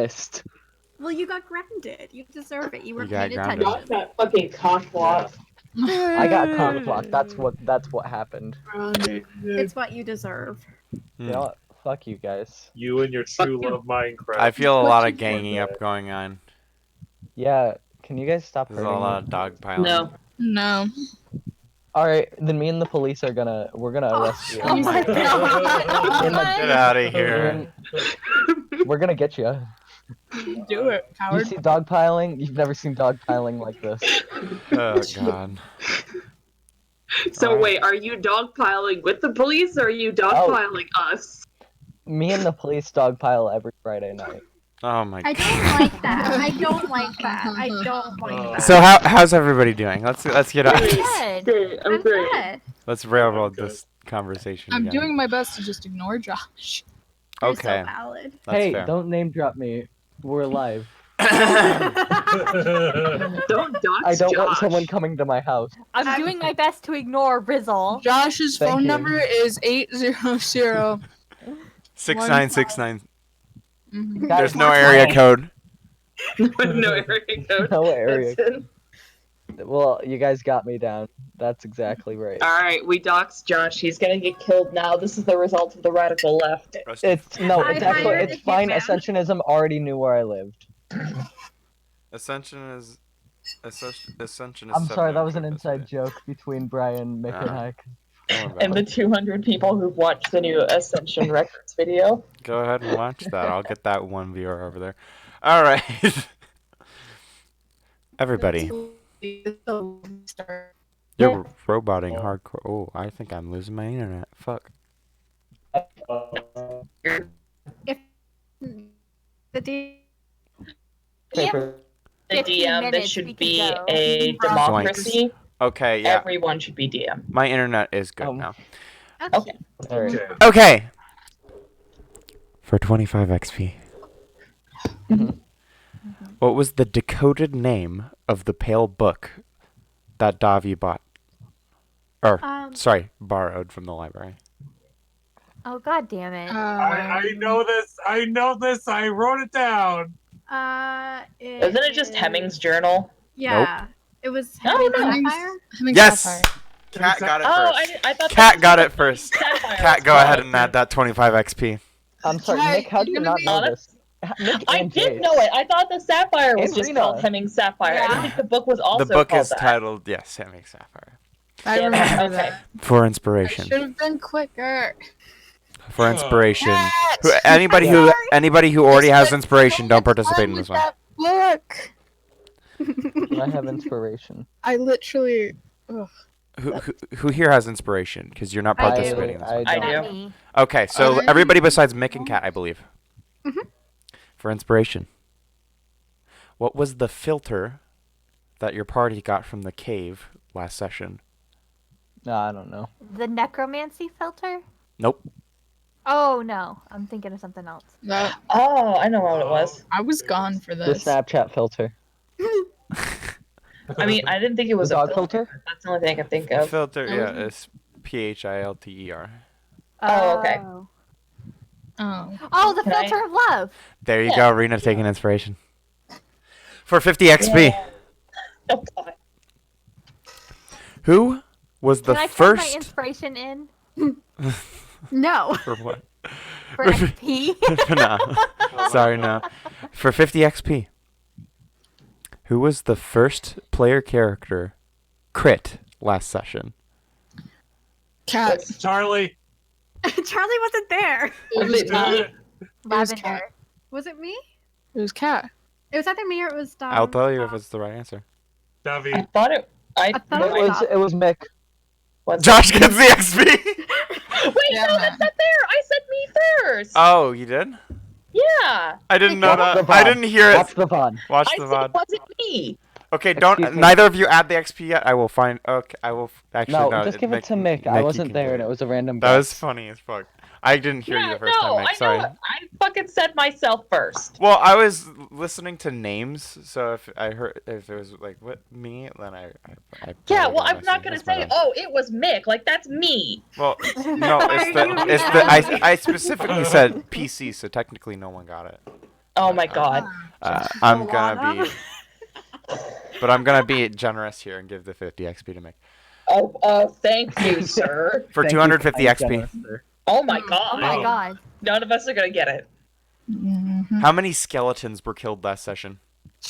pissed. Well, you got grounded. You deserve it. You were You got paying grounded. attention. Got that fucking cockblock. I got cockblocked. That's what happened. It's what you deserve. You know what? Fuck you guys. You and your true love Minecraft. I feel a lot of ganging up going on. Yeah, can you guys stop There's a hurting lot me? of dogpiling. No. No. Alright, then me and the police are we're gonna arrest you. Oh my god. Get out of here. We're gonna get you. Do it, You coward. see dogpiling? You've never seen dogpiling like this. Oh god. So Alright. wait, are you dogpiling with the police or are you dogpiling us? Me and the police dogpile every Friday night. Oh my I god. don't like that. I don't like that. I don't like that. So how's everybody doing? Let's get on. Good. Great, I'm great. Good. Let's railroad Okay. this conversation. I'm again. doing my best to just ignore Josh. You're Okay. so valid. That's Hey, fair. don't name drop me. We're live. Don't dox I don't Josh. want someone coming to my house. I'm doing my best to ignore Rizzle. Josh's Thank phone you. number is 800. 6969. Mhm. Guys, There's no area code. No area code. No area That's it. Well, you guys got me down. That's exactly right. Alright, we doxed Josh. He's gonna get killed now. This is the result of the radical left. It's I actually hired it's a fine. hitman. Ascensionism already knew where I lived. Ascension is. Ascension is. I'm sorry, that was an 700%. inside joke between Brian, Mick, and Ah. Ike. Don't worry And about the 200 people who've watched the new Ascension Records video. it. Go ahead and watch that. I'll get that one viewer over there. All right. Everybody, you're roboting hardcore. Oh, I think I'm losing my internet. Fuck. If the D- Paper. The 15 DM, minutes, this should we could be go. a democracy. Okay, yeah. Everyone should be DM. My internet is good now. Okay. Alright. Okay. Okay. For 25 XP. What was the decoded name of the pale book that Davi bought? Or, sorry, borrowed from the library. Oh god damn it. I know this. I know this. I wrote it down. Isn't it just Hemming's journal? Yeah. It was No, Hemming no. Sapphire? Yes! Sapphire. Cat got it Oh, first. I thought Cat got it first. Sapphire Cat, was go called. ahead and add that 25 XP. I'm sorry, Hi, Nick. How do you you're not gonna know be this? Nick I and did Jace. know it. I thought the Sapphire was And just Rena. called Hemming Sapphire. I Yeah. didn't think the book was also The book called is that. titled, yes, Hemming Sapphire. I Yeah, remember okay. that. For I inspiration. should have been quicker. For inspiration. Who, Cat! anybody who already has inspiration, don't participate in this one. Look! I have inspiration. I literally. Ugh. Who here has inspiration? Because you're not I do. participating in this one. I Not do. me. Okay, so I- everybody besides Mick and Cat, I believe. For inspiration. What was the filter that your party got from the cave last session? No, I don't know. The necromancy filter? Nope. Oh no, I'm thinking of something else. That, Oh, I know what it was. I was gone for The this. Snapchat filter. I mean, I didn't think it was The a dog filter? That's the only thing I could think of. Filter, I yeah, wasn't- it's PHILTER. Oh, okay. Oh. Oh, the Can I- filter of love. There you Yeah. go, Rena taking inspiration. For 50 XP. Yeah. Oh, God. Who was the Can I turn my first... inspiration in No. For what? for XP? No. Sorry, no. For 50 XP. Who was the first player character crit last session? Cat. Charlie. Charlie wasn't there. It was cat. Lavender. Was it me? It was cat. It was either me or it was Dom. I'll tell you if it's the right answer. I Davi. thought it. I thought It was Mick. was Josh gets the XP! Wait, Yeah. no, that's not there. I said me first. Oh, you did? Yeah. I didn't know Watch that. the I VOD. didn't hear Watch it. the VOD. Watch I the said VOD. it wasn't me. Okay, Excuse me. neither of you add the XP yet. I will find. Okay, I will. Actually, No, no. just give it Mick- to Mick. I Mick, you wasn't can there, do and it was a random. That guess. was funny as fuck. I didn't hear you Yeah, the first time, no, Mick. I Sorry. know. I fucking said myself first. Well, I was listening to names, so if I heard if it was like what me, then I Yeah, probably well, got I'm not gonna messy. That's say, my bad. oh, it was Mick. Like, that's me. Well, no, Why it's are the you it's the I specifically said PC, so technically no one got it. Oh my god. I'm gonna Alana? be, but I'm gonna be generous here and give the 50 XP to Mick Oh, thank you, sir. for Thank you, 250 kind XP. generous, sir. Oh my Oh god. my god. None of us are gonna get it. Mhm. How many skeletons were killed last session?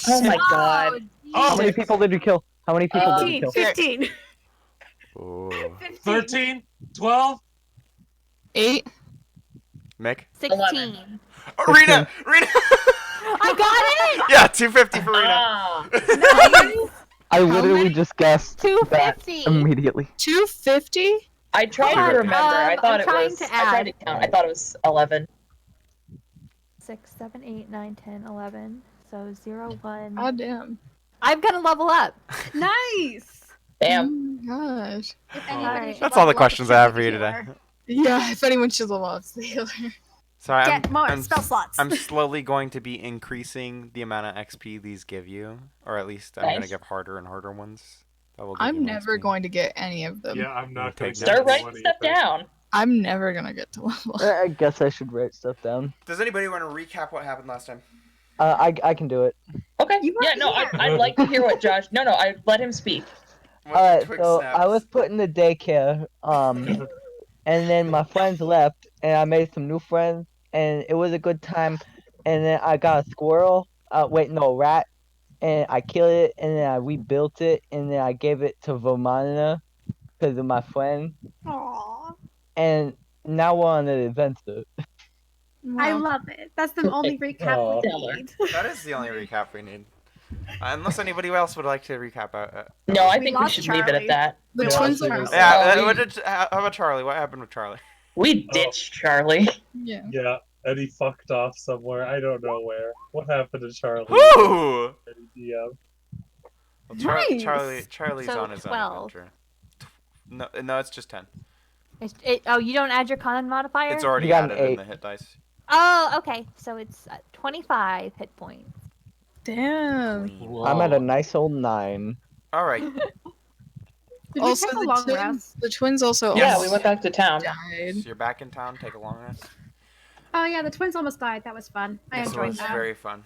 Oh my god. How many people did you kill? How many people did you 15, kill? 15. Ooh. 13, 12. 8. Mick? 16. Oh, Rena! Rena! I got it! Yeah, 250 for Rena. Ah. I literally many? just guessed that 250. immediately. 250. I tried Hold on, to remember. I I'm thought it trying was. to I tried to add. count. I thought it was 11. 6, 7, 8, 9, 10, 11. So 0, 1. God damn. I'm gonna level up. Nice. Damn. Oh my gosh. If Alright. anybody should That's all the level up, questions it I should have be for you the today. healer. Yeah, if anyone should level up, it's the healer. Sorry, Get more I'm, spell slots. I'm slowly going to be increasing the amount of XP these give you, or at least I'm going to Nice. give harder and harder ones. That will give you I'm more never XP. going to get any of them. Yeah, I'm not going Take to Start notes. writing stuff down. I'm never gonna get to level up. I guess I should write stuff down. Does anybody want to recap what happened last time? I can do it. Okay. You Yeah, weren't no, here. I'd like to hear what Josh. No, I let him speak. Alright, so I was put in the daycare, and then my friends left, and I made some new friends, and it was a good time. And then I got a squirrel. Wait, no, rat, and I killed it, and then I rebuilt it, and then I gave it to Vermana because of my friend. Aww. And now we're on an adventure. I Wow. love it. That's the only recap Aw. we need. That is the only recap we need. Unless anybody else would like to recap. No, I We think we lost should leave it Charlie. at that. The Yeah, twins I'll are. figure Yeah, Oh, how about Charlie? What happened with Charlie? We ditched Charlie. Yeah. Yeah, and he fucked off somewhere. I don't know where. What happened to Charlie? Woo! Yeah. Well, Nice. Charlie's So on his 12. own adventure. No, it's just 10. Oh, you don't add your con modifier? It's already You got an added in 8. the hit dice. Oh, okay. So it's 25 hit points. Damn. Clean. I'm at a nice old 9. All right. Did Also, we take a long the rest? twins also Yes. Yeah, we went back to town. died. So you're back in town. Take a long rest. Oh yeah, the twins almost died. That was fun. I This enjoyed was that. very fun.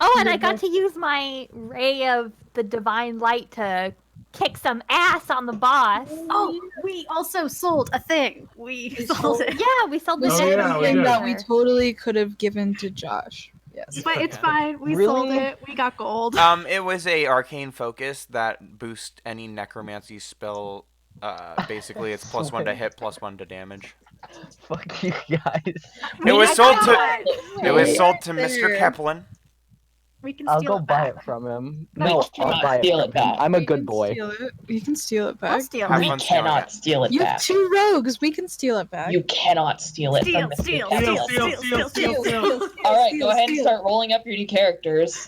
Oh, and I got to use my ray of the divine light to kick some ass on the boss. Oh, we also sold a thing. We sold it. Yeah, we sold the We Oh, sold yeah, the we thing did. that we totally could have given to Josh. Yes. But it's Yeah. fine. We Really? sold it. We got gold. It was a arcane focus that boosts any necromancy spell. Basically, it's +1 to hit, +1 to damage. Fuck you guys. It was I sold got to. it. It was Wait. sold to Mr. There. Kaplan. We can I'll steal go it buy back. it from him. No, No, we I'll cannot buy it steal from it him. back. I'm a We good can boy. Steal it. We can steal it I'll back. steal Have it. We fun stealing cannot it. steal it You have back. 2 rogues. We can steal it back. You cannot steal it Steal, from Mr. steal, Kaplan. steal. All right, go ahead and start rolling up your new characters.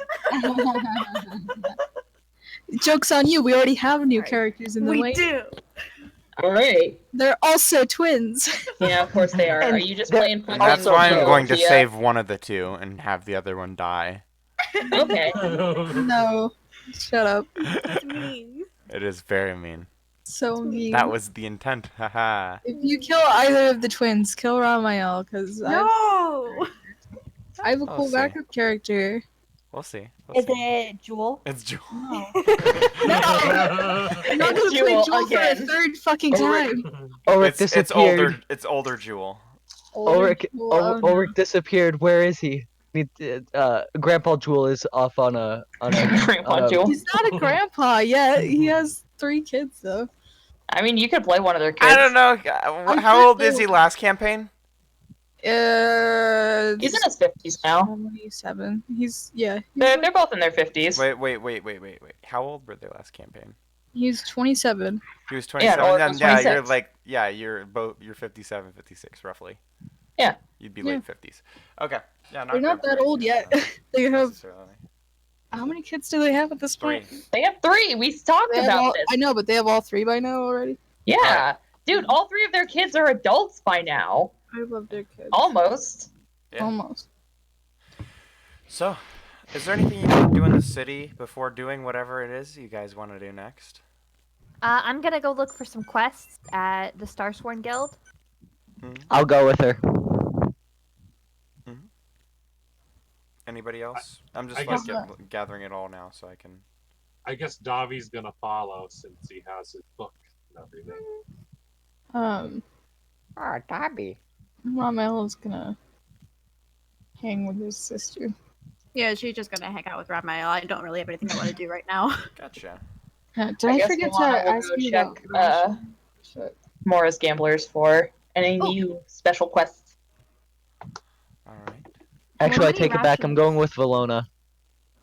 Joke's on you. We already have new Alright. characters in the We way. do. All right. They're also twins. Yeah, of course they are. And Are you just they're- playing And fucking that's why I'm Also, going to Sophia? save one of the two and have the other one die. Okay. No. Shut up. That's mean. It is very mean. So mean. That was the intent. Haha. If you kill either of the twins, kill Ramael, because No. I have a I'll cool see. backup character. We'll see. We'll Is see. it Jewel? It's Jewel. No. I'm not gonna It's play Jewel Jewel for a again. 3rd fucking time. Ulrich It's disappeared. It's older Jewel. Ulrich, Jewel, oh no. Ulrich disappeared. Where is he? Grandpa Jewel is off on a Grandpa Jewel. He's not a grandpa yet. He has 3 kids though. I mean, you could play one of their kids. I don't know. How old is he last campaign? He's in his 50s now. 27. He's They're both in their 50s. Wait. How old were they last campaign? he's 27. He was Yeah, 27. or then, was yeah, you're 26. like, yeah, you're 57, 56 roughly. Yeah. You'd be Yeah. late 50s. Okay. Yeah, They're not that old yet. They have how many kids do they have at this 3. point? They have 3. We talked They have about all, this. I know, but they have all 3 by now already. Yeah. Dude, all 3 of their kids are adults by now. I love their kids. Almost. Yeah. Almost. So, is there anything you can do in the city before doing whatever it is you guys want to do next? I'm gonna go look for some quests at the Starsworn Guild. I'll go with her. Anybody else? I'm just I like guess- gathering it all now so I can. I guess Davi's gonna follow since he has his book and everything. Oh, Dobby. Ramael's gonna hang with his sister. Yeah, she's just gonna hang out with Raphael. I don't really have anything I want to do right now. Gotcha. Did I I guess forget to Milana will ask go you check, about ration? Shit. Mora's Gamblers for any Oh. new special quests. All right. Actually, I many take it back. I'm rations? going with Valona.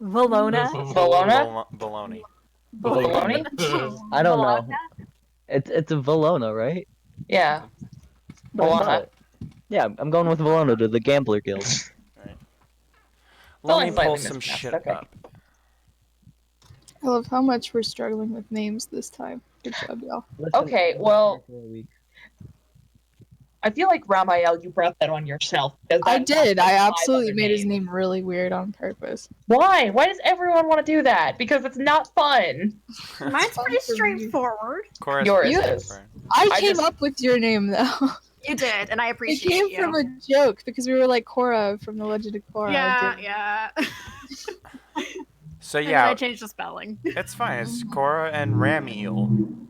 Valona. Valona? Baloney. Baloney? I don't know. It's a Valona, right? Yeah. I thought Valona. it. Yeah, I'm going with Valona to the Gambler Guild. Right. only Let me pull slightly some mispronounced, shit okay. up. I love how much we're struggling with names this time. Good job, y'all. Okay, well, I feel like Ramael, you brought that on yourself. 'Cause I that's not did. like I 5 absolutely other made his names. name really weird on purpose. Why? Why does everyone want to do that? Because it's not fun. Mine's fun pretty for me. straightforward. Chorus Yours pretty is. straightforward. I I came just- up with your name though. You did, and I It appreciate came you. from a joke because we were like Korra from The Legend of Korra. Yeah, did- yeah. So And then I yeah, changed the spelling. it's fine. It's Cora and Ramiel.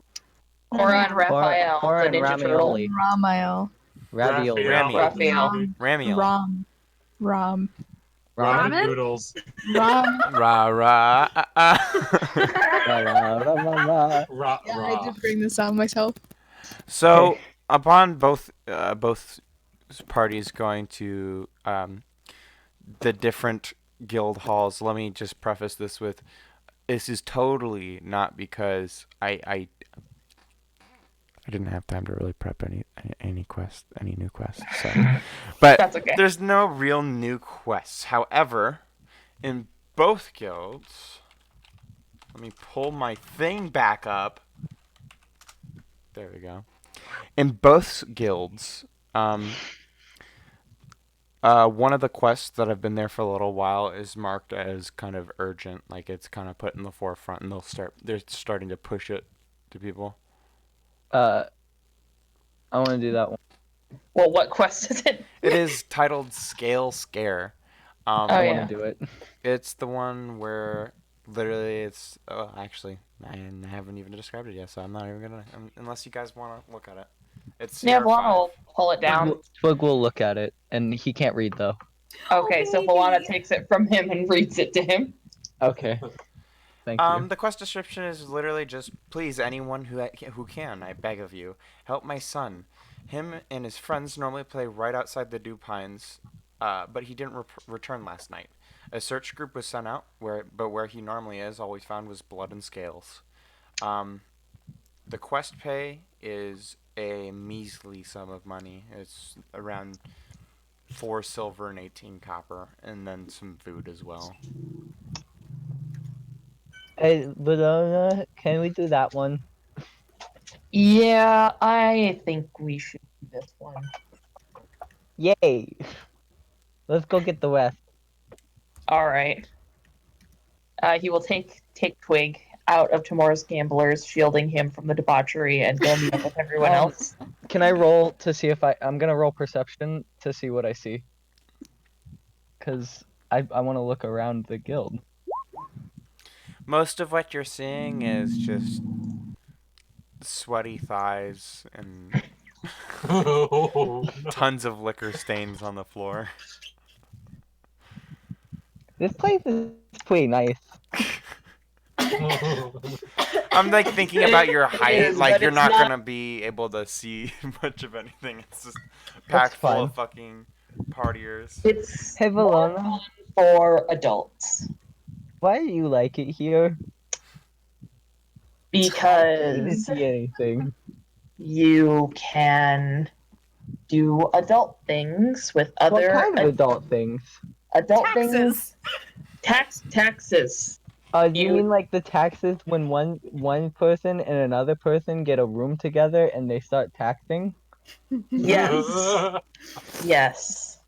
Cora and Raphael, Cora the and Ninja Turtle. Ramioli. Ramael. Ravioli. Raphael. Ramiel. Ram. Ramen Ramen? noodles. Ram. Ra ra. Ra Yeah, ra. I did bring this on myself. So Okay. upon both parties going to the different guild halls, let me just preface this with, this is totally not because I didn't have time to really prep any new quests. So, but That's okay. there's no real new quests. However, in both guilds, let me pull my thing back up. There we go. In both guilds, one of the quests that have been there for a little while is marked as kind of urgent, like it's kind of put in the forefront, and they're starting to push it to people. I want to do that one. Well, what quest is it? It is titled Scale Scare. Oh, I yeah. want to do it. It's the one where literally it's. Oh, actually, I haven't even described it yet, so I'm not even gonna. Unless you guys want to look at it. It's Yeah, CR5. Valana will pull it down. Twig will look at it, and he can't read though. Okay, so Valana takes it from him and reads it to him. Okay. Thank you. The quest description is literally just, please, anyone who can, I beg of you, help my son. Him and his friends normally play right outside the Dew Pines, but he didn't return last night. A search group was sent out, but where he normally is, all we found was blood and scales. The quest pay is a measly sum of money. It's around 4 silver and 18 copper, and then some food as well. Hey, Valona, can we do that one? Yeah, I think we should do this one. Yay! Let's go get the rest. All right. He will take Twig out of Tomorrow's Gamblers, shielding him from the debauchery, and go meet up with everyone else. Can I roll to see if I'm gonna roll perception to see what I see. Cause I want to look around the guild. Most of what you're seeing is just sweaty thighs and tons of liquor stains on the floor. This place is pretty nice. I'm like thinking about your height, is, like but you're it's not not- gonna be able to see much of anything. It's just packed full fine. of fucking partiers. It's Hey, more Valona, fun for adults why do you like it here? I didn't because see anything. you can do adult things with other What kind of adult things? adult things. Taxes. Taxes. Do you You- mean like the taxes when one person and another person get a room together and they start taxing? Yes. Yes.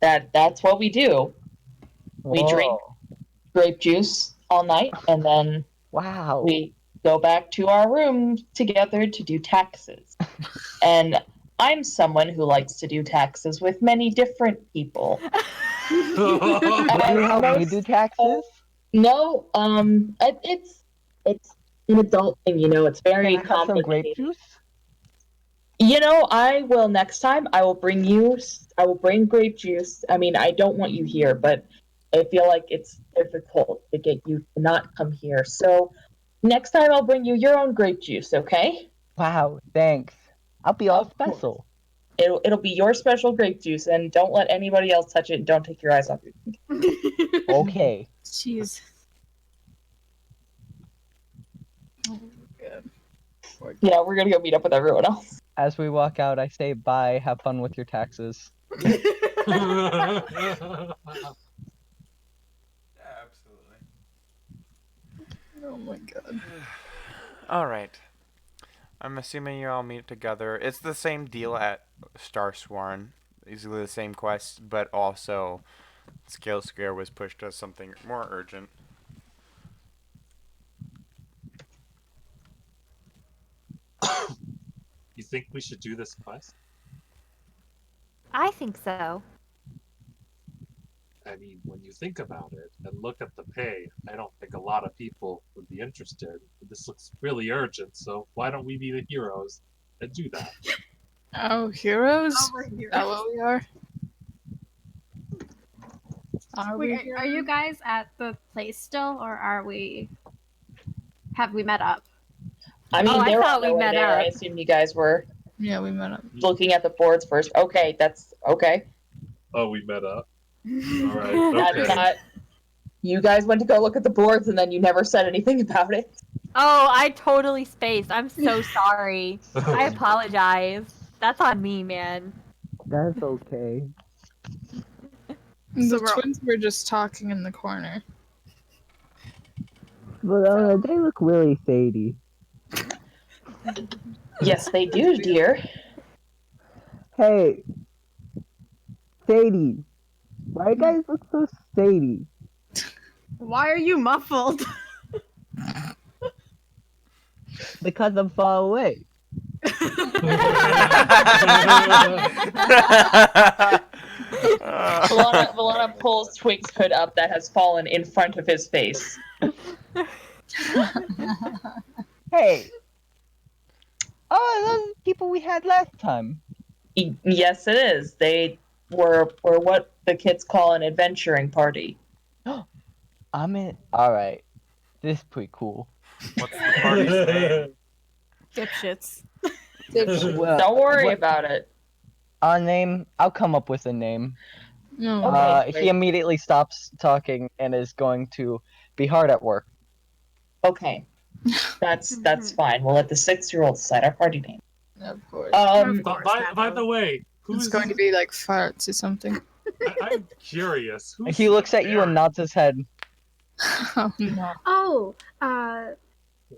That's what we do. We drink Whoa. grape juice all night, and then Wow. we go back to our room together to do taxes. And I'm someone who likes to do taxes with many different people. Would you help me do taxes? No, it's an adult thing, you know. It's very Can I have some grape complicated. juice? You know, I will next time. I will bring grape juice. I mean, I don't want you here, but I feel like it's difficult to get you to not come here. So next time I'll bring you your own grape juice, okay? Wow, thanks. I'll be all Of course. special. It'll be your special grape juice, and don't let anybody else touch it, and don't take your eyes off it. Okay. Jeez. Oh, God. Yeah, we're gonna go meet up with everyone else. As we walk out, I say bye. Have fun with your taxes. Yeah, absolutely. Oh my god. All right. I'm assuming you all meet together. It's the same deal at Starsworn. Easily the same quest, but also Scale Scare was pushed as something more urgent. You think we should do this quest? I think so. I mean, when you think about it and look at the pay, I don't think a lot of people would be interested. This looks really urgent, so why don't we be the heroes and do that? Oh, heroes? We're Is that what we are? Are we Wait, are you guys at the place still, or have we met up? I mean, Oh, I they were thought on their we way met there. I up. assume you guys were Yeah, we met up. looking at the boards first. Okay, that's okay. Oh, we met up. All right. I Okay. thought you guys went to go look at the boards, and then you never said anything about it. Oh, I totally spaced. I'm so sorry. I apologize. That's on me, man. That's okay. The we're- twins were just talking in the corner. But they look really shady. Yes, they do, dear. Hey, shady. Why you guys look so shady? Why are you muffled? Because I'm far away. Valana pulls Twig's hood up that has fallen in front of his face. Hey. Oh, those people we had last time. Yes, it is. They were what the kids call an adventuring party. I'm in. Alright. This is pretty cool. What's the party's name? Dipshits. Well, Don't worry what- about it. Our name, I'll come up with a name. No. Okay, He great. immediately stops talking and is going to be hard at work. Okay, that's fine. We'll let the 6-year-old decide our party name. Of course. By the way, It's who's going to be like farts or something. I'm curious. Who's He looks at you and Aeris? nods his head. Oh no. Oh,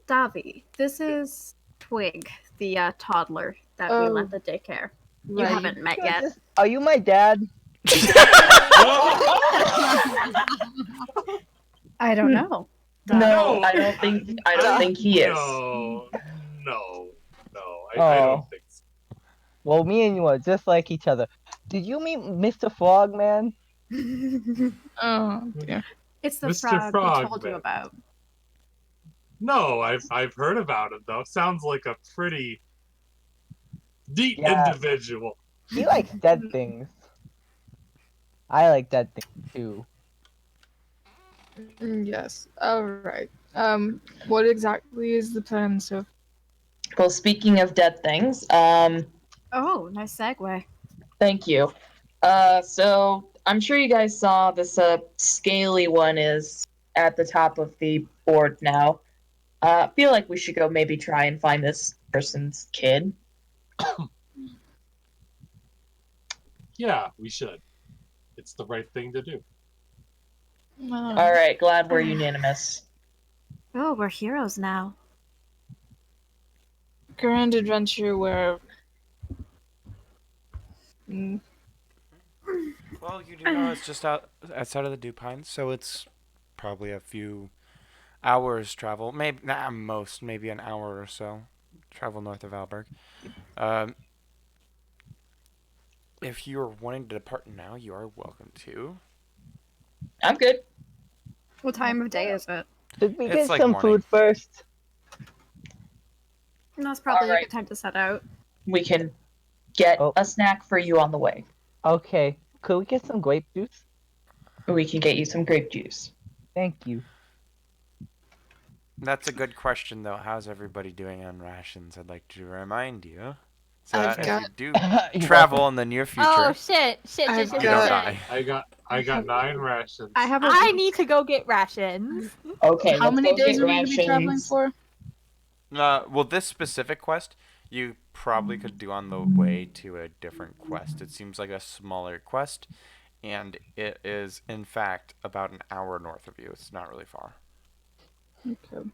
Davi. This is Twig, the toddler that we Oh. left at daycare. You Right. haven't met yet. Are you my dad? I don't know. No, I don't think he is. No. I Oh. don't think so. Well, me and you are just like each other. Did you meet Mr. Frogman? Oh dear. It's the Mr. frog we told you Frogman. about. No, I've heard about it though. Sounds like a pretty neat Yeah. individual. He likes dead things. I like dead things too. Yes. Alright. What exactly is the plan? So Well, speaking of dead things, Oh, nice segue. thank you. So I'm sure you guys saw this scaly one is at the top of the board now. Feel like we should go maybe try and find this person's kid. Yeah, we should. It's the right thing to do. All right, glad we're unanimous. Oh, we're heroes now. grand adventure where Well, you do know it's just outside of the Dew Pines, so it's probably a few hours travel. Maybe not most, maybe an hour or so travel north of Alberg. If you're wanting to depart now, you are welcome to. I'm good. What time of day is it? Should we It's get like some morning. food first? No, it's probably a Alright. good time to set out. We can get Oh. a snack for you on the way. Okay. Could we get some grape juice? We can get you some grape juice. Thank you. That's a good question, though. How's everybody doing on rations? I'd like to remind you. So I've that got- if you do You're travel in the near future, Oh shit! Shit! I've Shit! you Shit! don't got- shit. die. I got 9 rations. I have a I need to go get rations. Okay, How let's many go days get are we going to be traveling rations. for? Well, this specific quest, you probably could do on the way to a different quest. It seems like a smaller quest, and it is, in fact, about an hour north of you. It's not really far. Okay.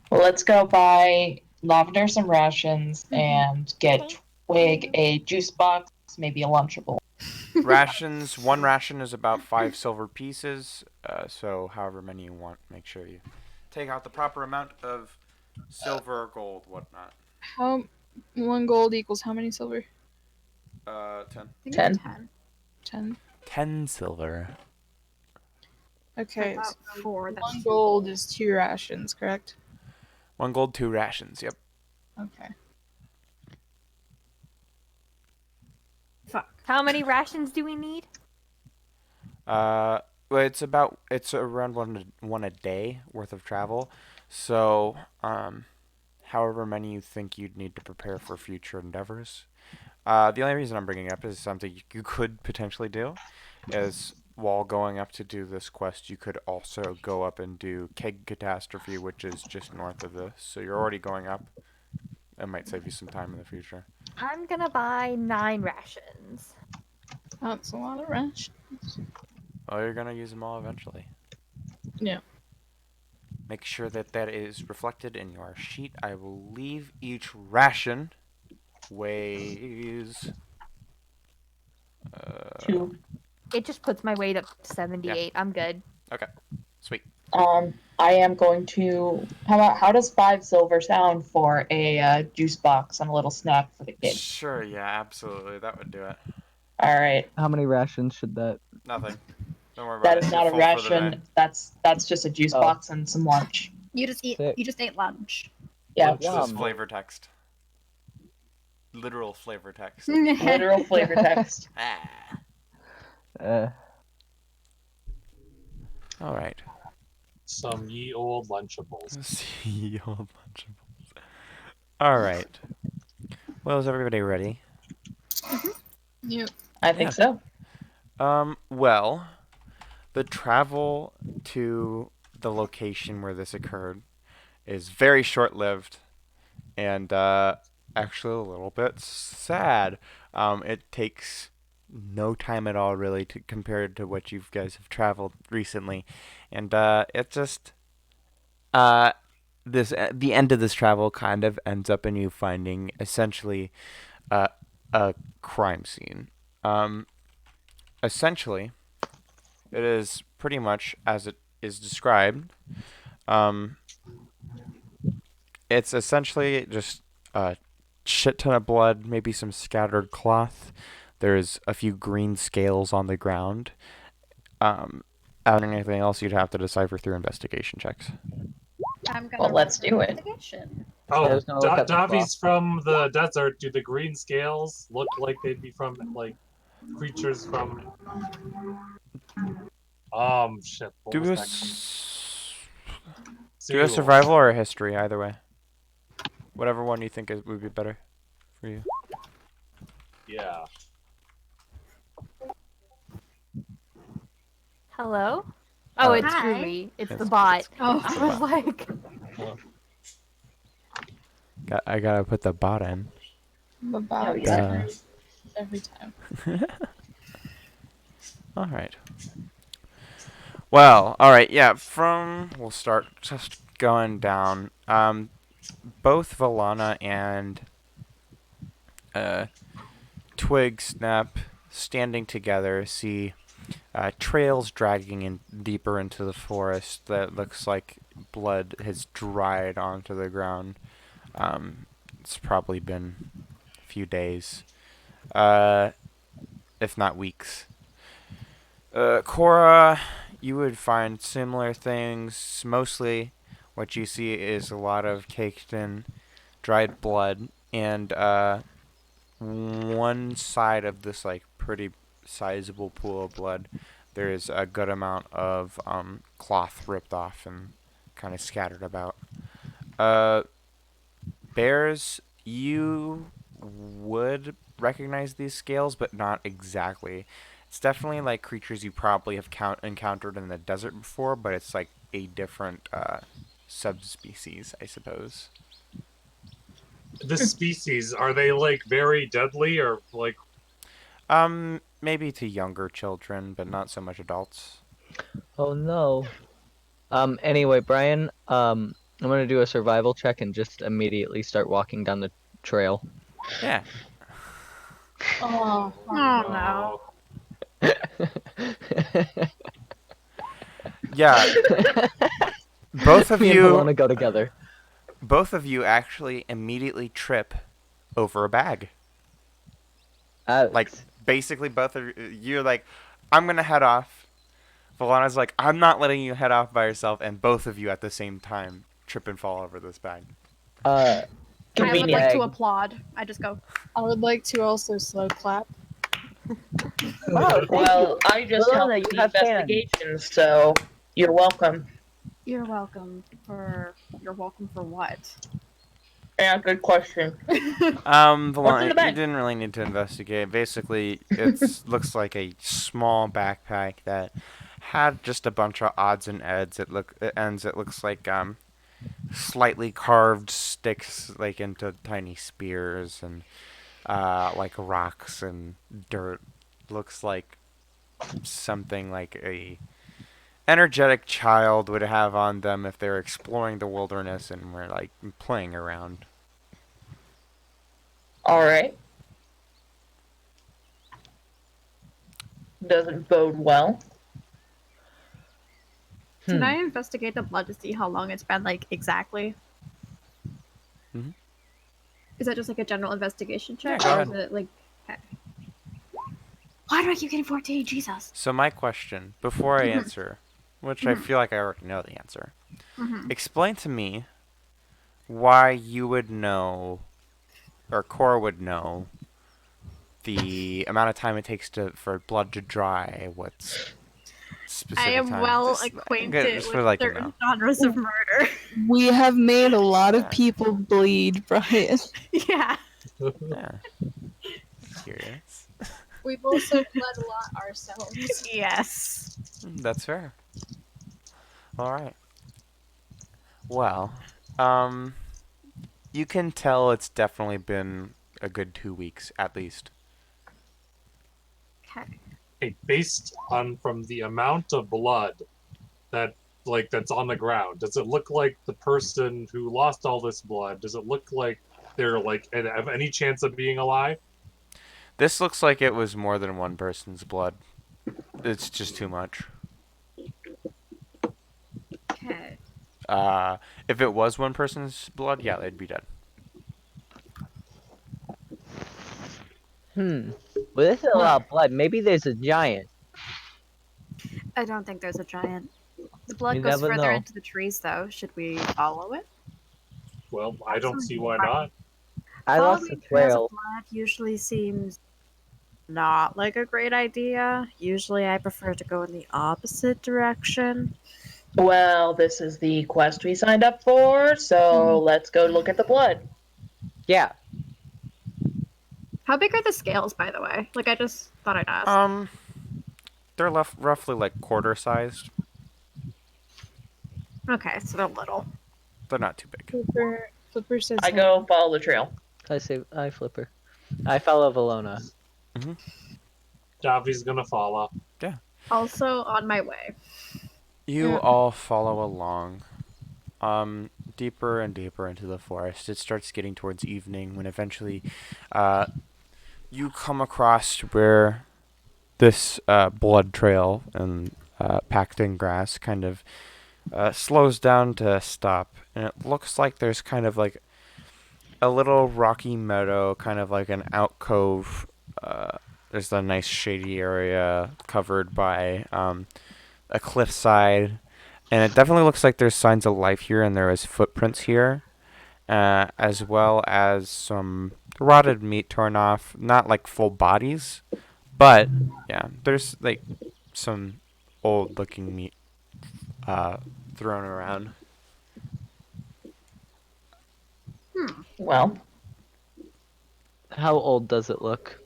Well, let's go buy Lavender some rations and get Twig a juice box, maybe a Lunchable. Rations, one ration is about 5 silver pieces, so however many you want, make sure you take out the proper amount of silver, gold, whatnot. How 1 gold equals how many silver? 10. I think 10. it's 10. 10. 10 silver. Okay. About So 4. That's 1 gold is 2 rations, correct? 1 gold, 2 rations, yep. Okay. Fuck. How many rations do we need? Well, it's around one a day worth of travel. So, however many you think you'd need to prepare for future endeavors. The only reason I'm bringing up is something you could potentially do is while going up to do this quest, you could also go up and do Keg Catastrophe, which is just north of this. So you're already going up. It might save you some time in the future. I'm gonna buy 9 rations. That's a lot of rations. Well, you're gonna use them all eventually. Yeah. Make sure that that is reflected in your sheet. I will leave each ration weighs 2. It just puts my weight up to 78. I'm good. Sweet. I am going to. How does 5 silver sound for a juice box and a little snack for the kids? Sure, yeah, absolutely. That would do it. All right. How many rations should that? Nothing. Don't worry about That it. is You're not a full for the day. ration. That's just a juice Oh. box and some lunch. You just Sick. ate lunch. Yeah, Lunch is Yum. flavor text. Literal flavor text. literal flavor text. Ah. All right. Some ye old Lunchables. See old Lunchables. All right. Well, is everybody ready? Yep. I think so. Well, the travel to the location where this occurred is very short-lived and actually a little bit sad. It takes no time at all, really, to compared to what you guys have traveled recently, and it just the end of this travel kind of ends up in you finding essentially a crime scene. Essentially, it is pretty much as it is described. It's essentially just a shit ton of blood, maybe some scattered cloth. There's a few green scales on the ground. Anything else you'd have to decipher through investigation checks. I'm gonna Well, let's roll for do it. investigation. Oh, There's no look at the Davi's from the desert. Do the green scales look like they'd be from, like, creatures from... shit. What Do was a, that? do a Seal. survival or a history, either way. Whatever one you think would be better for you. Yeah. Hello? Oh, it's Hi. Groovy. It's the It's- bot. Oh, I was like, I gotta put the bot in. The box yeah. every time. All right. Well, all right. Yeah. We'll start just going down. Both Valana and Twig Snap standing together see trails dragging in deeper into the forest that looks like blood has dried onto the ground. It's probably been a few days, if not weeks. Cora, you would find similar things. Mostly, what you see is a lot of caked in dried blood, and one side of this like pretty sizable pool of blood, there is a good amount of cloth ripped off and kind of scattered about. Uh, Bears, you would recognize these scales, but not exactly. It's definitely like creatures you probably have encountered in the desert before, but it's like a different subspecies, I suppose. This species, are they like very deadly or like? Maybe to younger children, but not so much adults. Oh no. Anyway, Brian, I'm gonna do a survival check and just immediately start walking down the trail. Yeah. Oh, Oh no. Yeah. Both of Me and you Helena go together. Both of you actually immediately trip over a bag. Like, basically, both of you're like, I'm gonna head off. Valana's like, I'm not letting you head off by yourself, and both of you at the same time trip and fall over this bag. I would like Convenient. to applaud. I just go. I would like to also slow clap. Wow, Well, I just Valana, helped you the have fans. investigation, so you're welcome. You're welcome for. You're welcome for what? Yeah, good question. Valana, the you bag? didn't really need to investigate. Basically, it looks like a small backpack that had just a bunch of odds and ends. It looks like slightly carved sticks like into tiny spears and like rocks and dirt. Looks like something like a energetic child would have on them if they're exploring the wilderness and were like playing around. Alright. Doesn't bode well. Can I investigate the blood to see how long it's been, like, exactly? Mhm. Is that just like a general investigation check? Yeah, or go is it like. Okay. Why do I keep getting 14? Jesus. So my question, before I answer, which I feel like I already know the answer, explain to me why you would know, or Cora would know, the amount of time it takes for blood to dry. What's specific I am time? well Just- acquainted just with would like to certain know. genres of murder. We have made a lot Yeah. of people bleed, Brian. Yeah. Yeah. Curious. We've also bled a lot ourselves. Yes. That's fair. All right. Well, you can tell it's definitely been a good 2 weeks at least. Okay. Hey, based on from the amount of blood that's on the ground, does it look like the person who lost all this blood? Does it look like they're like have any chance of being alive? This looks like it was more than one person's blood. It's just too much. Okay. If it was one person's blood, yeah, they'd be dead. Well, this is a lot of blood. Maybe there's a giant. I don't think there's a giant. The blood You goes never further know. into the trees, though. Should we follow it? Well, I don't see why not. I lost the Following trails trail. of blood usually seems not like a great idea. Usually, I prefer to go in the opposite direction. Well, this is the quest we signed up for, so let's go look at the blood. Yeah. How big are the scales, by the way? Like, I just thought I'd ask. They're roughly like quarter sized. Okay, so they're little. They're not too big. Flipper says I go follow the trail. I flipper. I follow Valona. Davi's gonna follow. Also on my way. You all follow along, deeper and deeper into the forest. It starts getting towards evening when eventually, you come across where this blood trail and packed in grass kind of slows down to a stop, and it looks like there's kind of like a little rocky meadow, kind of like an alcove There's a nice shady area covered by a cliffside, and it definitely looks like there's signs of life here, and there is footprints here, as well as some rotted meat torn off. Not like full bodies, but yeah, there's like some old-looking meat thrown around. Well, How old does it look?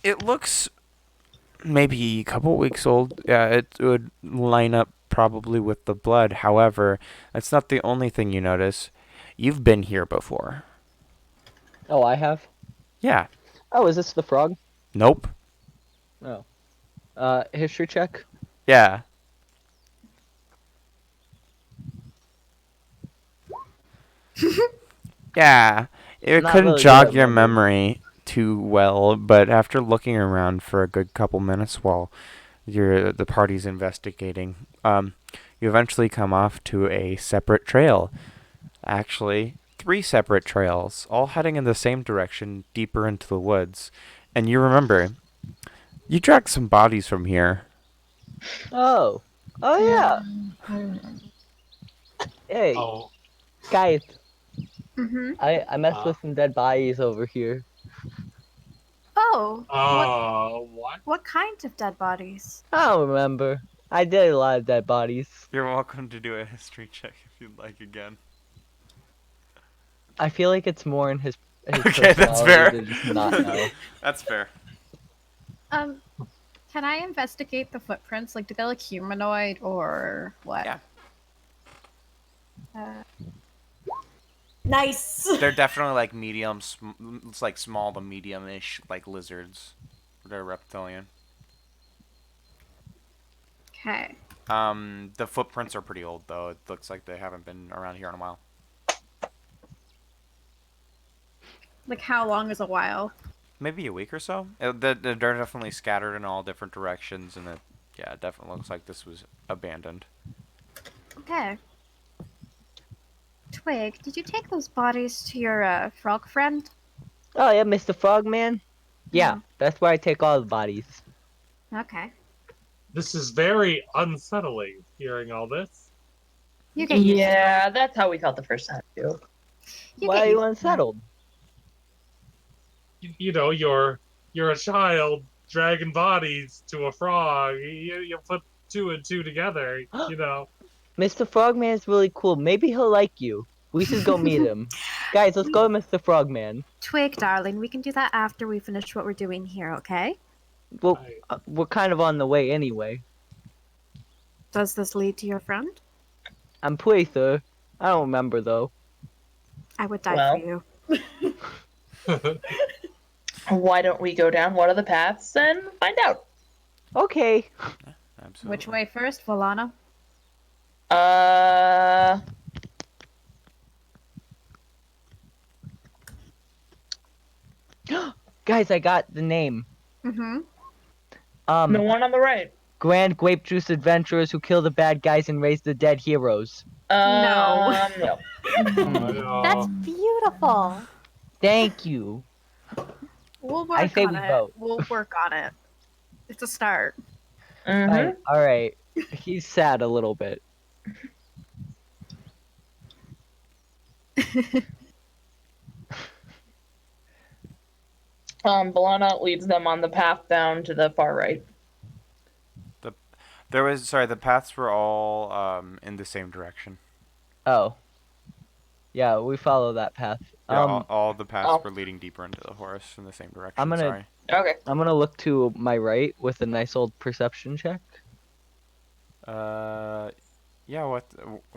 It looks maybe a couple weeks old. Yeah, it would line up probably with the blood. However, that's not the only thing you notice. You've been here before. Oh, I have? Yeah. Oh, is this the frog? Nope. Oh. History check? Yeah. Yeah. It Not couldn't really good jog at your memory. memory too well, but after looking around for a good couple minutes while the party's investigating, you eventually come off to a separate trail. Actually, 3 separate trails, all heading in the same direction, deeper into the woods. And you remember, you dragged some bodies from here. Oh. Oh, yeah. Hey, Oh, guys, Mm-hmm. I messed with some dead bodies over here. Oh, what? what kind of dead bodies? I don't remember. I did a lot of dead bodies. You're welcome to do a history check if you'd like again. I feel like it's more in his Okay, that's personality fair. to just not know. That's fair. Can I investigate the footprints? Like, do they look humanoid or what? Yeah. Nice. They're definitely like medium, it's like small to medium-ish, like lizards. They're reptilian. Okay. The footprints are pretty old though. It looks like they haven't been around here in a while. Like, how long is a while? Maybe a week or so. They're definitely scattered in all different directions, and it definitely looks like this was abandoned. Okay. Twig, did you take those bodies to your frog friend? Oh, yeah, Mr. Frogman? Yeah, that's where I take all the bodies. Okay. This is very unsettling, hearing all this. You get used to it. yeah, that's how we felt the first time too. You Why get are you used to it. unsettled? You know, you're a child dragging bodies to a frog. You put 2 and 2 together, you know. Mr. Frogman is really cool. Maybe he'll like you. We should go meet him. Guys, let's go to Mr. Frogman. Twig, darling, we can do that after we finish what we're doing here, okay? Well, we're kind of on the way anyway. Does this lead to your friend? I'm pretty sure. I don't remember, though. I would die Well. for you. Why don't we go down one of the paths and find out? Okay. Absolutely. Which way first, Volana? Guys, I got the name. Mm-hmm. The one on the right. Grand Grape Juice Adventurers who kill the bad guys and raise the dead heroes. No. No. That's beautiful. Thank you. We'll work I say on we it. vote. We'll work on it. It's a start. Mhm. Alright. He's sad a little bit. Balana leads them on the path down to the far right. The paths were all in the same direction. Oh. Yeah, we follow that path. Yeah, all the paths were leading deeper into the forest in the same direction. I'm gonna- Sorry. Okay. I'm gonna look to my right with a nice old perception check. Yeah. What?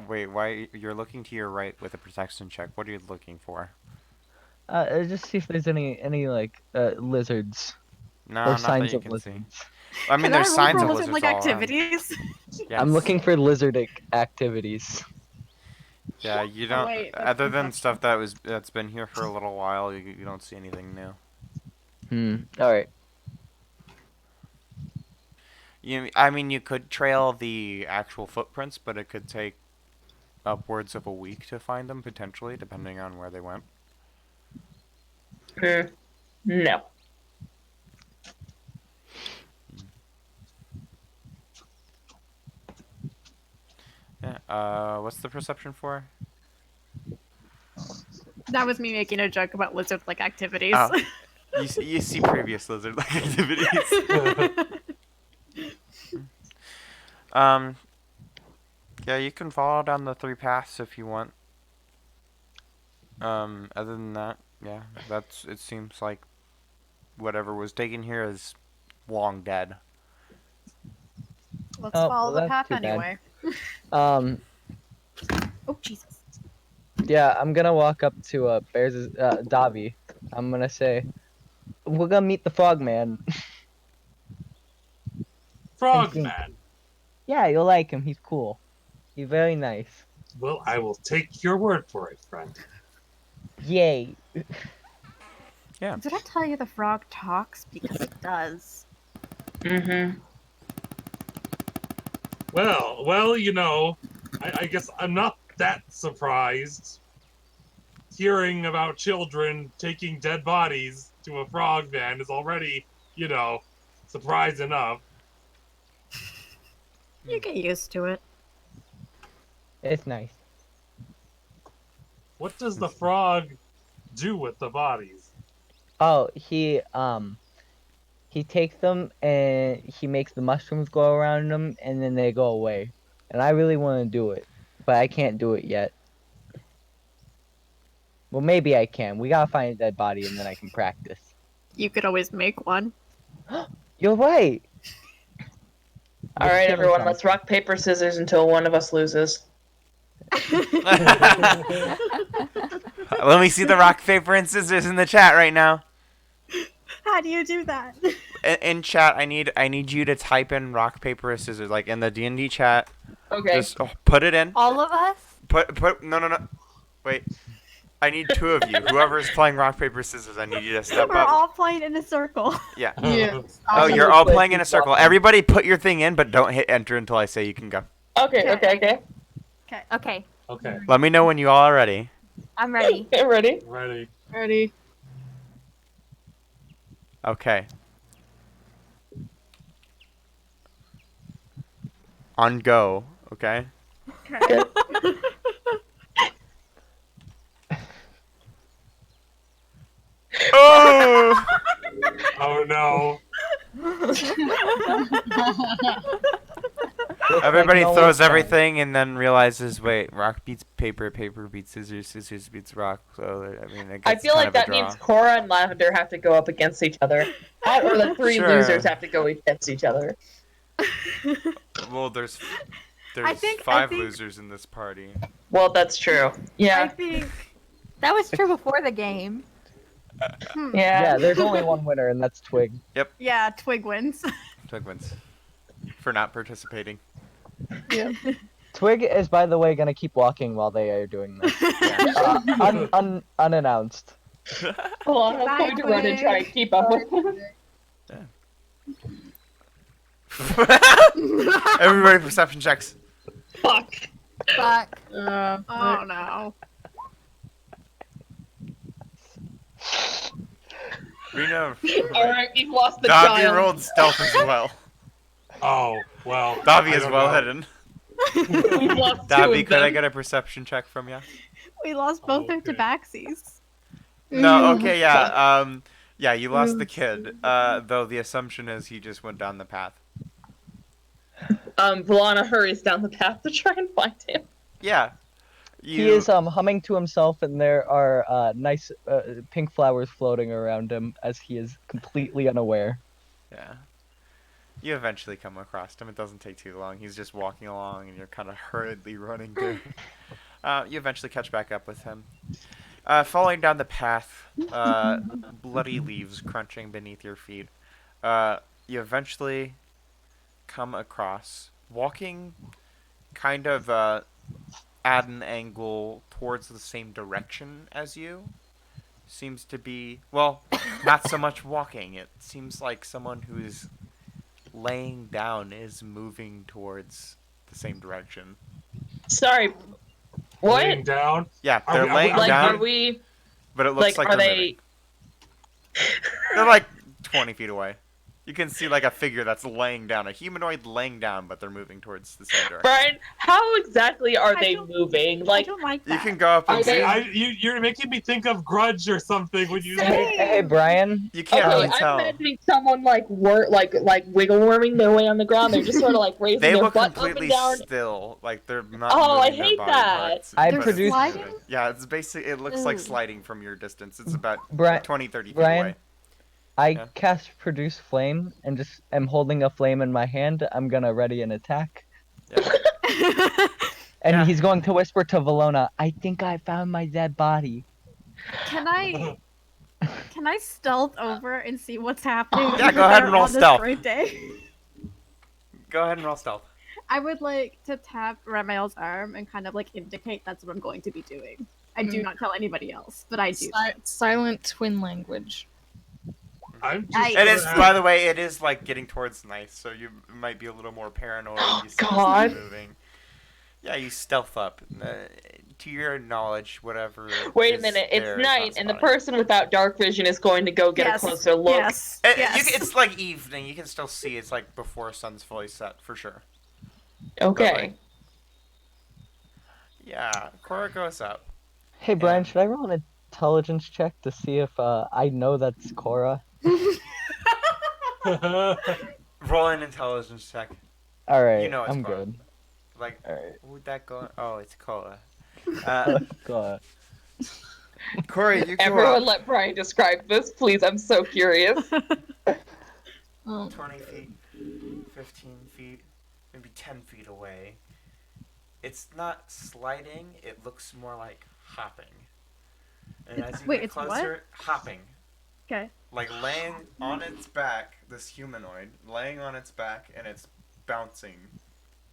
Wait. Why you're looking to your right with a protection check? What are you looking for? Just see if there's any like lizards No, or not signs that you of can lizards. see. I mean, Can there's I roll signs for of lizard lizards like all around. activities? Yes. I'm looking for lizardic activities. Yeah, you don't. wait, that's Other than perception. stuff that's been here for a little while, you don't see anything new. Alright. I mean, you could trail the actual footprints, but it could take upwards of a week to find them, potentially, depending on where they went. No. Yeah. What's the perception for? That was me making a joke about lizard-like activities. Oh. You see previous lizard-like activities. Yeah, you can follow down the 3 paths if you want. Other than that, yeah, it seems like whatever was taken here is long dead. Let's follow the that's path too bad. anyway. Oh Jesus. Yeah, I'm gonna walk up to Bears' Davi. I'm gonna say, we're gonna meet the Frogman. Frogman. Yeah, you'll like him. He's cool. He's very nice. Well, I will take your word for it, friend. Yay. Yeah. Did I tell you the frog talks? Because it does. Mm-hmm. Well, you know, I guess I'm not that surprised. Hearing about children taking dead bodies to a frogman is already, you know, surprise enough. You get used to it. It's nice. What does the frog do with the bodies? Oh, he takes them and he makes the mushrooms go around them and then they go away. And I really want to do it, but I can't do it yet. Well, maybe I can. We gotta find a dead body and then I can practice. You could always make one. You're right. All right, everyone, let's rock, paper, scissors until one of us loses. Let me see the rock, paper, and scissors in the chat right now. How do you do that? In chat, I need you to type in rock, paper, or scissors, like in the D&D chat. Okay. Just put it in. All of us? No. Wait. I need 2 of you. Whoever is playing rock, paper, scissors, I need you to step We're up. all playing in a circle. Yeah. Yeah. Oh, you're all playing in a circle. Everybody put your thing in, but don't hit enter until I say you can go. Okay. Okay, Okay, Let me know when you all are ready. I'm ready. Okay, ready? ready. Ready. Okay. On go, okay? Okay. Oh! Oh no. Everybody no throws one's everything and then realizes, wait, rock beats paper, paper beats scissors, scissors beats rock. So, I mean, it I gets feel kind like of a that draw. means Cora and Lavender have to go up against each other. Or the 3 Sure. losers have to go against each other. Well, there's I think- 5 losers in this party. Well, that's true. I Yeah. think. That was true before the game. Yeah. Yeah, there's only one winner and that's Twig. Yeah, Twig wins. Twig wins for not participating. Yeah. Twig is, by the way, gonna keep walking while they are doing this. Unannounced. Hold on, I'm Bye, going to run and Twig. try and keep up with him. Everybody perception checks. Fuck. Fuck. Oh no. Reno. Alright, we've lost the Davi child. rolled stealth as well. Oh, well. Davi I is don't well know. hidden. We've lost 2 Davi, of could I them. get a perception check from you? We lost both their Okay. tabaxis. No, okay, yeah. Yeah, you lost the kid. Though the assumption is he just went down the path. Valana hurries down the path to try and find him. Yeah. He is humming to himself, and there are nice pink flowers floating around him as he is completely unaware. Yeah. You eventually come across him. It doesn't take too long. He's just walking along, and you're kind of hurriedly running to. You eventually catch back up with him. Falling down the path, bloody leaves crunching beneath your feet. You eventually come across, walking kind of at an angle towards the same direction as you. Seems to be, well, not so much walking. It seems like someone who's laying down is moving towards the same direction. Sorry. What? Laying down. Yeah, Are they're we- laying Like, down, are we... but it looks like are they're they... moving. They're like 20 feet away. You can see like a figure that's laying down, a humanoid laying down, but they're moving towards the same direction. Brian, how exactly are I they don't- moving? I Like, don't like You that. can go up and Are see. they- You're making me think of Grudge or something when you. Hey, Brian. You can't okay, really I'm tell. imagining someone like wiggle worming their way on the ground. They're just sort of like raising They their look butt up completely and down. still, like they're not Oh, I moving their hate body that. parts. I but it's produced- Sliding? Yeah, it's basically, it looks like Ooh. sliding from your distance. It's about Bri- 20, 30 feet Brian? away. I Yeah. cast produce flame and just am holding a flame in my hand. I'm gonna ready an attack. Yeah. And Yeah. he's going to whisper to Valona, I think I found my dead body. Can I stealth over and see what's happening? Yeah, over go ahead there and roll on this stealth. great day? Go ahead and roll stealth. I would like to tap Ramael's arm and kind of like indicate that's what I'm going to be doing. I do not tell anybody else, but I do. Silent twin language. I'm just. I- It is, by the way, it is like getting towards night, so you might be a little more paranoid. You see this God. thing moving. Yeah, you stealth up. To your knowledge, whatever. Wait a is minute, there it's is night, not and the spotting. person without dark vision is going to go get Yes, a closer look. Yes. yes. It's like evening. You can still see. It's like before sun's fully set, for sure. Okay. Yeah, Cora goes up. Hey, Brian, And- should I roll an intelligence check to see if I know that's Cora? Roll an intelligence check. Alright, You know it's I'm Cora. good. Like, Alright. who'd that go? Oh, it's Cora. God. Corey, you go Everyone up. let Brian describe this, please. I'm so curious. 20 feet, 15 feet, maybe 10 feet away. It's not sliding, it looks more like hopping. And as you Wait, get it's what? closer, hopping. Okay. Like laying on its back, this humanoid, laying on its back, and it's bouncing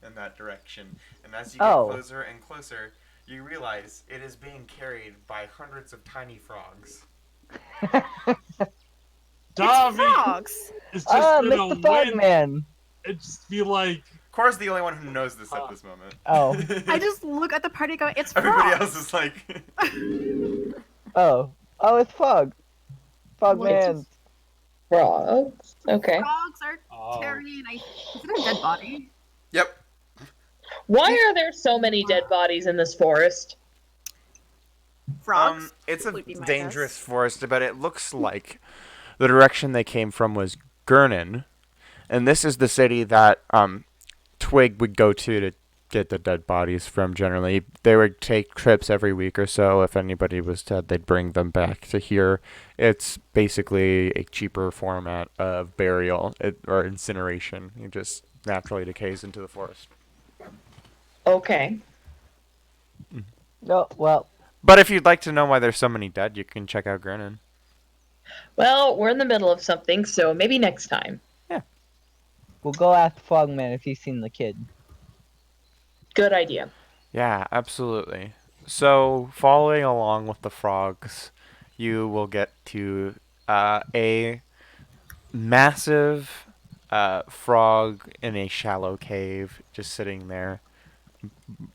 in that direction. And as you get closer and closer, you realize it is being carried by hundreds of tiny frogs. Dobby, Frogs. it's just been a Mr. Fogman! It just be like. Cora's the only one who knows this at this moment. Oh. I just look at the party going, it's Everybody frogs. else is like... Oh, it's Fog. Fogman. Frogs. Okay. Frogs are Oh. carrying a dead body. Yep. Why are there so many dead bodies in this forest? Frogs. It's a would be my dangerous guess. forest, but it looks like the direction they came from was Gurnen, and this is the city that Twig would go to get the dead bodies from. Generally, they would take trips every week or so. If anybody was dead, they'd bring them back to here. It's basically a cheaper format of burial or incineration. It just naturally decays into the forest. Okay. No, well, But if you'd like to know why there's so many dead, you can check out Gurnen. Well, we're in the middle of something, so maybe next time. we'll go ask Fogman if he's seen the kid. Good idea. Yeah, absolutely. So, following along with the frogs, you will get to a massive frog in a shallow cave, just sitting there,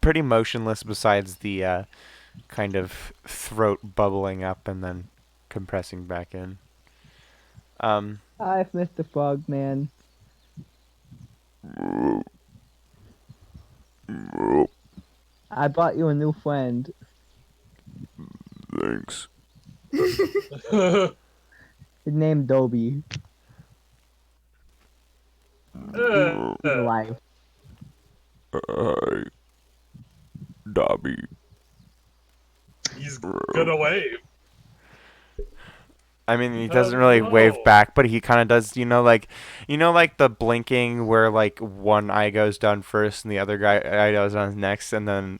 pretty motionless besides the kind of throat bubbling up and then compressing back in. Hi, Mr. Fogman. I bought you a new friend. Thanks. His name's Dobby. He's alive. Hi, Dobby. He's gonna wave. I mean, he doesn't really wave back, but he kind of does. Like the blinking where like one eye goes down first and the other eye goes down next, and then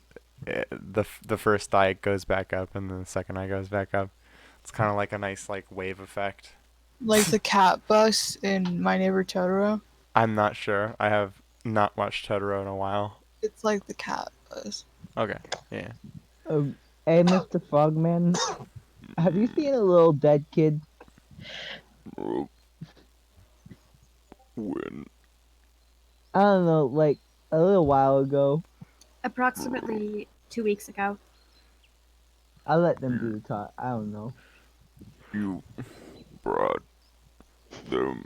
the first eye goes back up and then the second eye goes back up. It's kind of like a nice like wave effect. Like the cat bus in My Neighbor Totoro. I'm not sure. I have not watched Totoro in a while. It's like the cat bus. Okay, yeah. Hey, Mr. Fogman. Have you seen a little dead kid? When? I don't know, like a little while ago. Approximately 2 weeks ago. I'll let them do the talk. I don't know. You brought them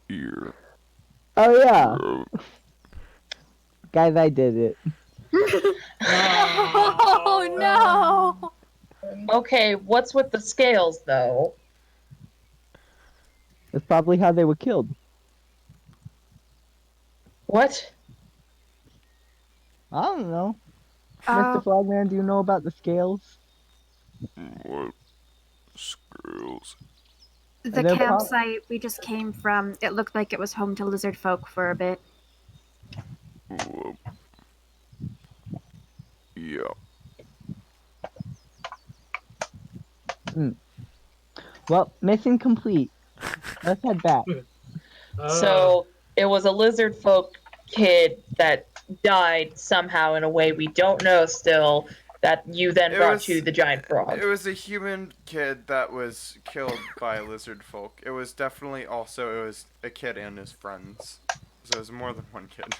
here. Oh yeah, guys, I did it. Oh no! Okay, what's with the scales, though? That's probably how they were killed. What? I don't know. Oh. Mr. Flagman, do you know about the scales? What scales? The They're campsite we just came from, it looked like it was home to lizard folk for a bit. Yeah. Well, mission complete. Let's head back. So it was a lizard folk kid that died somehow in a way we don't know still, that you then brought to the giant frog. It was a human kid that was killed by lizard folk. It was definitely also, it was a kid and his friends. So it was more than one kid.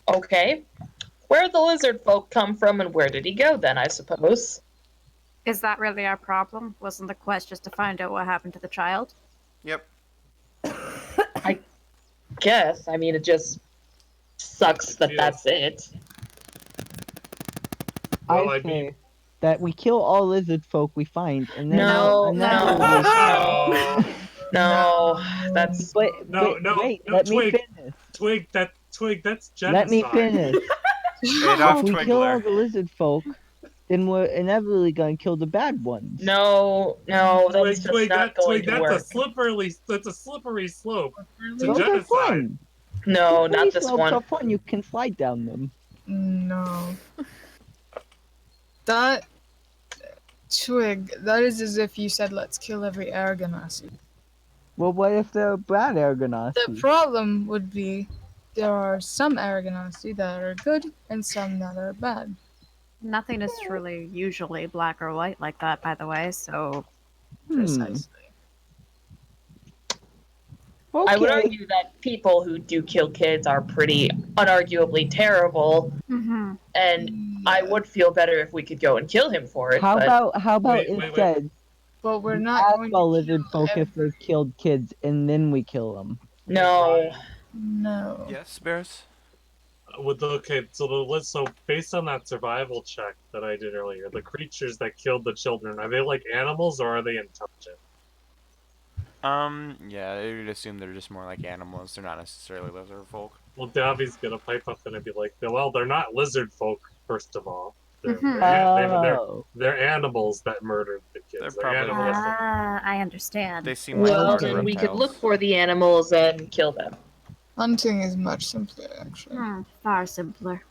Okay. Where did the lizard folk come from and where did he go then, I suppose? Is that really our problem? Wasn't the quest just to find out what happened to the child? Yep. I guess. I mean, it just sucks that that's it. Well, I I say mean- that we kill all lizard folk we find, and then No, that's But No, wait, let me Twig. finish. Twig, that's genocide. Let me finish. Adolf If we kill all Twigler. the lizard folk, then we're inevitably going to kill the bad ones. no, that's just Twig, not going to work. that's a slippery slope to Those are genocide. fun. No, Slippery not this slopes one. are fun. You can slide down them. No. That Twig, that is as if you said let's kill every Aragonasi. Well, what if they're bad The Aragonasi? problem would be there are some Aragonasi that are good and some that are bad. Nothing is truly usually black or white like that, by the way, so Precisely. Okay. I would argue that people who do kill kids are pretty unarguably terrible, mm-hmm. and I would feel better if we could go and kill him for it. How but about Wait. instead But we're we not ask going all to lizard kill folk if they've killed kids, and then we kill them? no, No. Yes, Bears? So based on that survival check that I did earlier, the creatures that killed the children, are they like animals or are they intelligent? Yeah, I would assume they're just more like animals. They're not necessarily lizard folk. Well, Davi's gonna pipe up and be like, well, they're not lizard folk, first of all. They're, Mhm. they're animals that murdered the kids. They're They're probably animals. I understand. They seem like well, large then we could reptiles. look for the animals and kill them. Hunting is much simpler, actually. Far simpler.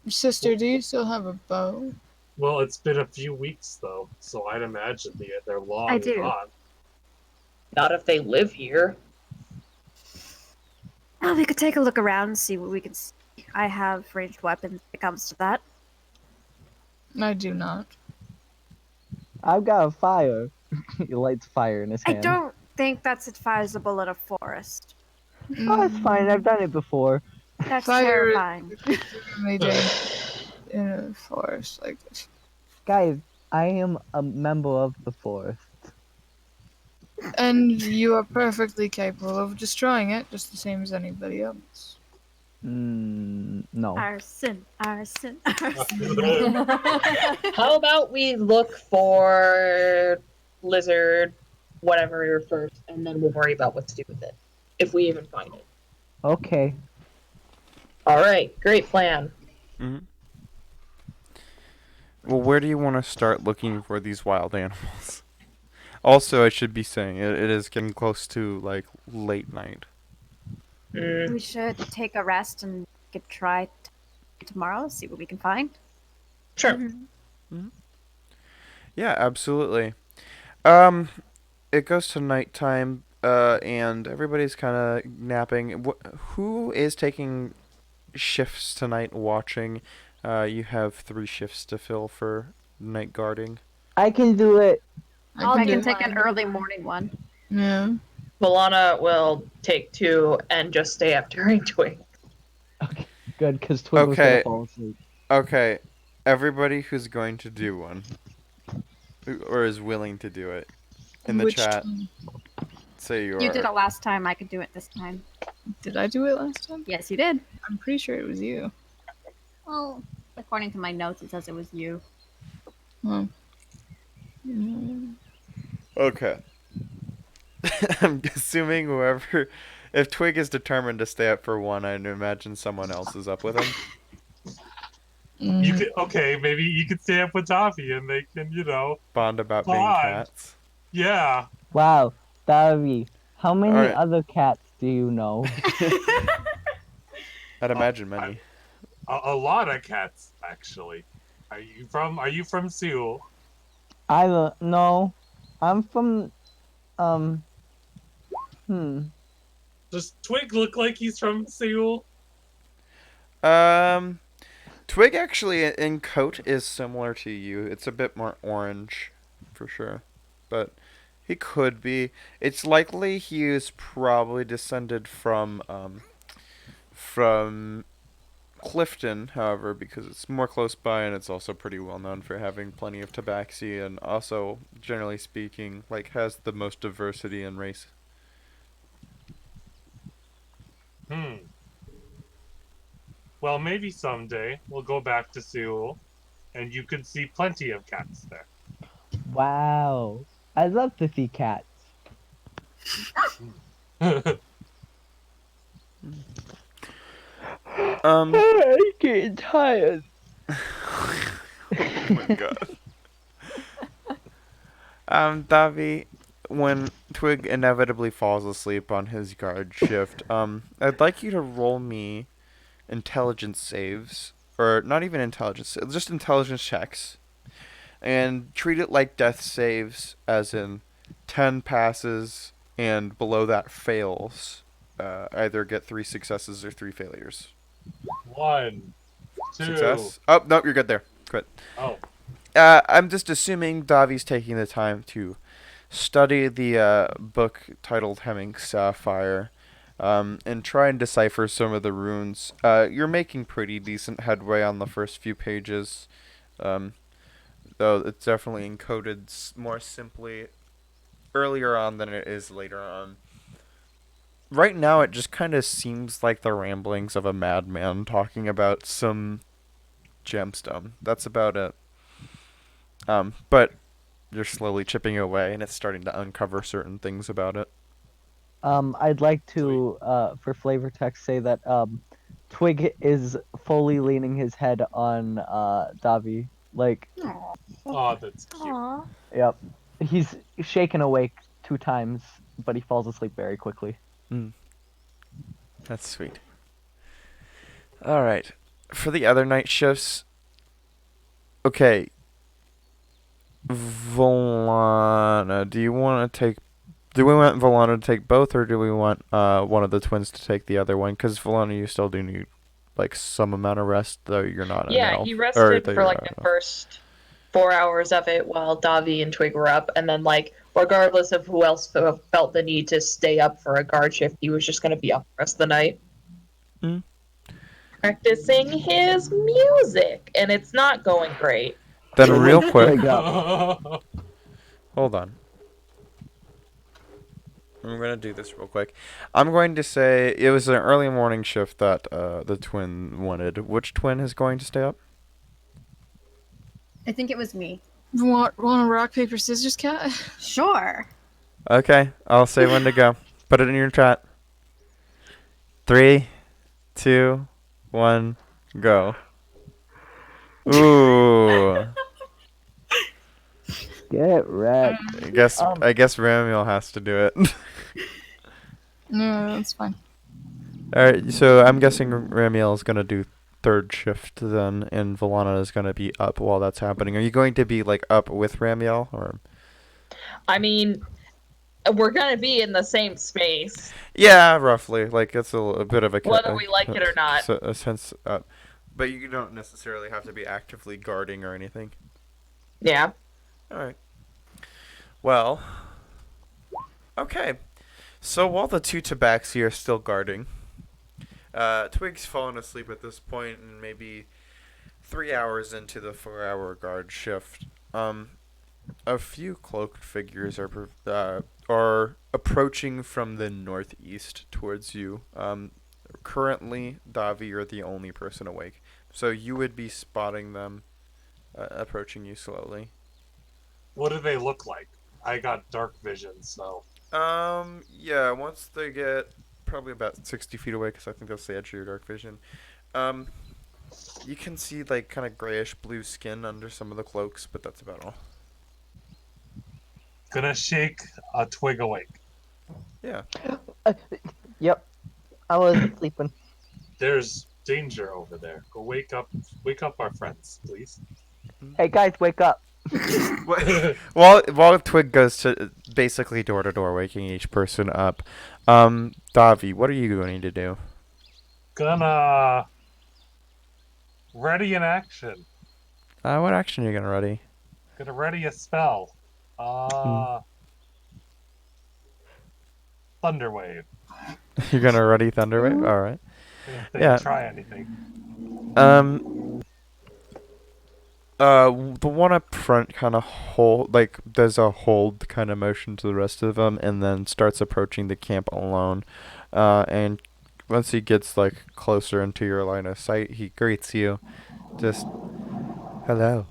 Sister, do you still have a bow? Well, it's been a few weeks though, so I'd imagine they're long I do. gone. Not if they live here. Well, we could take a look around and see what we can see. I have ranged weapons when it comes to that. I do not. I've got a fire. He lights fire in his I hand. don't think that's advisable in a forest. Oh, it's fine. I've done it before. That's Fire- terrifying. Extremely dangerous in a forest like this. Guys, I am a member of the forest. And you are perfectly capable of destroying it, just the same as anybody else. No. Arson, arson, arson. How about we look for lizard, whatever first, and then we'll worry about what to do with it, if we even find it. Okay. All right, great plan. Mm-hmm. Well, where do you want to start looking for these wild animals? Also, I should be saying, it is getting close to, like, late night. We should take a rest and get try tomorrow, see what we can find. Sure. Mm-hmm. Yeah, absolutely. It goes to nighttime, and everybody's kind of napping. Who is taking shifts tonight watching? You have 3 shifts to fill for night guarding. I can do it. I can do take an mine. early morning one. Yeah. Valana will take 2 and just stay up during Twig. Okay, good, because Twiggle's Okay. gonna fall asleep. Okay, everybody who's going to do one. or is willing to do it in the Which chat. time? Say you You are. did it last time. I could do it this time. Did I do it last time? Yes, you did. I'm pretty sure it was you. Well, according to my notes, it says it was you. Oh. Mm. Okay. I'm assuming whoever, if Twig is determined to stay up for one, I'd imagine someone else is up with him. You could maybe you could stay up with Toffee and they can, Bond about being bond. cats. Yeah. Wow, Davi, how many Alright. other cats do you know? I'd imagine many. A lot of cats, actually. Are you from Seoul? I don't know. I'm from, Does Twig look like he's from Seoul? Twig actually in coat is similar to you. It's a bit more orange, for sure. But he could be. It's likely he is probably descended from Clifton, however, because it's more close by and it's also pretty well known for having plenty of tabaxi and also, generally speaking, like has the most diversity in race. Well, maybe someday we'll go back to Seoul and you can see plenty of cats there. wow. I love to see cats. I'm getting tired. Oh my god. Davi, when Twig inevitably falls asleep on his guard shift, I'd like you to roll me intelligence saves, or not even intelligence, just intelligence checks, and treat it like death saves, as in 10 passes and below that fails. Either get 3 successes or 3 failures. 1, 2. Success? Oh, no, you're good there. Quit. Oh. I'm just assuming Davi's taking the time to study the book titled Hemming Sapphire, and try and decipher some of the runes. You're making pretty decent headway on the first few pages, though it's definitely encoded more simply earlier on than it is later on. Right now, it just kind of seems like the ramblings of a madman talking about some gemstone. That's about it. But you're slowly chipping away, and it's starting to uncover certain things about it. I'd like to, for flavor text, say that, Twig is fully leaning his head on, Davi. Like, Oh, that's cute. Aww. yep. He's shaken awake 2 times, but he falls asleep very quickly. That's sweet. Alright. For the other night shifts, okay. Volana, do we want Volana to take both, or do we want one of the twins to take the other one? Because Volana, you still do need like some amount of rest, though you're not an elf. He rested for like the first 4 hours of it while Davi and Twig were up, and then like regardless of who else felt the need to stay up for a guard shift, he was just going to be up the rest of the night. Practicing his music, and it's not going great. Then real quick, Oh, hold on. I'm going to do this real quick. I'm going to say it was an early morning shift that the twin wanted. Which twin is going to stay up? I think it was me. Want a rock, paper, scissors, cat? Sure. Okay, I'll say when to go. Put it in your chat. 3, 2, 1, go. Ooh. Get wrecked. I guess Ramiel has to do it. No, that's fine. Alright, so I'm guessing Ramiel is gonna do third shift then, and Volana is gonna be up while that's happening. Are you going to be like up with Ramiel, or? I mean, we're gonna be in the same space. Yeah, roughly. Like it's a bit of a whether we like it or not. A sense, but you don't necessarily have to be actively guarding or anything. Yeah. All right. Well. Okay. So while the 2 tabaxi are still guarding, Twig's fallen asleep at this point, and maybe 3 hours into the 4-hour guard shift. A few cloaked figures are approaching from the northeast towards you. Currently, Davi, you're the only person awake, so you would be spotting them approaching you slowly. What do they look like? I got dark vision, so. Yeah. Once they get probably about 60 feet away, because I think that's the edge of your dark vision. Um, you can see like kind of grayish blue skin under some of the cloaks, but that's about all. Gonna shake a twig awake. Yeah. Yep. I was sleeping. There's danger over there. Go wake up our friends, please. Hey guys, wake up. While Twig goes to basically door to door, waking each person up, Davi, what are you going to do? Gonna ready an action. What action are you gonna ready? Gonna ready a spell. Thunderwave. You're gonna ready Thunderwave? All right. Yeah. Try anything. The one up front kind of does a hold kind of motion to the rest of them, and then starts approaching the camp alone. And once he gets like closer into your line of sight, he greets you, just hello.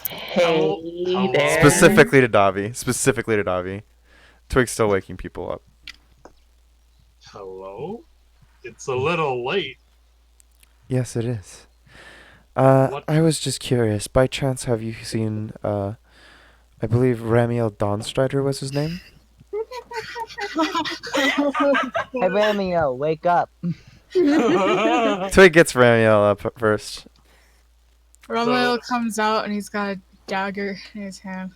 Hey there. Specifically to Davi. Twig's still waking people up. Hello? It's a little late. Yes, it is. What? I was just curious. By chance, have you seen, I believe Ramiel Dawnstrider was his name? Hey Romeo, wake up. Twig gets Ramiel up first. Romeo comes out and he's got a dagger in his hand.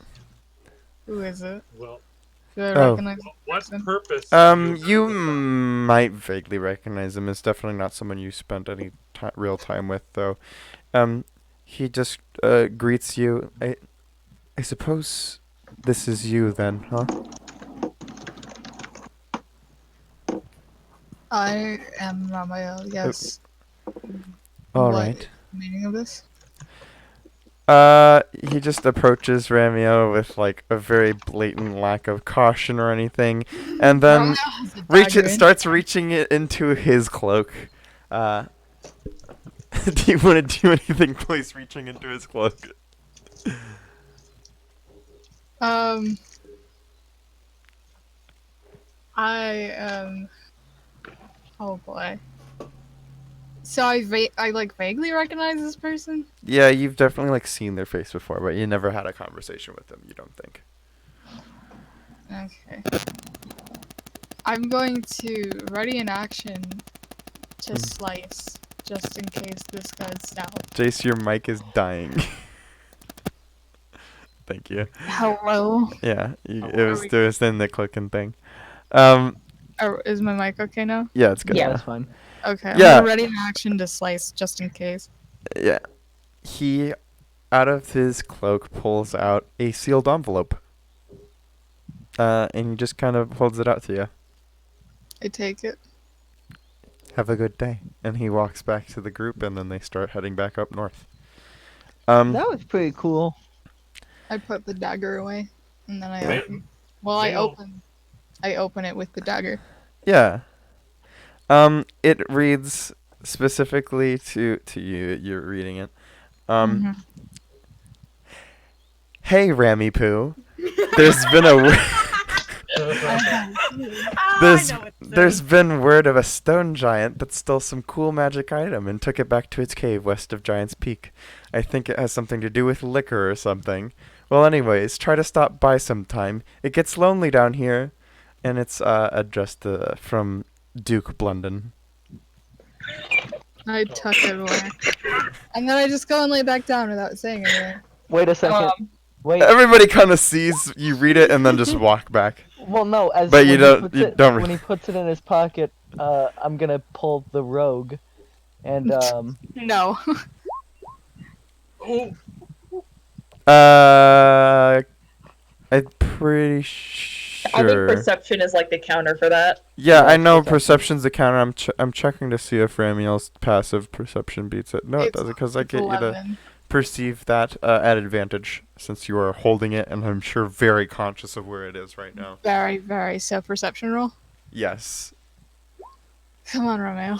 Who is it? Well, Do I Oh. recognize the what person? purpose? You might vaguely recognize him. It's definitely not someone you spent any real time with, though. He just greets you. I suppose this is you then, huh? I am Romeo, yes. All What right. is the meaning of this? He just approaches Ramio with like a very blatant lack of caution or anything, and then Romeo has a dagger in starts reaching it into his cloak. Do you want to do anything, please? Reaching into his cloak. Oh boy. So I like vaguely recognize this person? Yeah, you've definitely like seen their face before, but you never had a conversation with them. You don't think? Okay. I'm going to ready an action to slice, just in case this goes south. Jace, your mic is dying. Thank you. Hello? Yeah, it Are was in the clicking thing. Is my mic okay now? Yeah, it's good. Yeah, that's fine. Okay, I'm Yeah. gonna ready an action to slice, just in case. Yeah. He, out of his cloak, pulls out a sealed envelope. And he just kind of holds it out to you. I take it. Have a good day. And he walks back to the group, and then they start heading back up north. That was pretty cool. I put the dagger away, and then I They- open. Well, I open it with the dagger. Yeah. It reads specifically to you. You're reading it. Hey, Rami Poo. There's been there's been word of a stone giant that stole some cool magic item and took it back to its cave west of Giant's Peak. I think it has something to do with liquor or something. Well, anyways, try to stop by sometime. It gets lonely down here. And it's addressed from Duke Blunden. I tuck it away, and then I just go and lay back down without saying anything. Wait a second. Wait. Everybody kind of sees you read it and then just walk back. Well, no. But you don't. When he puts it in his pocket, I'm gonna pull the rogue, and No. Oh, I'm pretty sure. I think Sure. perception is like the counter for that. Yeah, I Yeah, know perception. perception's the counter. I'm checking to see if Ramiel's passive perception beats it. No, it It's- doesn't, because I it's get you to 11. perceive that at advantage since you are holding it, and I'm sure very conscious of where it is right now. Very, very. So perception roll. Yes. Come on, Romeo.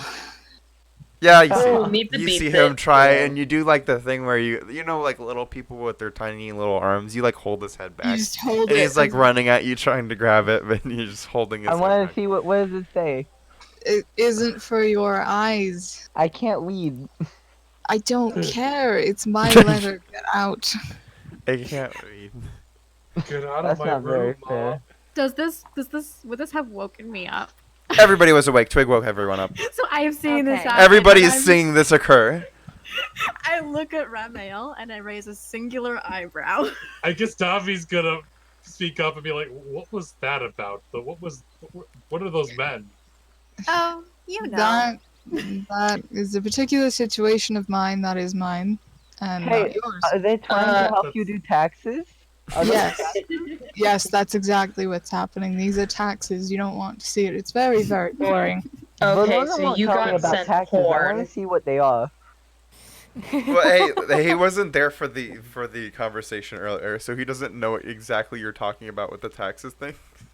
Yeah, you Oh, see, meet the you beat see it. him try, and you do like the thing where you know, like little people with their tiny little arms. You like hold his head You back, just hold and it. he's like running at you, trying to grab it, but you're just holding his I head want to back. see what does it say. It isn't for your eyes. I can't read. I don't care. It's my letter. Get out. I can't read. Get out That's of my not very room, Mom. fair. Would this have woken me up? Everybody was awake. Twig woke everyone up. So I have seen this Okay. happen. Everybody and is I'm- seeing this occur. I look at Ramael and I raise a singular eyebrow. I guess Davi's gonna speak up and be like, "What was that about? What are those men?" Oh, you know. That is a particular situation of mine. That is mine, and Hey, not yours. Are they trying to help that's- you do taxes? Are they- Yes. Yes, that's exactly what's happening. These are taxes. You don't want to see it. It's very, very boring. Okay, Valona so won't you tell me got about sent taxes. I porn. want to see what they are. Well, hey, he wasn't there for the conversation earlier, so he doesn't know what exactly you're talking about with the taxes thing.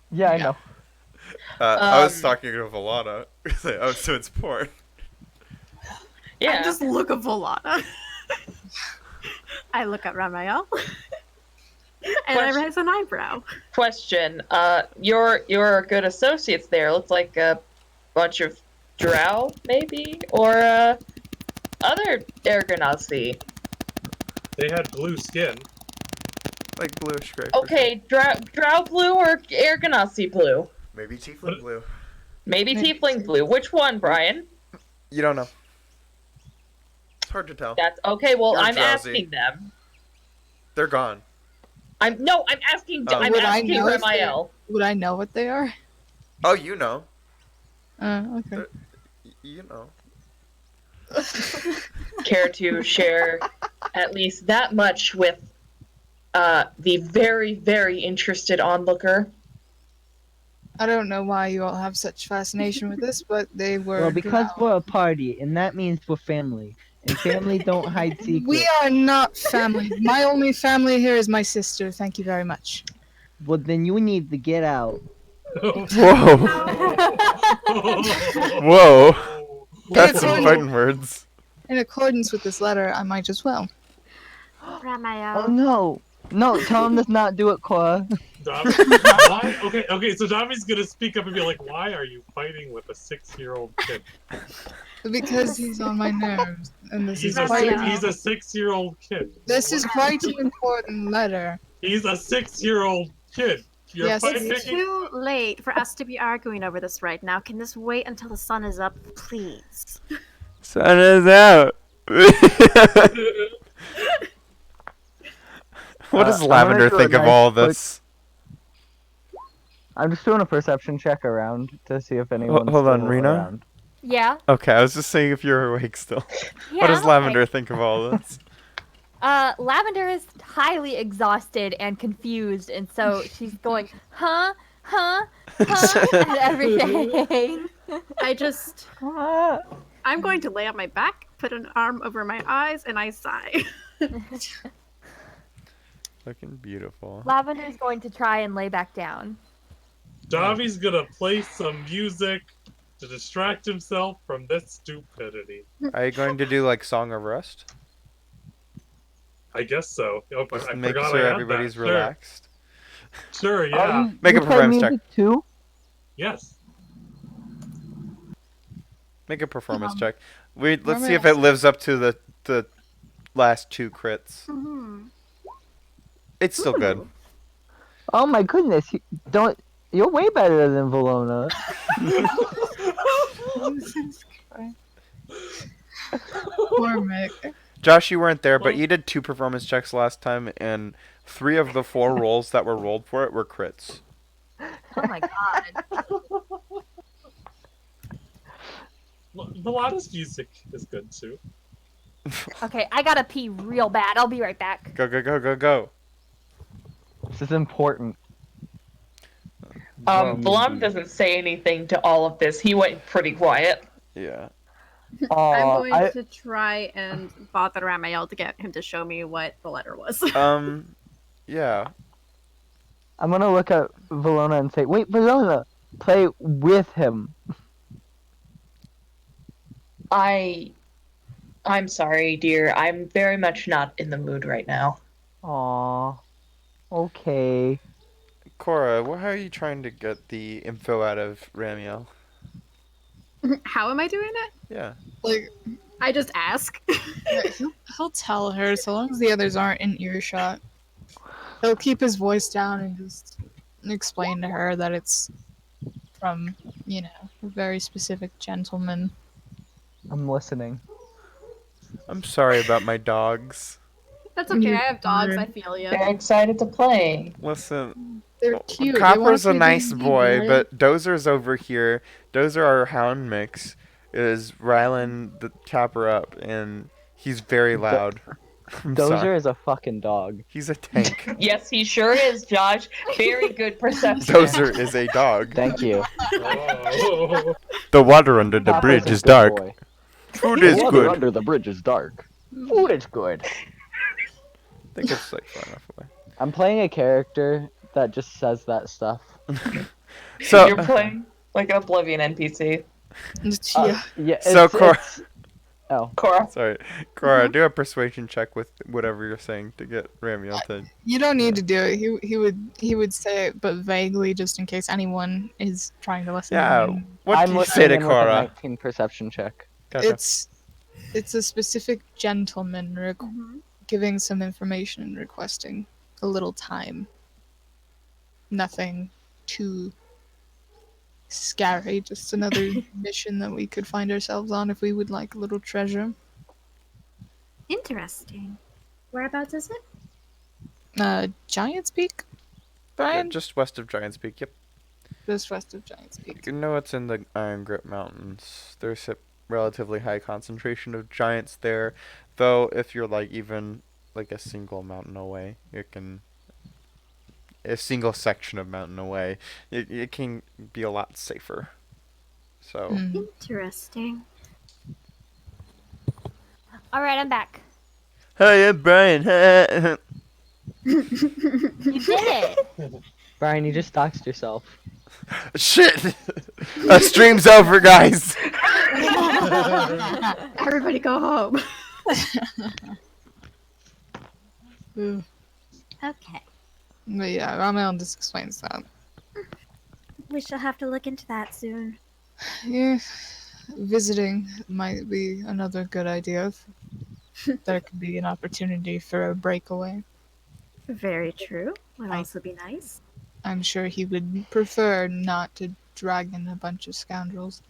Yeah, I Yeah. know. I was talking to Valana. Oh, so it's porn. Yeah. I just look at Volana. I look at Ramael. And I raise an eyebrow. Question. Your good associates there look like a bunch of drow, maybe, or other Ergonazi. They had blue skin. Like bluish gray. Okay, drow blue or Ergonazi blue? Maybe tiefling blue. Maybe tiefling blue. Which one, Brian? You don't know. It's hard to tell. That's okay. Well, You're I'm drowsy. asking them. They're gone. I'm asking. Oh. I'm Would I asking know if they- Ramael. Would I know what they are? Oh, you know. Okay. You know. Care to share at least that much with the very, very interested onlooker? I don't know why you all have such fascination with this, but they were. Well, because drow. we're a party, and that means we're family. And family don't hide secrets. We are not family. My only family here is my sister. Thank you very much. Well, then you need to get out. Whoa. Whoa. That's some according- fighting words. In accordance with this letter, I might as well. Ramael. Oh no. No, tell him to not do it, Cora. Why? Okay. So Davi's gonna speak up and be like, "Why are you fighting with a 6-year-old kid? Because he's on my nerves, and this He's is a quite. Ramael. 6-year-old kid. This is quite an important letter. He's a 6-year-old kid. You're Yes. fighting. It's too late for us to be arguing over this right now. Can this wait until the sun is up, please? Sun is out. What does I'm Lavender gonna do a think of nice all quick- this? I'm just doing a perception check around to see if anyone's hold on, still Rena? around. Yeah. Okay, I was just saying if you're awake still. Yeah. What does okay. Lavender think of all this? Lavender is highly exhausted and confused, and so she's going, huh, at everything. I'm going to lay on my back, put an arm over my eyes, and I sigh. Looking beautiful. Lavender's going to try and lay back down. Davi's gonna play some music to distract himself from this stupidity. Are you going to do like Song of Rest? I guess so. Oh, but Just I make forgot sure I had everybody's that. relaxed. Sure, yeah. Make you a play performance check. music too? Yes. Make a performance check. Let's Remember see if I it lives up to the last 2 crits. It's still good. Oh my goodness! You're way better than Valona. Poor Mick. Josh, you weren't there, but you did 2 performance checks last time, and 3 of the 4 rolls that were rolled for it were crits. Oh my god. Melodic music is good too. Okay, I gotta pee real bad. I'll be right back. Go, go, go, go, go. This is important. Blum doesn't say anything to all of this. He went pretty quiet. Yeah. I'm going to try and bother Ramael to get him to show me what the letter was. Yeah. I'm gonna look at Valona and say, wait, Valona, play with him. I'm sorry, dear. I'm very much not in the mood right now. Aww. Okay. Cora, how are you trying to get the info out of Ramiel? How am I doing it? Yeah. Like, I just ask. he'll tell her so long as the others aren't in earshot. He'll keep his voice down and just explain to her that it's from, a very specific gentleman. I'm listening. I'm sorry about my dogs. That's okay, I have dogs, I feel you. They're excited to play. Listen, They're cute. Copper's they a nice boy, right? but Dozer's over here. Dozer, our hound mix, is riling the Copper up, and he's very loud. Dozer is a fucking dog. He's a tank. Yes, he sure is, Josh. Very good perception. Dozer is a dog. Thank you. Oh. The water under the Copper's bridge a is good dark. boy. Food is The water good. under the bridge is dark. Food is good. I think it's like far enough away. I'm playing a character that just says that stuff. So You're playing like an Oblivion NPC. Yeah. Yeah. So, Cora. Oh. Cora. Sorry, Cora, do a persuasion check with whatever you're saying to get Ramiel to. You don't need to do it. He would say it, but vaguely, just in case anyone is trying to listen. Yeah. To him. What do you say to listening in with a Cora? 19 perception check. Gotcha. It's a specific gentleman giving some information and requesting a little time. Nothing too scary, just another mission that we could find ourselves on if we would like a little treasure. Interesting. Whereabouts is it? Giant's Peak? Yeah, Brian? just west of Giant's Peak. Yep. Just west of Giant's Peak. You know it's in the Iron Grip Mountains. There's a relatively high concentration of giants there, though if you're like even like a single mountain away, a single section of mountain away, it can be a lot safer. So Interesting. Alright, I'm back. Hey, I'm Brian. You did it! Brian, you just doxed yourself. Shit! A stream's over, guys. Everybody go home. Okay. But yeah, Ramel just explains that. We shall have to look into that soon. Yeah, visiting might be another good idea. There could be an opportunity for a breakaway. Very true. Would also be nice. I'm sure he would prefer not to drag in a bunch of scoundrels.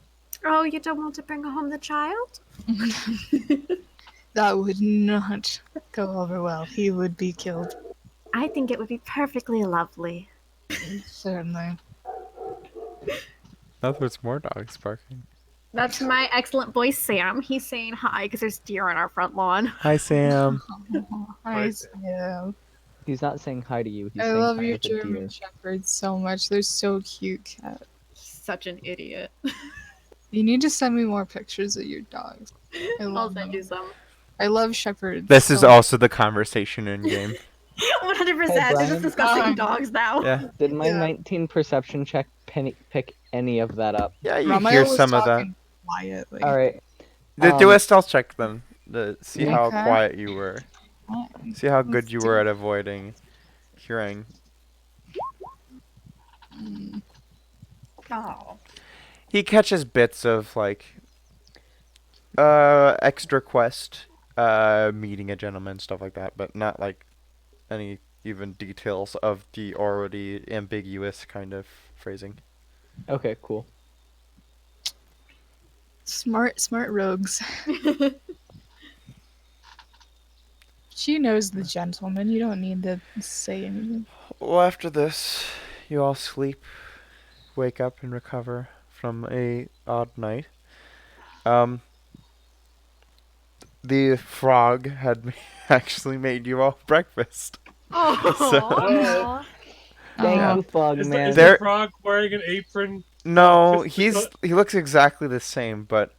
Oh, you don't want to bring home the child? That would not go over well. He would be killed. I think it would be perfectly lovely. Certainly. Oh, there's more dogs barking. That's my excellent boy, Sam. He's saying hi because there's deer on our front lawn. Hi, Sam. Yeah. He's not saying hi to you. He's I saying love hi your to the German deer. shepherds so much. They're so cute, cat. Such an idiot. You need to send me more pictures of your dogs. I'll love send them. you some. I love shepherds. This is so also the conversation in game. 100%. Hey, They're Brian. just discussing dogs now. Yeah. Did my Yeah. 19 perception check pick any of that up? Yeah, you Ramael hear was some of that. talking Quietly. Alright. Do a stealth check then to see how Okay. quiet you were. See how good Let's you do were it. at avoiding hearing. Oh. He catches bits of like extra quest, meeting a gentleman, stuff like that, but not like any even details of the already ambiguous kind of phrasing. Okay, cool. Smart rogues. She knows the gentleman. You don't need to say anything. Well, after this, you all sleep, wake up, and recover from a odd night. The frog had actually made you all breakfast. Oh. So, Aw. Thank Oh. you, Frog Is Man. the frog wearing an apron? No, Just he looks exactly the same, but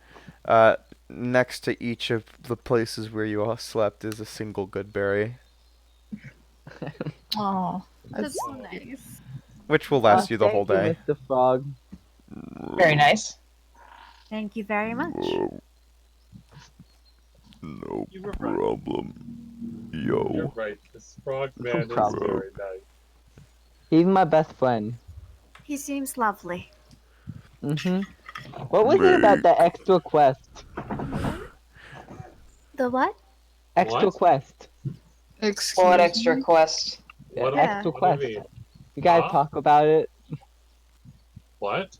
next to each of the places where you all slept is a single good berry, Oh. That's so nice. which will last you the whole Thank you, day. Mr. Frog. Very nice. Thank you very much. No You were right. problem. You're Yo. right. This frog man is problem. very nice. He's my best friend. He seems lovely. What was it about the extra quest? The what? Extra What? quest. Excuse What me? extra quest? What, Extra what do you quest. mean? You guys Huh? talk about it? What?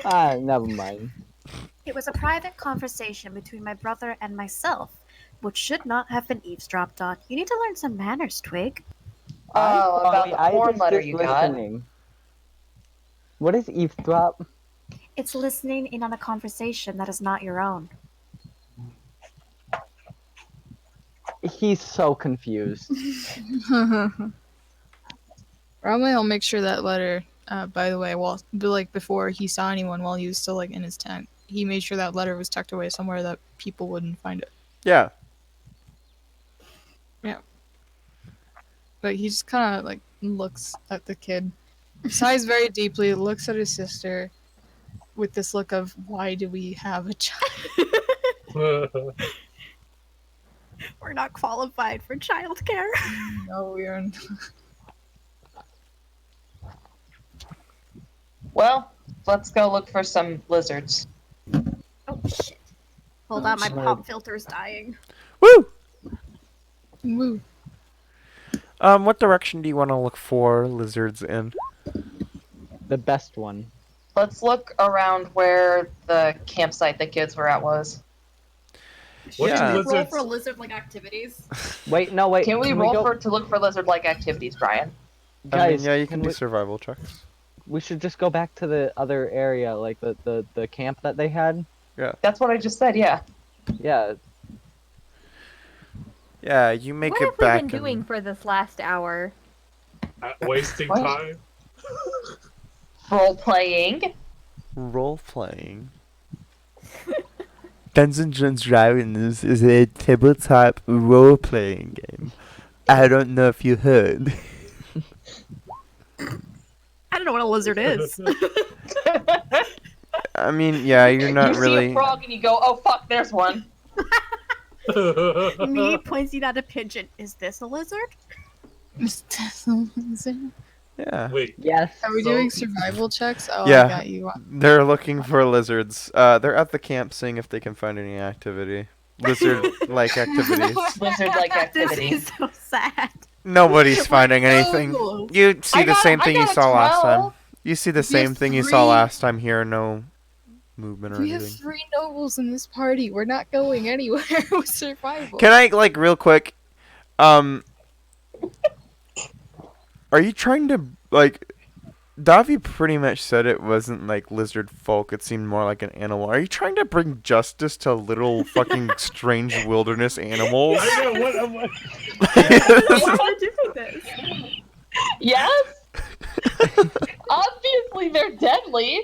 Never mind. It was a private conversation between my brother and myself, which should not have been eavesdropped on. You need to learn some manners, Twig. Oh, about Sorry, the I porn was letter just you got. listening. What is eavesdrop? It's listening in on a conversation that is not your own. He's so confused. Probably I'll make sure that letter, by the way, before he saw anyone while he was still like in his tent, he made sure that letter was tucked away somewhere that people wouldn't find it. Yeah. Yeah. But he just kind of like looks at the kid, sighs very deeply, looks at his sister with this look of, why do we have a child? We're not qualified for childcare. No, we aren't. Well, let's go look for some lizards. Oh shit. Hold on, my pop filter's dying. Woo! Woo. What direction do you want to look for lizards in? The best one. Let's look around where the campsite the kids were at was. What Yeah. do Roll lizards? for lizard-like activities. Wait. Can we roll go? to look for lizard-like activities, Brian? I mean, Guys, yeah, you can do we... survival checks. we should just go back to the other area, like the camp that they had. That's what I just said, yeah. Yeah. Yeah, you make What it have we back. been doing for this last hour? Wasting What? time? Role-playing. Role playing. Dungeons and Dragons is a tabletop role playing game. I don't know if you heard. I don't know what a lizard is. I mean, yeah, you're not you really. see a frog and you go, oh fuck, there's one. Me pointing at a pigeon. Is this a lizard? Yeah. Wait. Yes. Are we doing survival checks? Oh, Yeah. I got you. They're looking for lizards. They're at the camp seeing if they can find any activity. Lizard-like activities. Lizard-like activity. This is so sad. Nobody's finding anything. No. You see the same thing you got a saw last 12. time. You see the We same have thing you saw 3. last time here. No movement or We have anything. 3 nobles in this party. We're not going anywhere with survival. Can I, like, real quick? Are you trying to, like... Davi pretty much said it wasn't like lizard folk, it seemed more like an animal. Are you trying to bring justice to little fucking strange wilderness animals? I know, what? Why would you do this? Yes? Obviously they're deadly.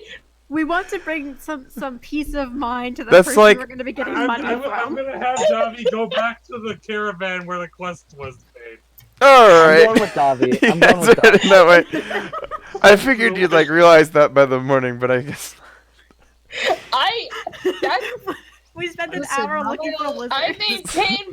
We want to bring some peace of mind to the That's person like- we're going to be getting I'm money I'm from. gonna have Davi go back to the caravan where the quest was made. Alright. I'm going with Davi. I'm going with Yes, Davi. that way. I figured you'd like realize that by the morning, but I guess We spent an Listen, hour looking for a lizard. I maintain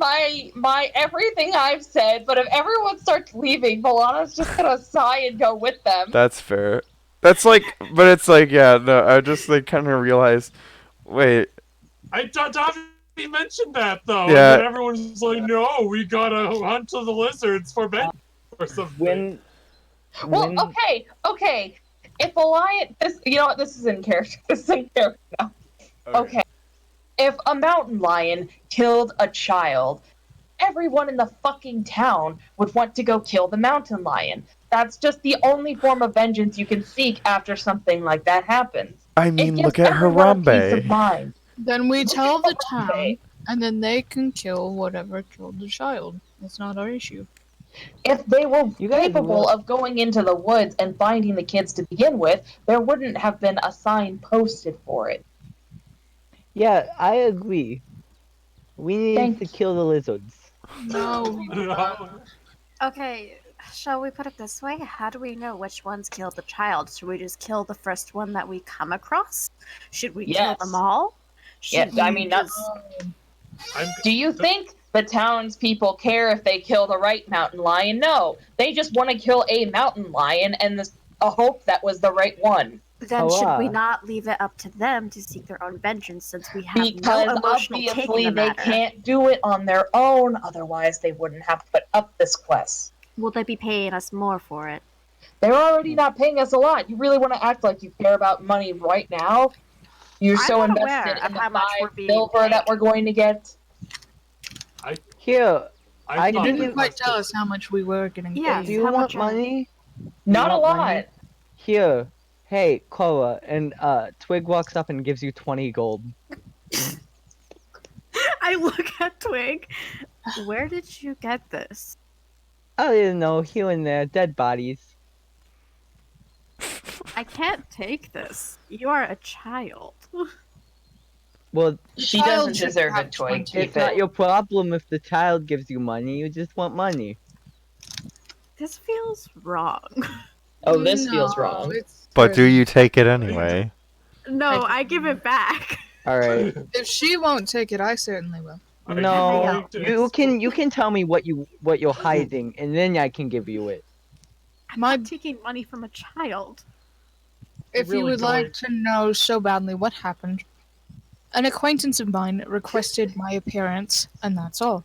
my everything I've said, but if everyone starts leaving, Valana's just gonna sigh and go with them. that's fair. That's like, but it's like, yeah, no, I just like kind of realized, wait, Davi mentioned that though. Yeah. And then everyone's like, no, we gotta hunt to the lizards for Ben or something. Well, okay. If Alliance, you know what? This is in character. This is in character now. Okay. If a mountain lion killed a child, everyone in the fucking town would want to go kill the mountain lion. That's just the only form of vengeance you can seek after something like that happens. I It mean, gives look at everyone a peace of Harambe. mind. Then we tell the town, Harambe. and then they can kill whatever killed the child. That's not our issue. If they were You guys capable will- of going into the woods and finding the kids to begin with, there wouldn't have been a sign posted for it. Yeah, I agree. We need Thank to kill the lizards. No, we do not. Okay, shall we put it this way? How do we know which ones killed the child? Should we just kill the first one that we come across? Should we kill them all? Yeah, Should I we mean, I'm do you think the townspeople care if they kill the right mountain lion? No, they just want to kill a mountain lion and a hope that was the right one. Then should we Hurrah. not leave it up to them to seek their own vengeance since we have Because no emotional take in obviously the they matter? can't do it on their own, otherwise they wouldn't have put up this quest. Will they be paying us more for it? They're already not paying us a lot. You really want to act like you care about money right now? You're I'm so not invested aware in of the how much we're 5 being silver that paid. we're going to get? Here, I I thought You didn't the didn't quite quest tell was- us how much we were getting Yeah, paid. do you how want much money? Not a want lot. money? Here. Hey, Cora, and Twig walks up and gives you 20 gold. I look at Twig. Where did you get this? I don't know, here and there, dead bodies. I can't take this. You are a child. Well, She Child doesn't should deserve have it, Toy. 20. Keep it's not it. your problem if the child gives you money, you just want money. This feels wrong. Oh, this feels No, wrong. it's But do terrible. you take it anyway? No, I give it back. Alright. If she won't take it, I certainly will. Are you No, going to you can tell me what you're hiding, and then I can give you it. I'm My- not taking money from a child. If you really would like to know so badly what happened, an acquaintance of mine requested my appearance, and that's all.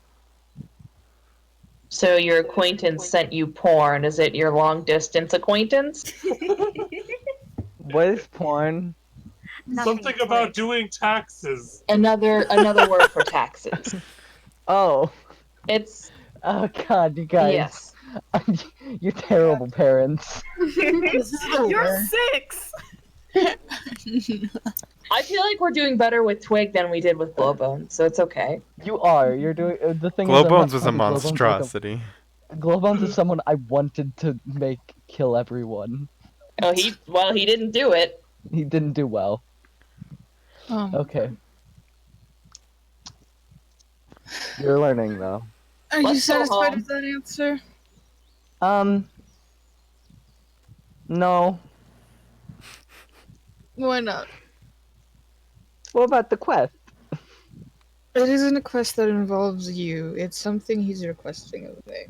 So your acquaintance sent you porn. Is it your long distance acquaintance? What is porn? Nothing, Something about Twig. doing taxes. Another word for taxes. Oh. It's Oh god, you guys. yes. You're terrible parents. You're 6. I feel like we're doing better with Twig than we did with Glowbone, so it's okay. You are. You're doing the thing. Is, I'm not Glowbones was a funny. Glowbone's like monstrosity. Glowbones is someone I wanted to make kill everyone. Oh, he didn't do it. He didn't do well. Okay. You're learning though. Are you Let's go satisfied home. with that answer? No. Why not? What about the quest? It isn't a quest that involves you. It's something he's requesting of me.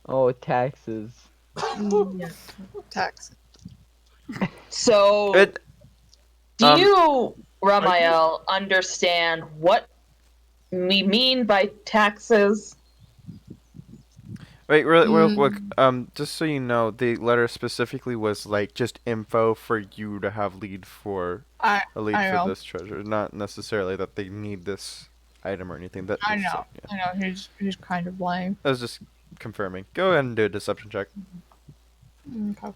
Oh, taxes. Yeah. Tax. So It, do um, you, Ramael, understand what we mean by taxes? Wait, real quick. Just so you know, the letter specifically was like just info for you to have lead for I a lead I for know. this treasure, not necessarily that they need this item or anything. That I was, know. yeah. I know. He's kind of lying. I was just confirming. Go ahead and do a deception check. Okay.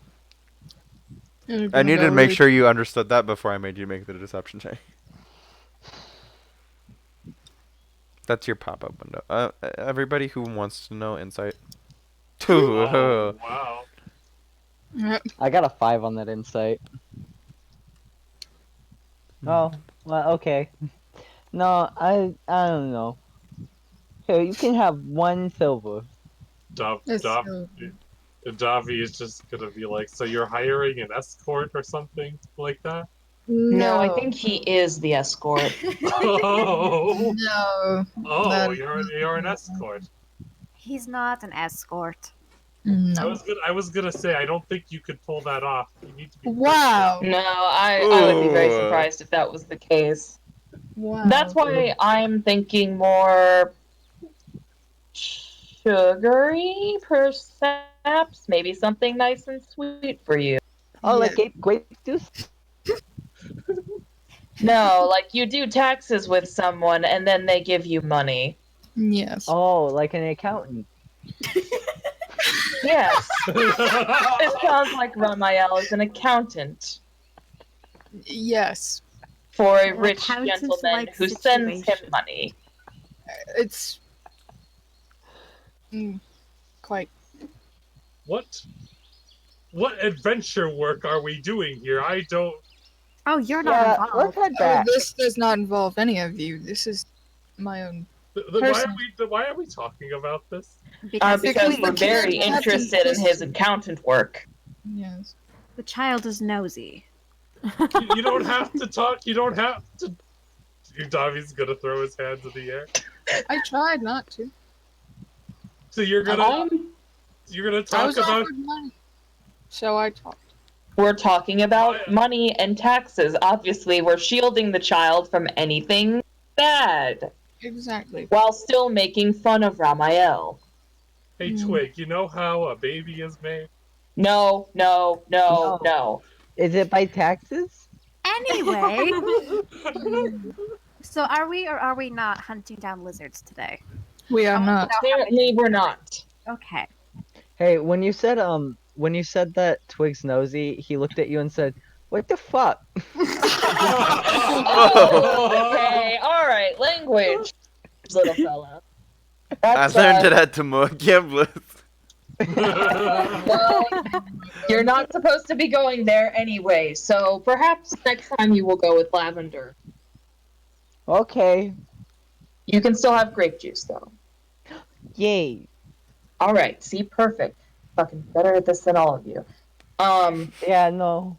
I needed to make sure you understood that before I made you make the deception check. That's your pop-up window. Everybody who wants to know insight. Oh, wow. Yep. I got a 5 on that insight. Oh, well, okay. No, I don't know. Here, you can have 1 silver. That's so- Davi is just gonna be like, so you're hiring an escort or something like that? No, I think he is the escort. Oh, No. oh, That- you're an escort. He's not an escort. No. I was gonna say I don't think you could pull that off. You need to be Wow. No, I would be very Ooh. surprised if that was the case. Wow. That's why I'm thinking more sugary, perhaps. Maybe something nice and sweet for you. Oh, Yeah. like grape juice? No, like you do taxes with someone and then they give you money. Yes. Oh, like an accountant. Yes. It sounds like Ramael is an accountant Yes. for a An rich accountant's gentleman like who sends him situation. money. It's Quite. What adventure work are we doing here? I don't. Oh, you're not Yeah, let's involved. head Oh, back. this does not involve any of you. This is my own. Why are we talking about this? Because Because the we're kid very had to interested in just- his accountant work. Yes. the child is nosy. You don't have to talk. You don't have to. Davi's gonna throw his hands in the air. I tried not to. So you're gonna I talk was about. offered money, so I talked. We're talking about money and taxes. Obviously, we're shielding the child from anything bad, Exactly. while still making fun of Ramael. Hey Twig, you know how a baby is made? No. Is it by taxes? Anyway, so are we or are we not hunting down lizards today? We are not. Apparently, we're not. Okay. Hey, when you said that Twig's nosy, he looked at you and said, "What the fuck?" Oh, okay, all right, language, little fella. I learned it at Timur Gamblers. Well, you're not supposed to be going there anyway, so perhaps next time you will go with lavender. Okay. You can still have grape juice, though. Yay. All right, see, perfect. Fucking better at this than all of you. Yeah, no.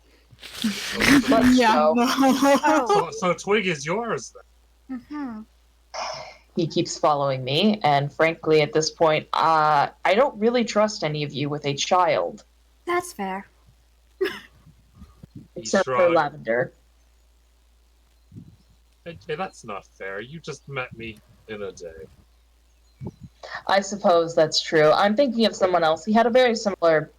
Let's go. Oh. So Twig is yours then. Mm-hmm. He keeps following me, and frankly, at this point, I don't really trust any of you with a child, That's fair. except for Shrug. lavender. Hey, that's not fair. You just met me in a day. I suppose that's true. I'm thinking of someone else. He had a very similar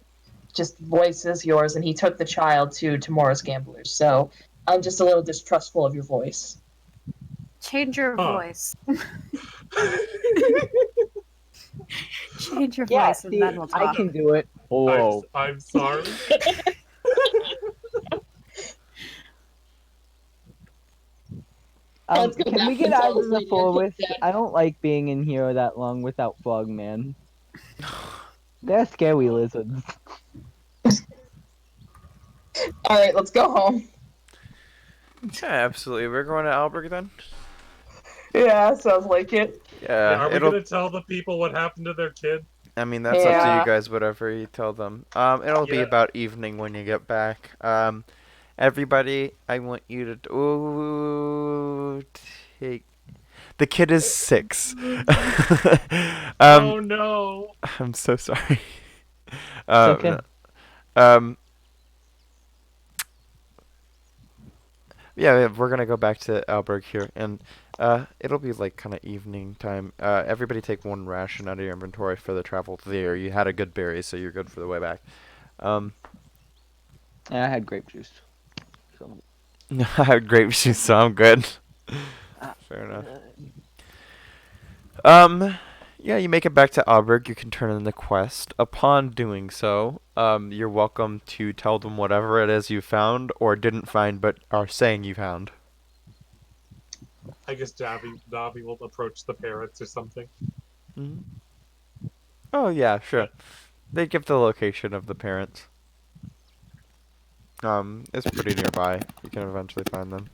just voice as yours, and he took the child to Tomorrow's Gamblers. So I'm just a little distrustful of your voice. Change your voice. Change your Yeah, voice and see, then we'll talk. I can do it. Whoa. I'm sorry. Let's go Can back we get and out tell of this the lady forest? I took that. I don't like being in here that long without Frogman. They're scary lizards. All right, let's go home. Yeah, absolutely. We're going to Alberg then? Yeah, sounds like it. Yeah, Are we gonna tell the people what happened to their kid? I mean, that's up to Yeah. you guys, whatever you tell them. It'll be Yeah. about evening when you get back. Everybody, I want you to take... The kid is 6. Oh no! I'm so sorry. okay. Yeah, we're gonna go back to Alberg here, and it'll be like kind of evening time. Everybody take 1 ration out of your inventory for the travel there. You had a good berry, so you're good for the way back. And I had grape juice. So. I had grape juice, so I'm good. Fair enough. Yeah, you make it back to Alberg. You can turn in the quest. Upon doing so, you're welcome to tell them whatever it is you found or didn't find, but are saying you found. I guess Davi will approach the parents or something. Mm-hmm. Oh yeah, sure. They give the location of the parents. It's pretty nearby. You can eventually find them.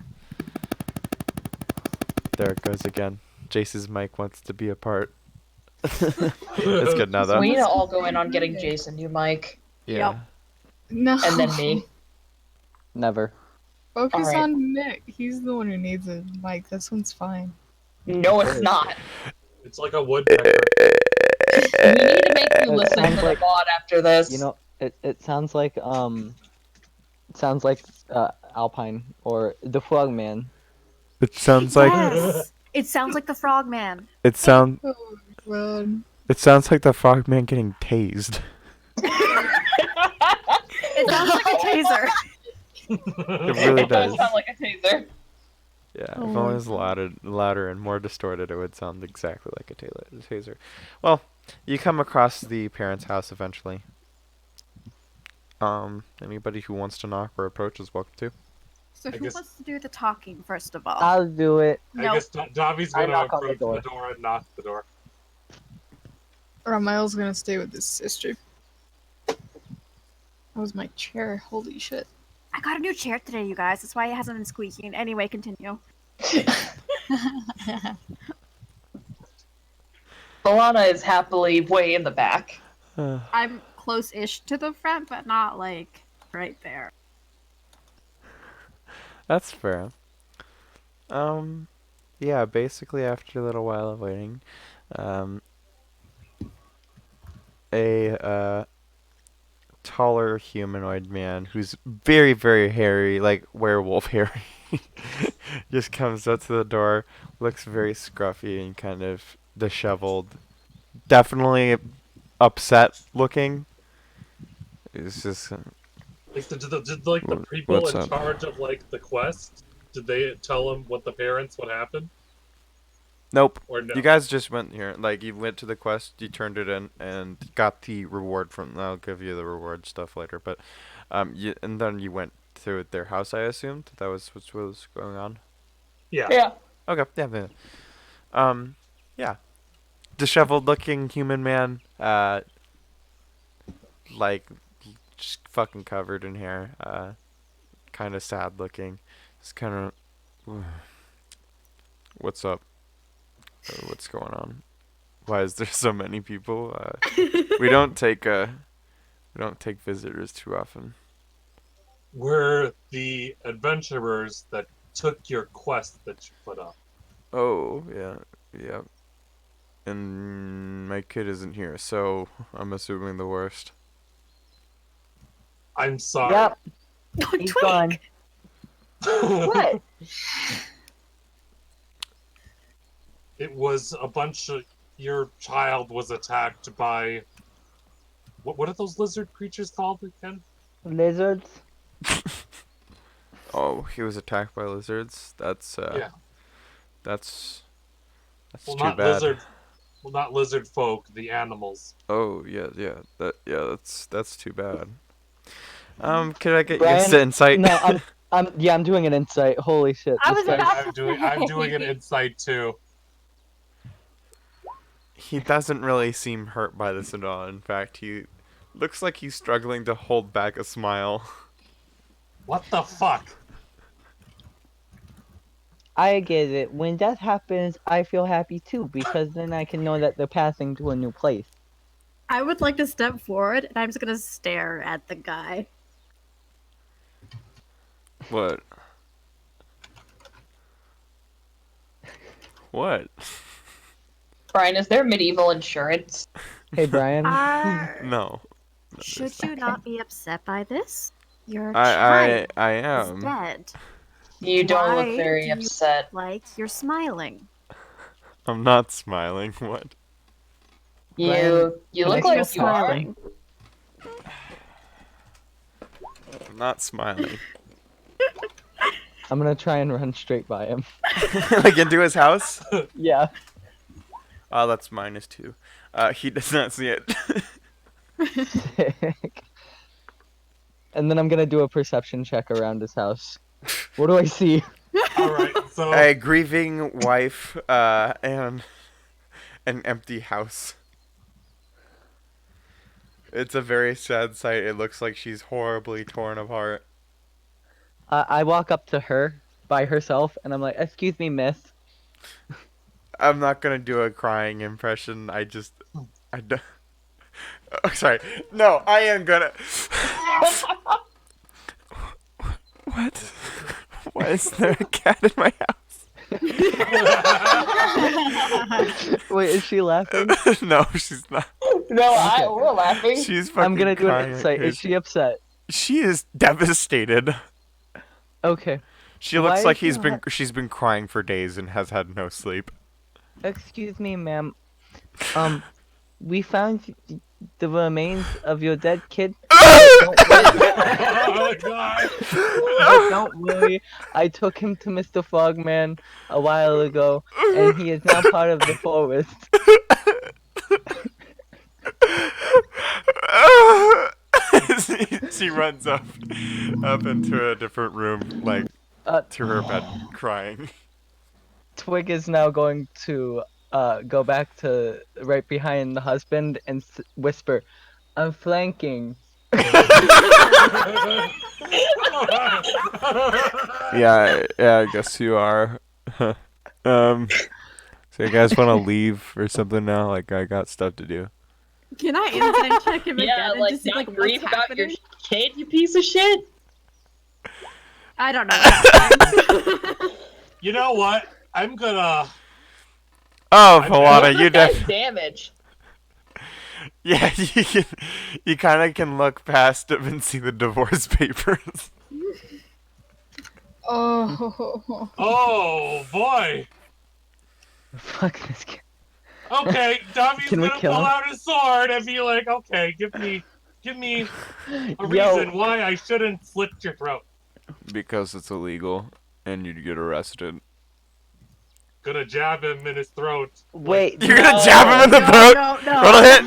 There it goes again. Jace's mic wants to be a part. It's good now though. We need to all go in on getting Jason new mic. Yeah. Yep. No. And then me. Never. Focus Alright. on Nick. He's the one who needs a mic. This one's fine. No, it's not. It's like a woodpecker. We need to make you It listen to sounds the like- VOD after this. You know, it sounds like Alpine or the Frogman. It sounds like Yes! It sounds like the Frogman. it sound Oh my god. it sounds like the frogman getting tased. It sounds like a taser. It really does. sound like a taser. Yeah, Oh if my only it was louder and more distorted, it would sound exactly like a taser. Well, you come across the parents' house eventually. Anybody who wants to knock or approach is welcome to. So I who guess- wants to do the talking first of all? I'll do it. I No. guess Davi's I gonna knock on the approach door. the door and knock the door. Ramael's gonna stay with his sister. That was my chair. Holy shit. I got a new chair today, you guys. That's why it hasn't been squeaking. Anyway, continue. Alana is happily way in the back. I'm close-ish to the front, but not, like, right there. That's fair. Yeah, basically after a little while of waiting, a taller humanoid man who's very, very hairy, like werewolf hairy, just comes up to the door, looks very scruffy and kind of disheveled. Definitely upset looking. It's just Like, did the people what's in up? charge of, like, the quest, did they tell him what happened? Nope. Or no? You guys just went here. Like, you went to the quest, you turned it in, and got the reward from... I'll give you the reward stuff later, but... and then you went to their house, I assumed? That was what was going on? Yeah. Okay, yeah. Yeah. Disheveled-looking human man, like, just fucking covered in hair, kind of sad-looking. Just kind of... What's up? What's going on? Why is there so many people? We don't take visitors too often. We're the adventurers that took your quest that you put up. Oh, yeah. And my kid isn't here, so I'm assuming the worst. I'm sorry. Yep. He's gone. What? It was a bunch of... Your child was attacked by... What are those lizard creatures called again? Lizards? Oh, he was attacked by lizards? That's, Yeah. That's Well, too not bad. not lizard folk, the animals. Oh, yeah. That's too bad. Can I get Brian? your insight? No, I'm doing an insight. Holy shit. I this was guy- about I'm doing an insight too. He doesn't really seem hurt by this at all. In fact, he looks like he's struggling to hold back a smile. What the fuck? I get it. When death happens, I feel happy too, because then I can know that they're passing to a new place. I would like to step forward, and I'm just gonna stare at the guy. What? What? Brian, is there medieval insurance? Hey, Brian. No. Should you not be upset by this? Your I child is am. dead. You don't Why look very do you upset. Like you're smiling. I'm not smiling. What? You look Brian, like you're you are. smiling. I'm not smiling. I'm gonna try and run straight by him. Like into his house? Yeah. Oh, that's -2. He does not see it. Sick. And then I'm gonna do a perception check around his house. What do I see? Alright, so... A grieving wife, and an empty house. It's a very sad sight. It looks like she's horribly torn apart. I walk up to her by herself, and I'm like, "Excuse me, miss." I'm not gonna do a crying impression. I don't. Oh, sorry. No, I am gonna. What? Why is there a cat in my house? Wait, is she laughing? No, she's not. No, we're laughing. She's fucking I'm gonna do an crying like insight. Is crazy. she upset? She is devastated. Okay. She Why looks is like she she's been crying for days and has had no sleep. Excuse me, ma'am. We found the remains of your dead kid. Oh, God. But don't worry, I took him to Mr. Frogman a while ago, and he is now part of the forest. She runs up into a different room, like to her bed, crying. Twig is now going to go back to right behind the husband and whisper, "I'm flanking." Yeah, I guess you are. So you guys want to leave or something now? Like, I got stuff to do. Can I insight check him Yeah, again and like just see not like what's grieve about your happening? kid, you piece of shit. I don't know what's happening. You know what? I'm gonna. Oh, I'm Valana, Look you at that def. damage. Yeah, you kind of can look past him and see the divorce papers. Oh. Oh boy. Fuck this kid. Okay, Davi's Can we gonna kill pull him? out his sword and be like, "Okay, give me a Yo, reason why I shouldn't slit your throat." Because it's illegal, and you'd get arrested. Gonna jab him in his throat. wait, You're gonna jab him in the throat? No. Roll a hit!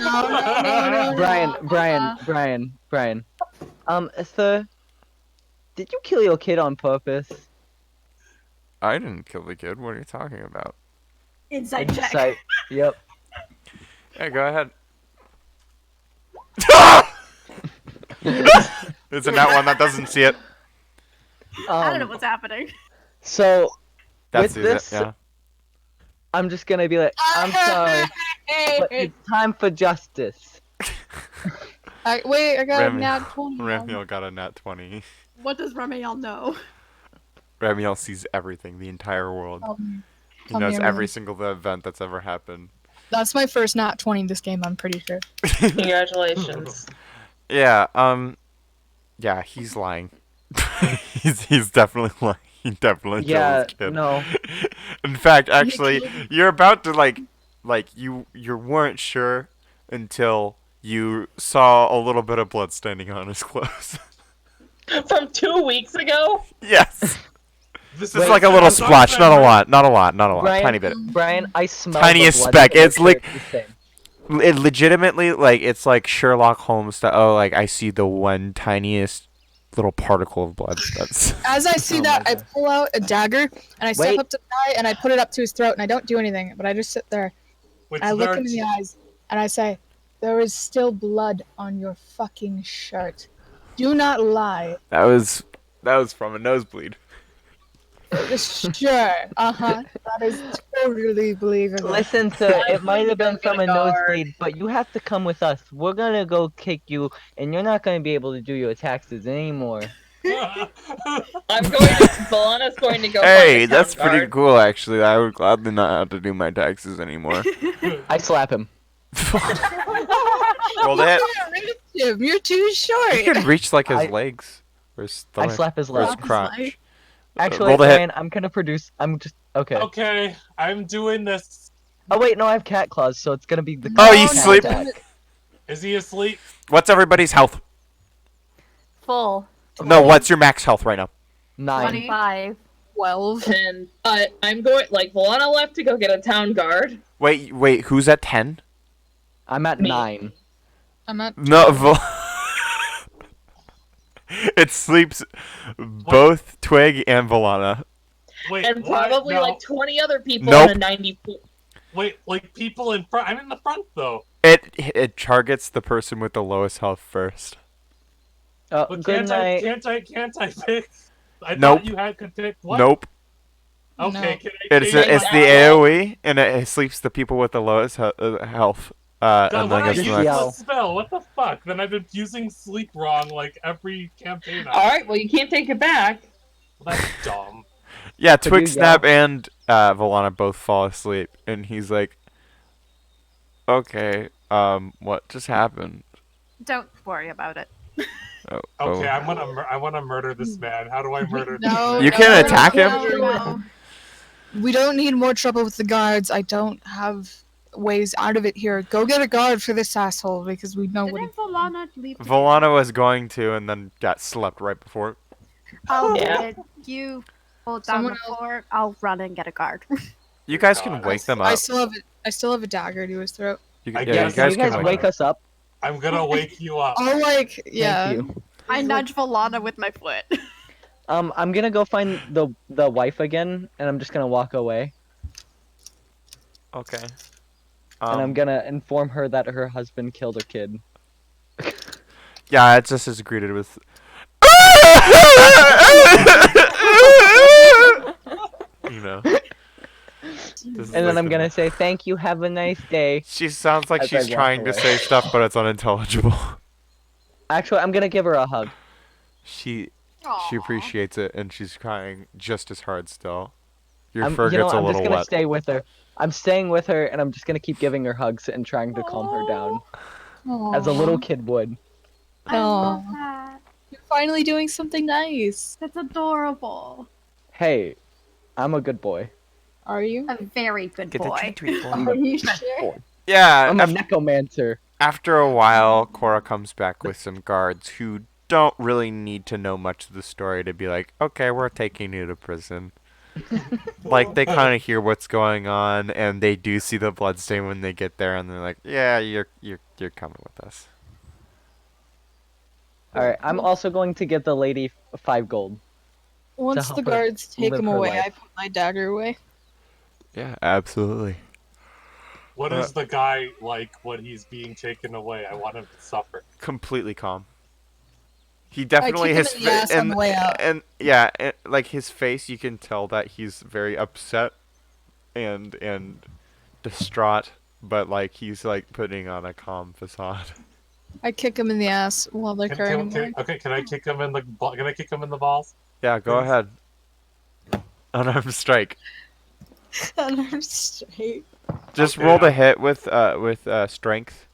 Brian. Sir, did you kill your kid on purpose? I didn't kill the kid. What are you talking about? Inside check. Insight. Yep. Hey, go ahead. It's a nat one that doesn't see it. I don't know what's happening. So, That's with this, yeah. I'm just gonna be like, I'm sorry, but it's time for justice. I got Remy- a nat 20. Ramiel got a nat 20. What does Ramiel know? Ramiel sees everything, the entire world. He Tell me knows every everything. single event that's ever happened. That's my first nat 20 this game, I'm pretty sure. Congratulations. Yeah, yeah, he's lying. he's definitely lying. He definitely Yeah, killed his kid. no. In fact, actually, you're about to like you weren't sure until you saw a little bit of blood standing on his clothes. From 2 weeks ago? Yes. This Just like a little splotch, not a lot, Brian, tiny bit. Brian, I smell Tiniest the blood speck. in the It's like shirt the same. it legitimately like it's like Sherlock Holmes style. Oh, like I see the one tiniest little particle of blood. That's As I see Oh that, my I God. pull out a dagger and I step Wait. up to the guy and I put it up to his throat and I don't do anything, but I just sit there. Which I look him in hurts. the eyes and I say, "There is still blood on your fucking shirt. Do not lie." that was from a nosebleed. Sure. Uh-huh. That is totally believable. Listen, sir, I'm it might going have to been go get from a a guard. nosebleed, but you have to come with us. We're gonna go kick you, and you're not gonna be able to do your taxes anymore. Valana's going to go Hey, find a that's town pretty guard. cool actually. I would gladly not have to do my taxes anymore. I slap him. Roll that. You're too short. You can reach like his I- legs or his I stomach slap his or his leg. crotch. Actually, roll the hit. Brian, I'm gonna produce. I'm just okay. Okay, I'm doing this. Oh wait, no, I have cat claws, so it's gonna be the. Oh, you cat sleep? attack. Is he asleep? What's everybody's health? Full. No, what's your max health right now? 9. 25. 12. And I'm going, like, Valana left to go get a town guard. Wait, who's at 10? I'm at Me. 9. I'm at No, it sleeps both Twig and Valana. Wait, And what? probably, No. like, 20 other people Nope. in a 94. Wait, like people in front. I'm in the front though. It targets the person with the lowest health first. But Good can't night. I pick? I Nope. thought you could pick. What? Nope. Okay, No. can I It's change it's my- the AOE and it sleeps the people with the lowest health. God, And when then I goes to use the Yeah. the next. spell, what the fuck? Then I've been using sleep wrong like every campaign. Alright, well, you can't take it back. That's dumb. Yeah, Could Twig you Snap and Valana both fall asleep, and he's like, "Okay, what just happened?" Don't worry about it. Oh, Okay, oh. I wanna murder this man. How do I murder this No, man? You can attack him? No. We don't need more trouble with the guards. I don't have ways out of it here. Go get a guard for this asshole because we know what he... Didn't Valana leave? Valana was going to, and then got slept right before. I'll Yeah. get you. Hold down Someone the else- floor. I'll run and get a guard. You guys can God. wake them I up. still have a dagger to his throat. You, I yeah, guess- you Can guys you guys can wake us up? I'm gonna wake you up. Oh, like, yeah. Thank you. I nudge Valana with my foot. I'm gonna go find the wife again, and I'm just gonna walk away. Okay. And I'm gonna inform her that her husband killed a kid. Yeah, it's just as greeted with. You know. And then I'm gonna say, "Thank you. Have a nice day." She sounds like as I she's walk trying to away. say stuff, but it's unintelligible. Actually, I'm gonna give her a hug. She Aw. appreciates it, and she's crying just as hard still. Your I'm, fur you know, gets a I'm just little gonna wet. stay with her. I'm staying with her, and I'm just gonna keep giving her hugs and trying to calm her down, as a little kid would. I love Aw. that. You're finally doing something nice. That's adorable. Hey, I'm a good boy. Are you? A very good boy. Are you sure? Yeah, I'm a necromancer. after a while, Cora comes back with some guards who don't really need to know much of the story to be like, okay, we're taking you to prison. Like, they kind of hear what's going on, and they do see the bloodstain when they get there, and they're like, yeah, you're coming with us. Alright, I'm also going to get the lady 5 gold. Once help the her guards take live him her away, life. I put my dagger away. Yeah, absolutely. What is the guy like when he's being taken away? I want him to suffer. Completely calm. He definitely kick him in the ass on the way out. and yeah, like his face, you can tell that he's very upset and distraught, but like he's like putting on a calm facade. I kick him in the ass while they're carrying him away. Okay, can I kick him in the can I kick him in the balls? Yeah, go Please? ahead. Unarmed strike. Unarmed strike. Just Okay, roll the hit with strength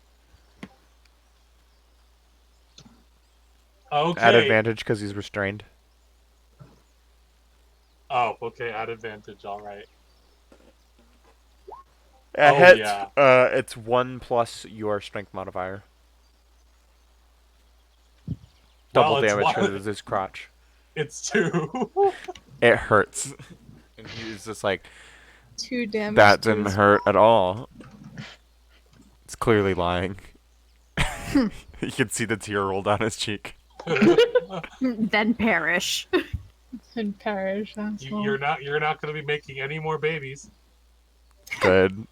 Okay. at advantage because he's restrained. Oh, okay, at advantage. All right. A Oh, hit. yeah. It's 1 plus your strength modifier. Double Well, it's damage one- because it's his crotch. It's 2. It hurts. And he's just like, 2 damage. that to didn't his- hurt at all. It's clearly lying. You can see the tear roll down his cheek. Then perish. And perish. You're not going to be making any more babies. Good.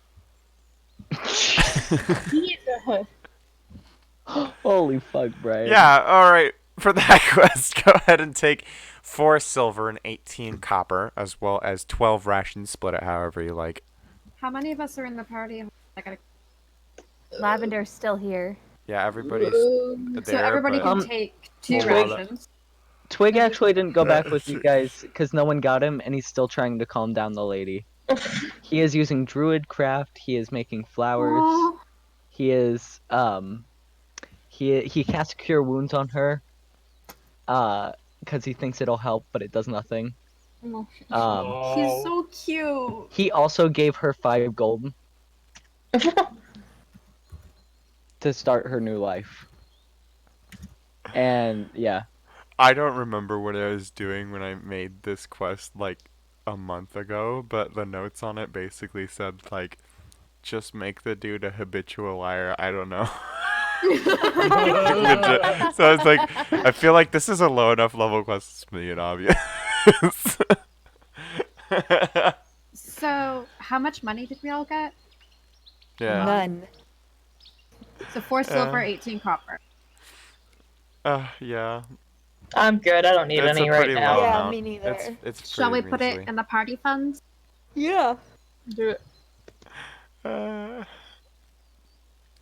Holy fuck, Brian. Yeah, alright. For that quest, go ahead and take 4 silver and 18 copper, as well as 12 rations, split it however you like. How many of us are in the party? I gotta... Lavender's still here. Yeah, everybody's there. So everybody but- can take 2 Hold on. rations. Twig actually didn't go back with you guys because no one got him, and he's still trying to calm down the lady. He is using druid craft. He is making flowers. Aw. He is he casts cure wounds on her. Because he thinks it'll help, but it does nothing. He's so cute. He also gave her 5 gold to start her new life. And yeah. I don't remember what I was doing when I made this quest like a month ago, but the notes on it basically said like, just make the dude a habitual liar. I don't know. So it's like, I feel like this is a low enough level quest to be obvious. So, how much money did we all get? Yeah. None. So 4 silver, 18 copper. Yeah. I'm good. I don't need It's any a right pretty now. low Yeah, amount. me neither. It's Shall we pretty put it measly. in the party funds? Yeah. Do it.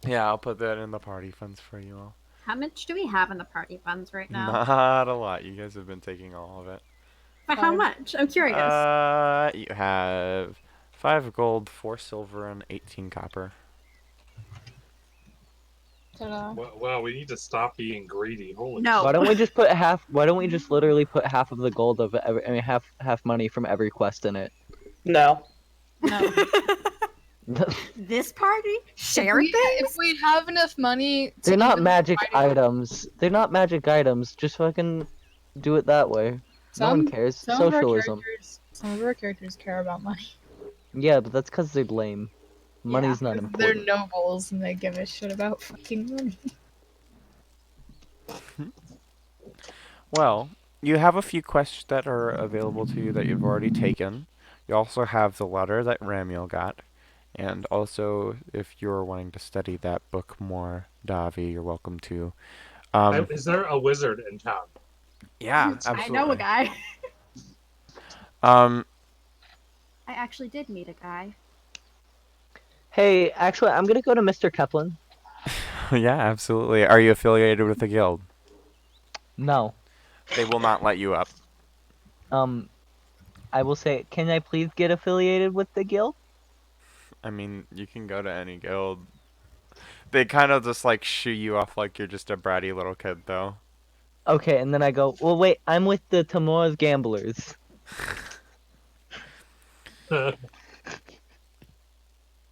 Yeah, I'll put that in the party funds for you all. How much do we have in the party funds right now? Not a lot. You guys have been taking all of it. But how much? I'm curious. You have 5 gold, 4 silver, and 18 copper. Ta-da. Well, we need to stop being greedy. Holy No. Why don't we just put half? Why don't we just literally put half of the gold of every? I mean, half money from every quest in it. No. No. This party? Share things? If we have enough money, to They're not even magic fight it- items. They're not magic items. Just fucking do it that way. No one cares. Some of our Socialism. characters care about money. Yeah, but that's because they're lame. Money's not They're important. nobles and they give a shit about fucking money. Well, you have a few quests that are available to you that you've already taken. You also have the letter that Ramiel got. And also, if you're wanting to study that book more, Davi, you're welcome to. Is there a wizard in town? Yeah, I know a absolutely. guy. Um, I actually did meet a guy. Hey, actually, I'm gonna go to Mr. Kaplan. yeah, absolutely. Are you affiliated with the guild? No. They will not let you up. I will say, can I please get affiliated with the guild? I mean, you can go to any guild. They kind of just like shoo you off like you're just a bratty little kid, though. Okay, and then I go, well, wait, I'm with the Tamora's Gamblers.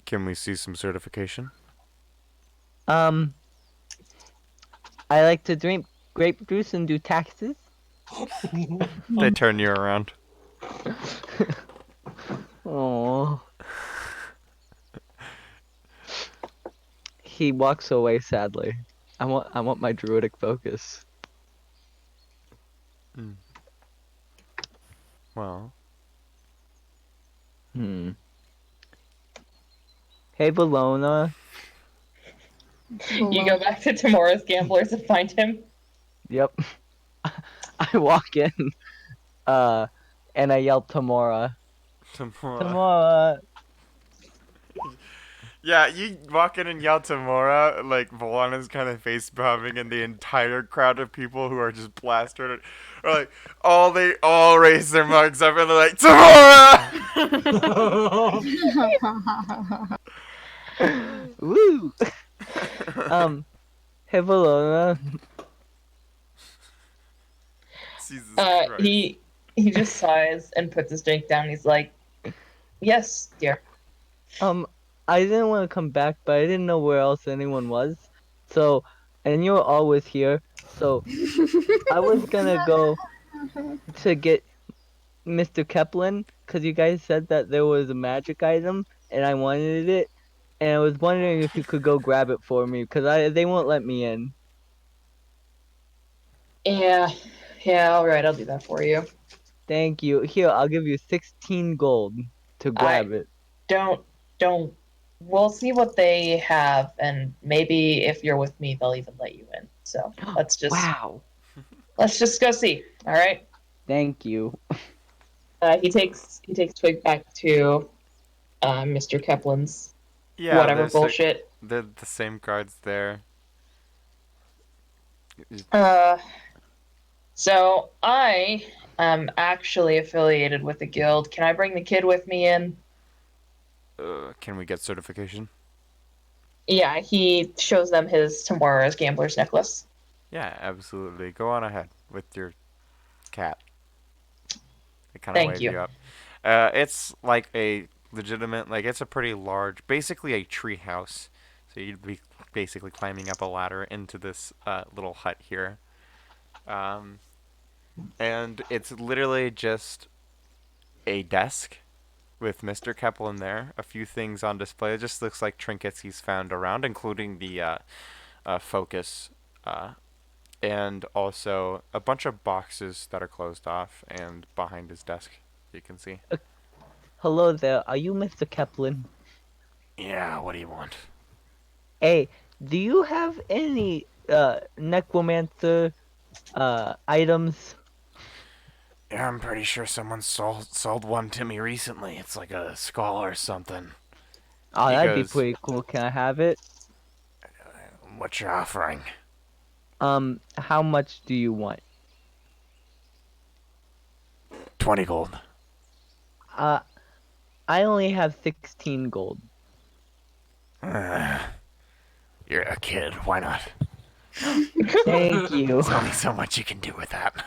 Can we see some certification? I like to drink grape juice and do taxes. They turn you around. Oh. He walks away sadly. I want my druidic focus. Well. Hey, Bologna. You go back to Tamora's Gamblers and find him. Yep. I walk in, and I yell Tamora. Tamora. Yeah, you walk in and yell Tamora, like Volana's kind of face bobbing, and the entire crowd of people who are just plastered are like, they all raise their mugs up and they're like, Tamora! Woo! Hey, Bologna. Jesus Christ. He just sighs and puts his drink down. He's like, "Yes, dear." I didn't want to come back, but I didn't know where else anyone was. So, and you were always here. So, I was gonna go to get Mr. Kaplan, because you guys said that there was a magic item, and I wanted it. And I was wondering if you could go grab it for me, because they won't let me in. Yeah, all right, I'll do that for you. Thank you. Here, I'll give you 16 gold to grab it. Don't. We'll see what they have, and maybe if you're with me, they'll even let you in. So let's just go see. All right. Thank you. He takes Twig back to Mr. Kaplan's whatever bullshit. They're the same guards there. So I am actually affiliated with the guild. Can I bring the kid with me in? Can we get certification? Yeah, he shows them his Tamora's Gambler's necklace. Yeah, absolutely. Go on ahead with your cat. They kind of Thank wave you. you up. It's like a legitimate, like it's a pretty large, basically a tree house. So you'd be basically climbing up a ladder into this little hut here. And it's literally just a desk with Mr. Kaplan there, a few things on display. It just looks like trinkets he's found around, including the focus, and also a bunch of boxes that are closed off, and behind his desk, you can see. Hello there. Are you Mr. Kaplan? Yeah, what do you want? Hey, do you have any necromancer items? Yeah, I'm pretty sure someone sold one to me recently. It's like a skull or something. Oh, that'd be pretty cool. Can I have it? What you're offering? How much do you want? 20 gold. I only have 16 gold. You're a kid. Why not? Thank you. There's only so much you can do with that.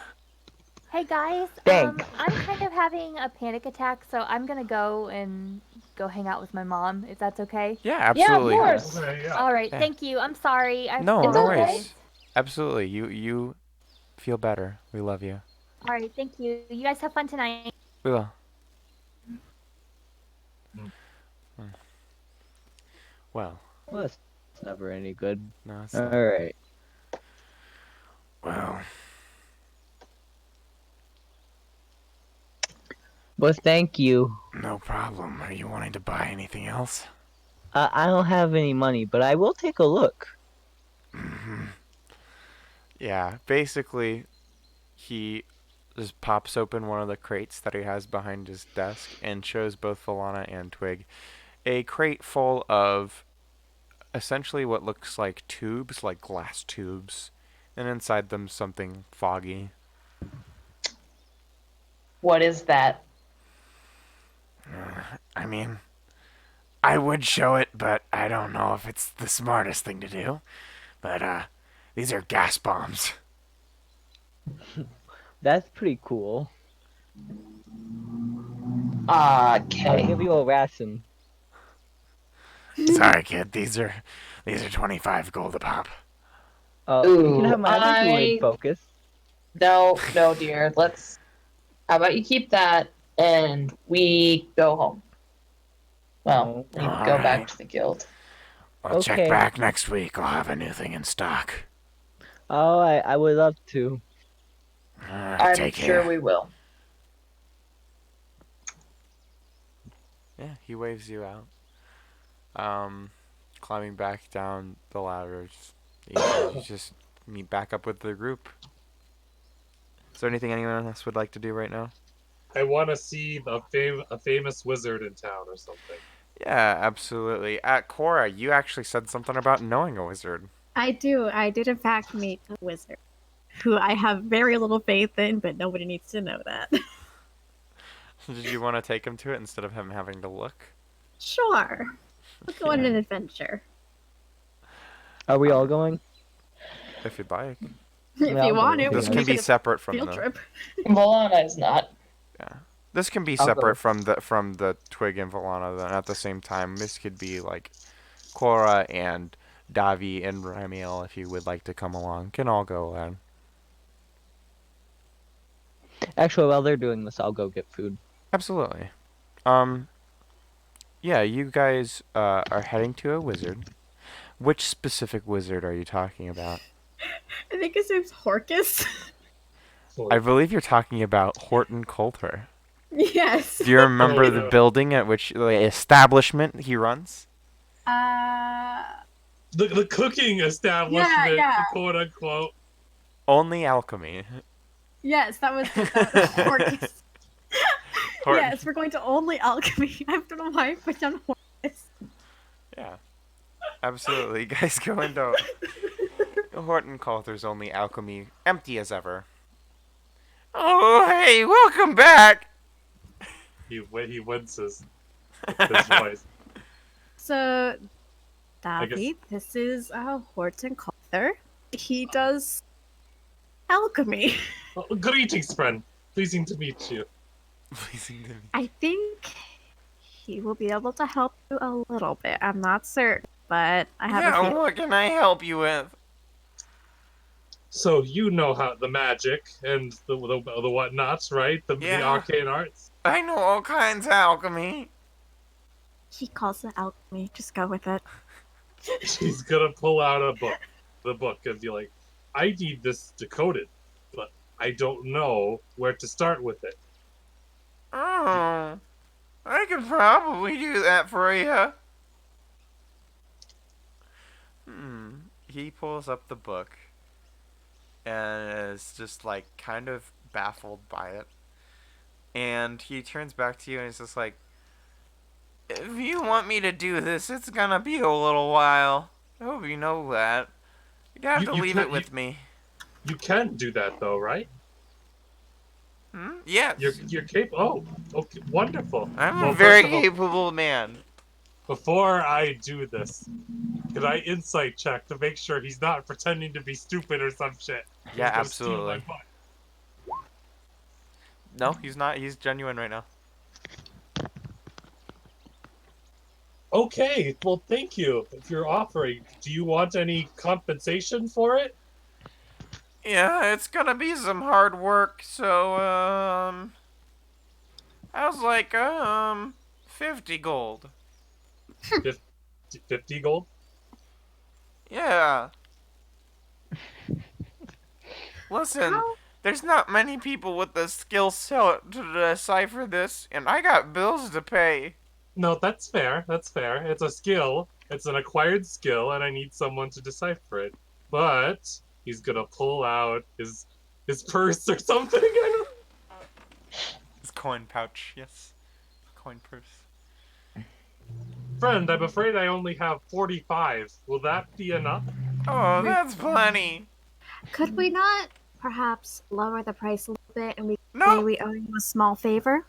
Hey guys, Thanks. I'm kind of having a panic attack, so I'm gonna go hang out with my mom, if that's okay. Yeah, absolutely. Yeah, of course. Okay, yeah. All right, Yeah. thank you. I'm sorry. No It's okay. worries. Absolutely. You feel better. We love you. All right, thank you. You guys have fun tonight. We will. Well, It's never any good. no, it's not. Alright. Well, Well, thank you. no problem. Are you wanting to buy anything else? I don't have any money, but I will take a look. Yeah, basically, he just pops open one of the crates that he has behind his desk and shows both Valana and Twig a crate full of essentially what looks like tubes, like glass tubes, and inside them something foggy. What is that? I mean, I would show it, but I don't know if it's the smartest thing to do. But, these are gas bombs. That's pretty cool. Okay. I'll give you a ration. Sorry, kid. These are 25 gold a pop. You can have my other fluid focus. No, dear. How about you keep that and we go home? Well, we go back to the guild. I'll check back next week. I'll have a new thing in stock. Oh, I would love to. I'm sure we will. Yeah, he waves you out. Climbing back down the ladders. You just meet back up with the group. Is there anything anyone else would like to do right now? I want to see a famous wizard in town or something. Yeah, absolutely. Cora, you actually said something about knowing a wizard. I do. I did in fact meet a wizard, who I have very little faith in, but nobody needs to know that. Did you want to take him to it instead of him having to look? Sure. Let's go on an adventure. Are we all going? If you'd like. If you want to. This can be separate from field trip. Valana is not. Yeah. This can be separate from the Twig and Valana then at the same time. This could be like Cora and Davi and Ramiel, if you would like to come along. Can all go then. Actually, while they're doing this, I'll go get food. Absolutely. Yeah, you guys are heading to a wizard. Which specific wizard are you talking about? I think his name's Horcus. I believe you're talking about Horton Coulter. Yes. Do you remember the building at which the establishment he runs? The cooking establishment, yeah. quote unquote. Only alchemy. Yes, that was Horcus. Horton. Yes, we're going to only alchemy. I don't know why I put down Horcus. Yeah. Absolutely. You guys go into Horton Coulter's only alchemy, empty as ever. Oh, hey, welcome back! He winces his voice. So, Davi, this is Horton Coulter. He does alchemy. Oh, greetings, friend. Pleasing to meet you. Pleasing to meet you. I think he will be able to help you a little bit. I'm not certain, but I have a feeling. What can I help you with? So you know how the magic and the whatnots, right? The arcane arts. I know all kinds of alchemy. He calls it alchemy. Just go with it. She's gonna pull out the book, and be like, "I need this decoded, but I don't know where to start with it." Oh, I could probably do that for you. He pulls up the book and is just like kind of baffled by it. And he turns back to you and he's just like, if you want me to do this, it's gonna be a little while. I hope you know that. You'd have to leave it with me. You can do that though, right? Yes. You're capable. Oh, okay, wonderful. I'm a very capable man. Before I do this, can I insight check to make sure he's not pretending to be stupid or some shit? Yeah, absolutely. No, he's not. He's genuine right now. Okay, well, thank you. If you're offering, do you want any compensation for it? Yeah, it's gonna be some hard work, so, how's like, 50 gold? 50 gold? Yeah. Listen, there's not many people with the skill set to decipher this, and I got bills to pay. No, that's fair. That's fair. It's a skill. It's an acquired skill, and I need someone to decipher it. But he's gonna pull out his purse or something. I His coin pouch, yes. Coin purse. Friend, I'm afraid I only have 45. Will that be enough? Oh, that's plenty. Could we not perhaps lower the price a little bit and we say No. we owe you a small favor?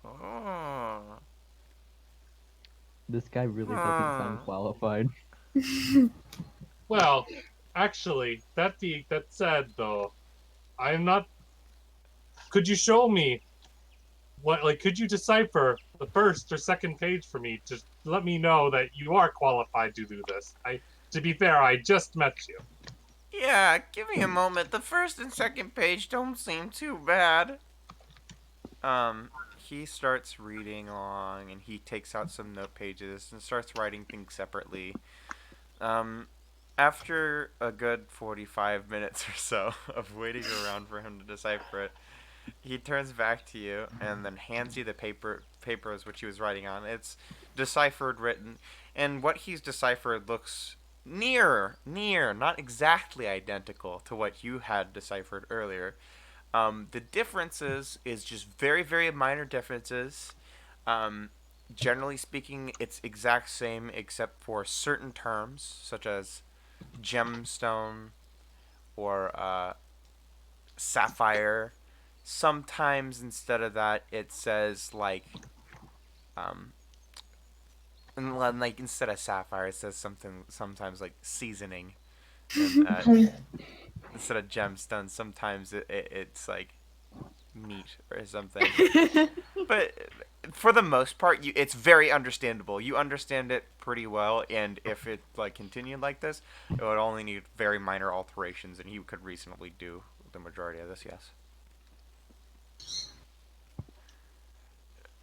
Oh. This guy really doesn't sound qualified. Well, actually, that said, though, I'm not. Could you show me what? Like, could you decipher the first or second page for me to let me know that you are qualified to do this? To be fair, I just met you. Yeah, give me a moment. The first and second page don't seem too bad. He starts reading along and he takes out some note pages and starts writing things separately. After a good 45 minutes or so of waiting around for him to decipher it, he turns back to you and then hands you the papers which he was writing on. It's deciphered, written, and what he's deciphered looks near, not exactly identical to what you had deciphered earlier. The differences is just very, very minor differences. Generally speaking, it's exact same except for certain terms such as gemstone or sapphire. Sometimes instead of that, it says um, like instead of sapphire, it says something sometimes like seasoning, and instead of gemstone, sometimes it's like meat or something. But for the most part, it's very understandable. You understand it pretty well, and if it like continued like this, it would only need very minor alterations, and he could reasonably do the majority of this. Yes.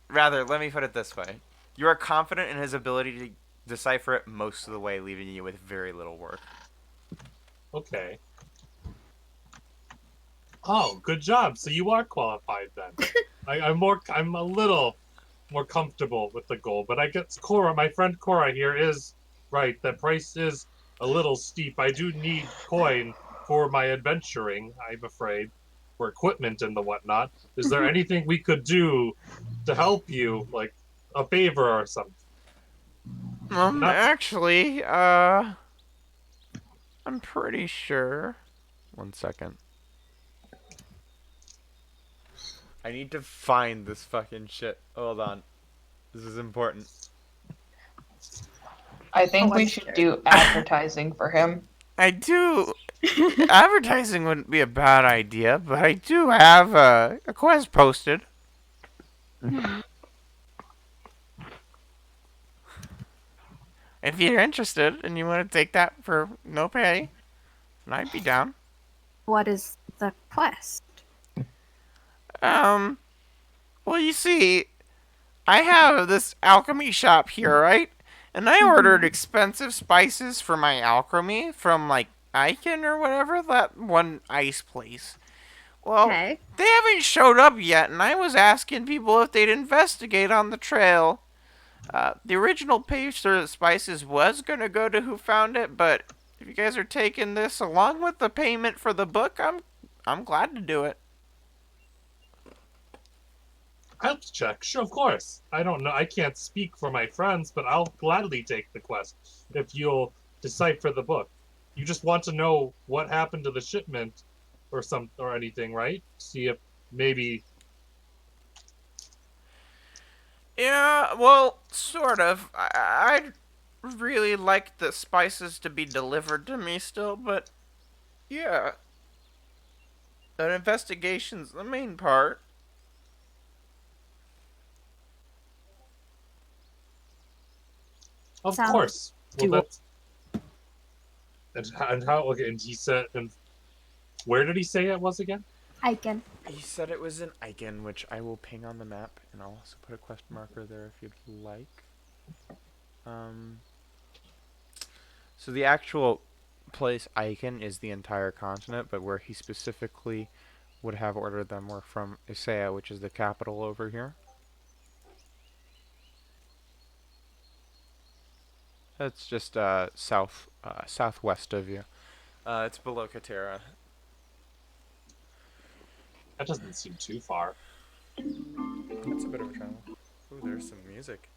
Rather, let me put it this way: you are confident in his ability to decipher it most of the way, leaving you with very little work. Okay. Oh, good job. So you are qualified then. I'm a little more comfortable with the goal, but I guess Cora, my friend Cora here is right. The price is a little steep. I do need coin for my adventuring, I'm afraid, for equipment and the whatnot. Is there anything we could do to help you, like a favor or something? Actually, I'm pretty sure. 1 second. I need to find this fucking shit. Hold on. This is important. I think we should do advertising for him. I do. Advertising wouldn't be a bad idea, but I do have a quest posted. If you're interested and you want to take that for no pay, then I'd be down. What is the quest? Well, you see, I have this alchemy shop here, right? And I ordered expensive spices for my alchemy from, like, Icon or whatever, that one ice place. Well, they haven't showed up yet, and I was asking people if they'd investigate on the trail. The original page for the spices was going to go to who found it, but if you guys are taking this along with the payment for the book, I'm glad to do it. I'll check. Sure, of course. I don't know. I can't speak for my friends, but I'll gladly take the quest if you'll decipher the book. You just want to know what happened to the shipment or anything, right? See if maybe. Yeah, well, sort of. I'd really like the spices to be delivered to me still, but yeah. An investigation's the main part. Of course. Well, that's. And how? Okay, and he said. And where did he say it was again? Icon. He said it was in Icon, which I will ping on the map, and I'll also put a question marker there if you'd like. So the actual place Icon is the entire continent, but where he specifically would have ordered them were from Isaiah, which is the capital over here. It's just southwest of you. It's below Katera. That doesn't seem too far. It's a bit of a travel. Ooh, there's some music.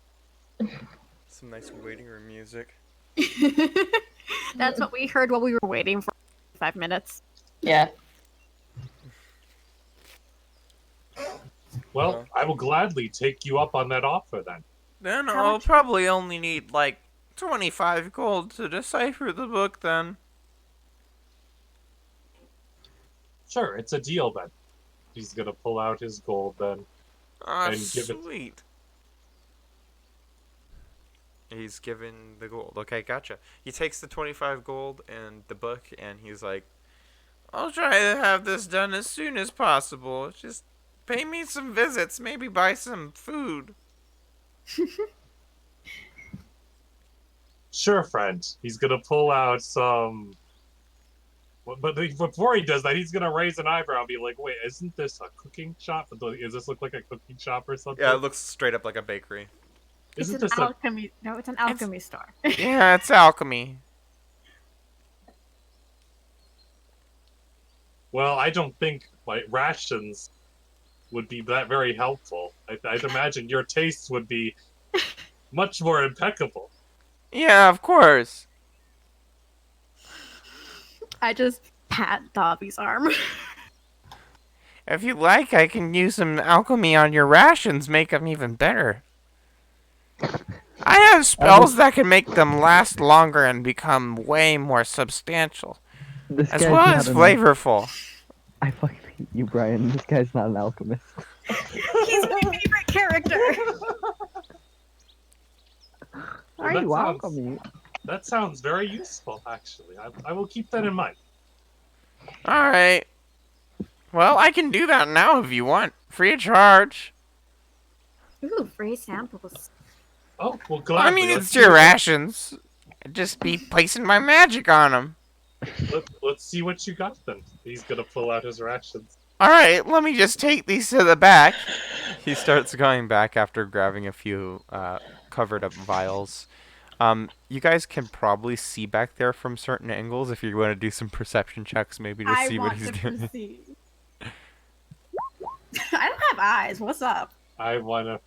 Some nice waiting room music. That's what we heard while we were waiting for 5 minutes. Yeah. Well, I will gladly take you up on that offer then. Then How I'll much- probably only need like 25 gold to decipher the book then. Sure, it's a deal then. He's gonna pull out his gold then. Ah, And give it- sweet. He's given the gold. Okay, gotcha. He takes the 25 gold and the book, and he's like, I'll try to have this done as soon as possible. Just pay me some visits, maybe buy some food. Sure, friend. He's gonna pull out some. But before he does that, he's gonna raise an eyebrow and be like, "Wait, isn't this a cooking shop? Does this look like a cooking shop or something?" Yeah, it looks straight up like a bakery. Isn't it's this an a... alchemy. No, it's an alchemy store. Yeah, it's alchemy. Well, I don't think like rations would be that very helpful. I'd imagine your tastes would be much more impeccable. Yeah, of course. I just pat Dobby's arm. If you like, I can use some alchemy on your rations, make them even better. I have spells that can make them last longer and become way more substantial, as well as flavorful. I fucking hate you, Brian. This guy's not an alchemist. He's my favorite character. Are you alchemy? That sounds very useful, actually. I will keep that in mind. Alright. Well, I can do that now if you want. Free of charge. Ooh, free samples. Oh, well, gladly. I mean, it's your rations. I'd just be placing my magic on them. Let's see what you got then. He's gonna pull out his rations. Alright, let me just take these to the back. He starts going back after grabbing a few covered up vials. You guys can probably see back there from certain angles if you want to do some perception checks, maybe to see what he's doing. I don't have eyes. What's up? I wanna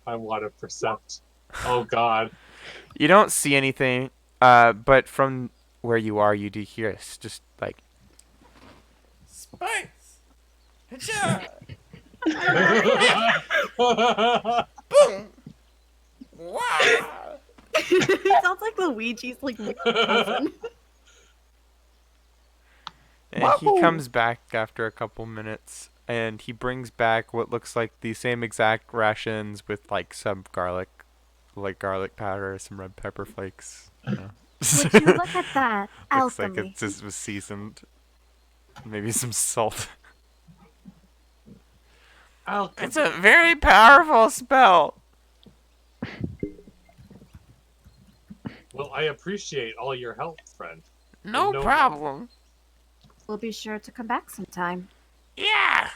percept. Oh God. You don't see anything, but from where you are, you do hear it's just like spice. Boom. Wow. It sounds like Luigi's like cousin. And he comes back after a couple minutes, and he brings back what looks like the same exact rations with like some garlic powder, some red pepper flakes. Would you look at that Looks alchemy? like it just was seasoned. Maybe some salt. Alchemy. It's a very powerful spell. Well, I appreciate all your help, friend. No No problem. We'll be sure to come back sometime. Yeah.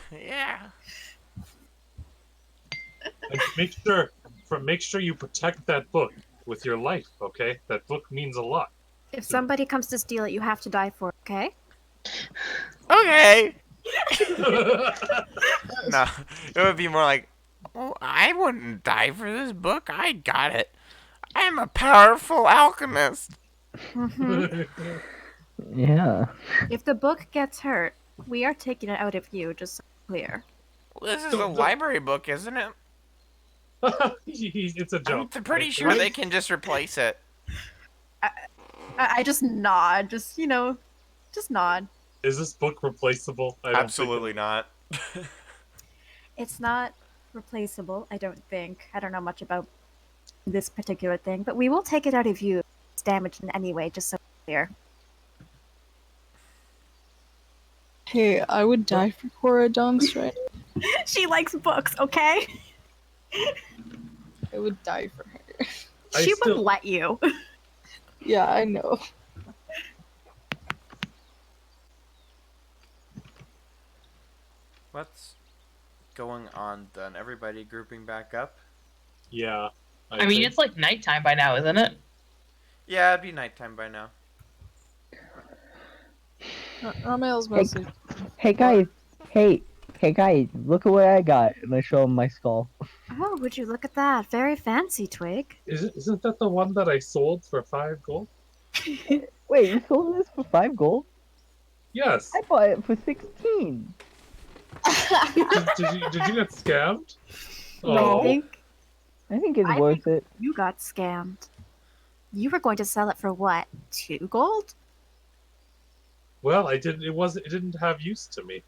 And make sure you protect that book with your life, okay? That book means a lot. If somebody comes to steal it, you have to die for it, okay? Okay. No, it would be more like, oh, I wouldn't die for this book. I got it. I'm a powerful alchemist. Yeah. If the book gets hurt, we are taking it out of you, just so it's clear. This is a library book, isn't it? It's a joke. I'm pretty sure they can just replace it. I just nod, just nod. Is this book replaceable? I don't Absolutely not. It's not replaceable, I don't think. I don't know much about this particular thing, but we will take it out of you if it's damaged in any way, just so it's clear. Hey, I would die for Cora Dunks, right? She likes books, okay? I would die for her. She would let you. Yeah, I know. What's going on then? Everybody grouping back up? Yeah. I mean, it's like nighttime by now, isn't it? Yeah, it'd be nighttime by now. Ramail's mostly. Hey guys, hey guys, look at what I got, and I show him my skull. Oh, would you look at that? Very fancy, Twig. Isn't that the one that I sold for 5 gold? Wait, you sold this for 5 gold? Yes. I bought it for 16. Did you get scammed? No. Oh. I think it's I worth think it. you got scammed. You were going to sell it for what? 2 gold? Well, I didn't. It didn't have use to me.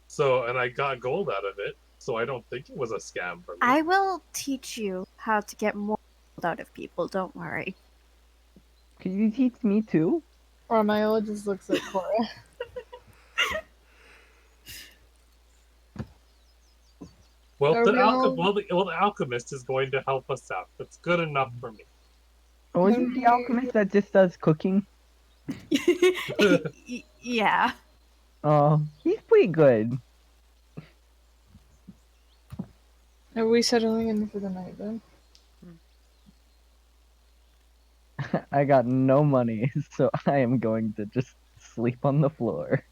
So, and I got gold out of it. So I don't think it was a scam for me. I will teach you how to get more gold out of people. Don't worry. Could you teach me too? Ramail just looks at Cora. Well, Are the we all- the alchemist is going to help us out. That's good enough for me. Or isn't the alchemist that just does cooking? Yeah. Oh, he's pretty good. Are we settling in for the night then? I got no money, so I am going to just sleep on the floor.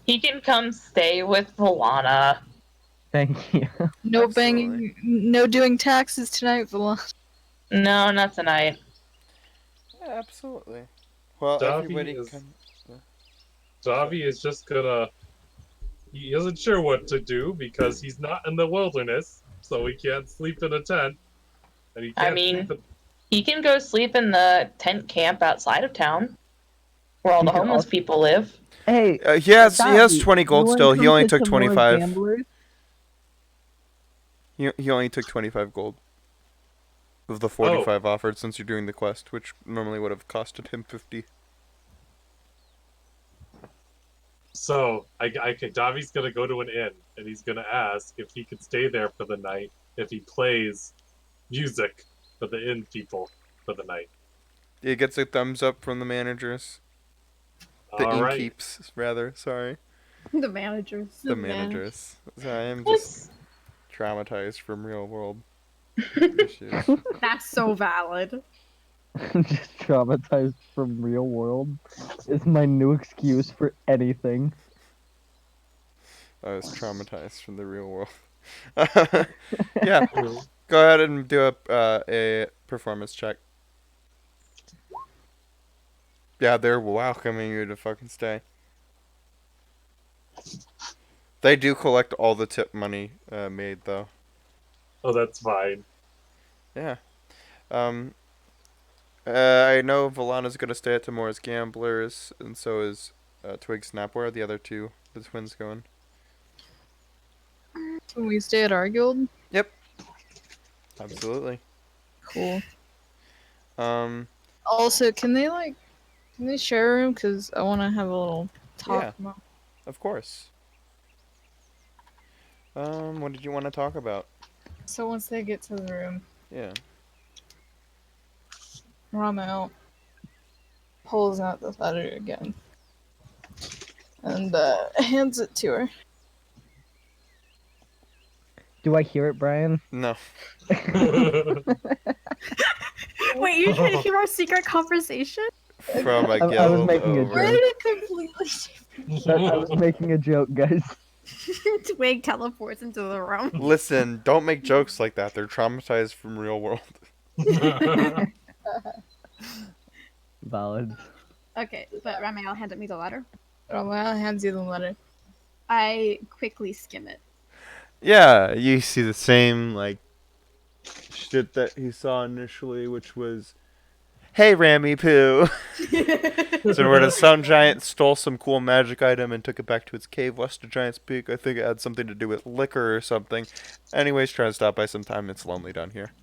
He can come stay with Valana. Thank you. No Absolutely. banging, no doing taxes tonight, Valana. No, not tonight. Yeah, absolutely. Well, Davi everybody is- can. Davi is just gonna. He isn't sure what to do because he's not in the wilderness, so he can't sleep in a tent. And he can't I mean, sleep he can go sleep in the tent camp outside of town, where all He the can homeless also- people live. Hey, He has Davi, 20 you gold wanna still. He come only to took some more 25. gamblers? He only took 25 gold of the 45 offered since you're doing the quest, which normally would have costed him 50. So Davi's gonna go to an inn and he's gonna ask if he could stay there for the night if he plays music for the inn people for the night. He gets a thumbs up from the managers. The All right. innkeeps, rather. Sorry. The managers. The managers. Sorry, I'm just traumatized from real world issues. That's so valid. I'm just traumatized from real world. Is my new excuse for anything. I was traumatized from the real world. Yeah. Go ahead and do a performance check. Yeah, they're welcoming you to fucking stay. They do collect all the tip money made, though. Oh, that's fine. Yeah. I know Valana's gonna stay at Tamora's Gamblers, and so is Twig Snap. Where are the other two? The twins going? Can we stay at our guild? Yep. Absolutely. Cool. Um. Also, can they share a room? Cause I want to have a little talk. Yeah. About... Of course. What did you want to talk about? So once they get to the room, Yeah. Ramail pulls out the letter again and hands it to her. Do I hear it, Brian? No. Wait, you can hear our secret conversation? From a I was guild making a over. Where did it completely? I was making a joke, guys. Twig teleports into the room. Listen, don't make jokes like that. They're traumatized from real world. Valid. Okay, but Ramiel handed me the letter. Ramail hands you the letter. I quickly skim it. Yeah, you see the same, like, shit that he saw initially, which was, hey, Rammy Poo. So where the Sun Giant stole some cool magic item and took it back to its cave west of Giant's Peak. I think it had something to do with liquor or something. Anyways, trying to stop by sometime. It's lonely down here.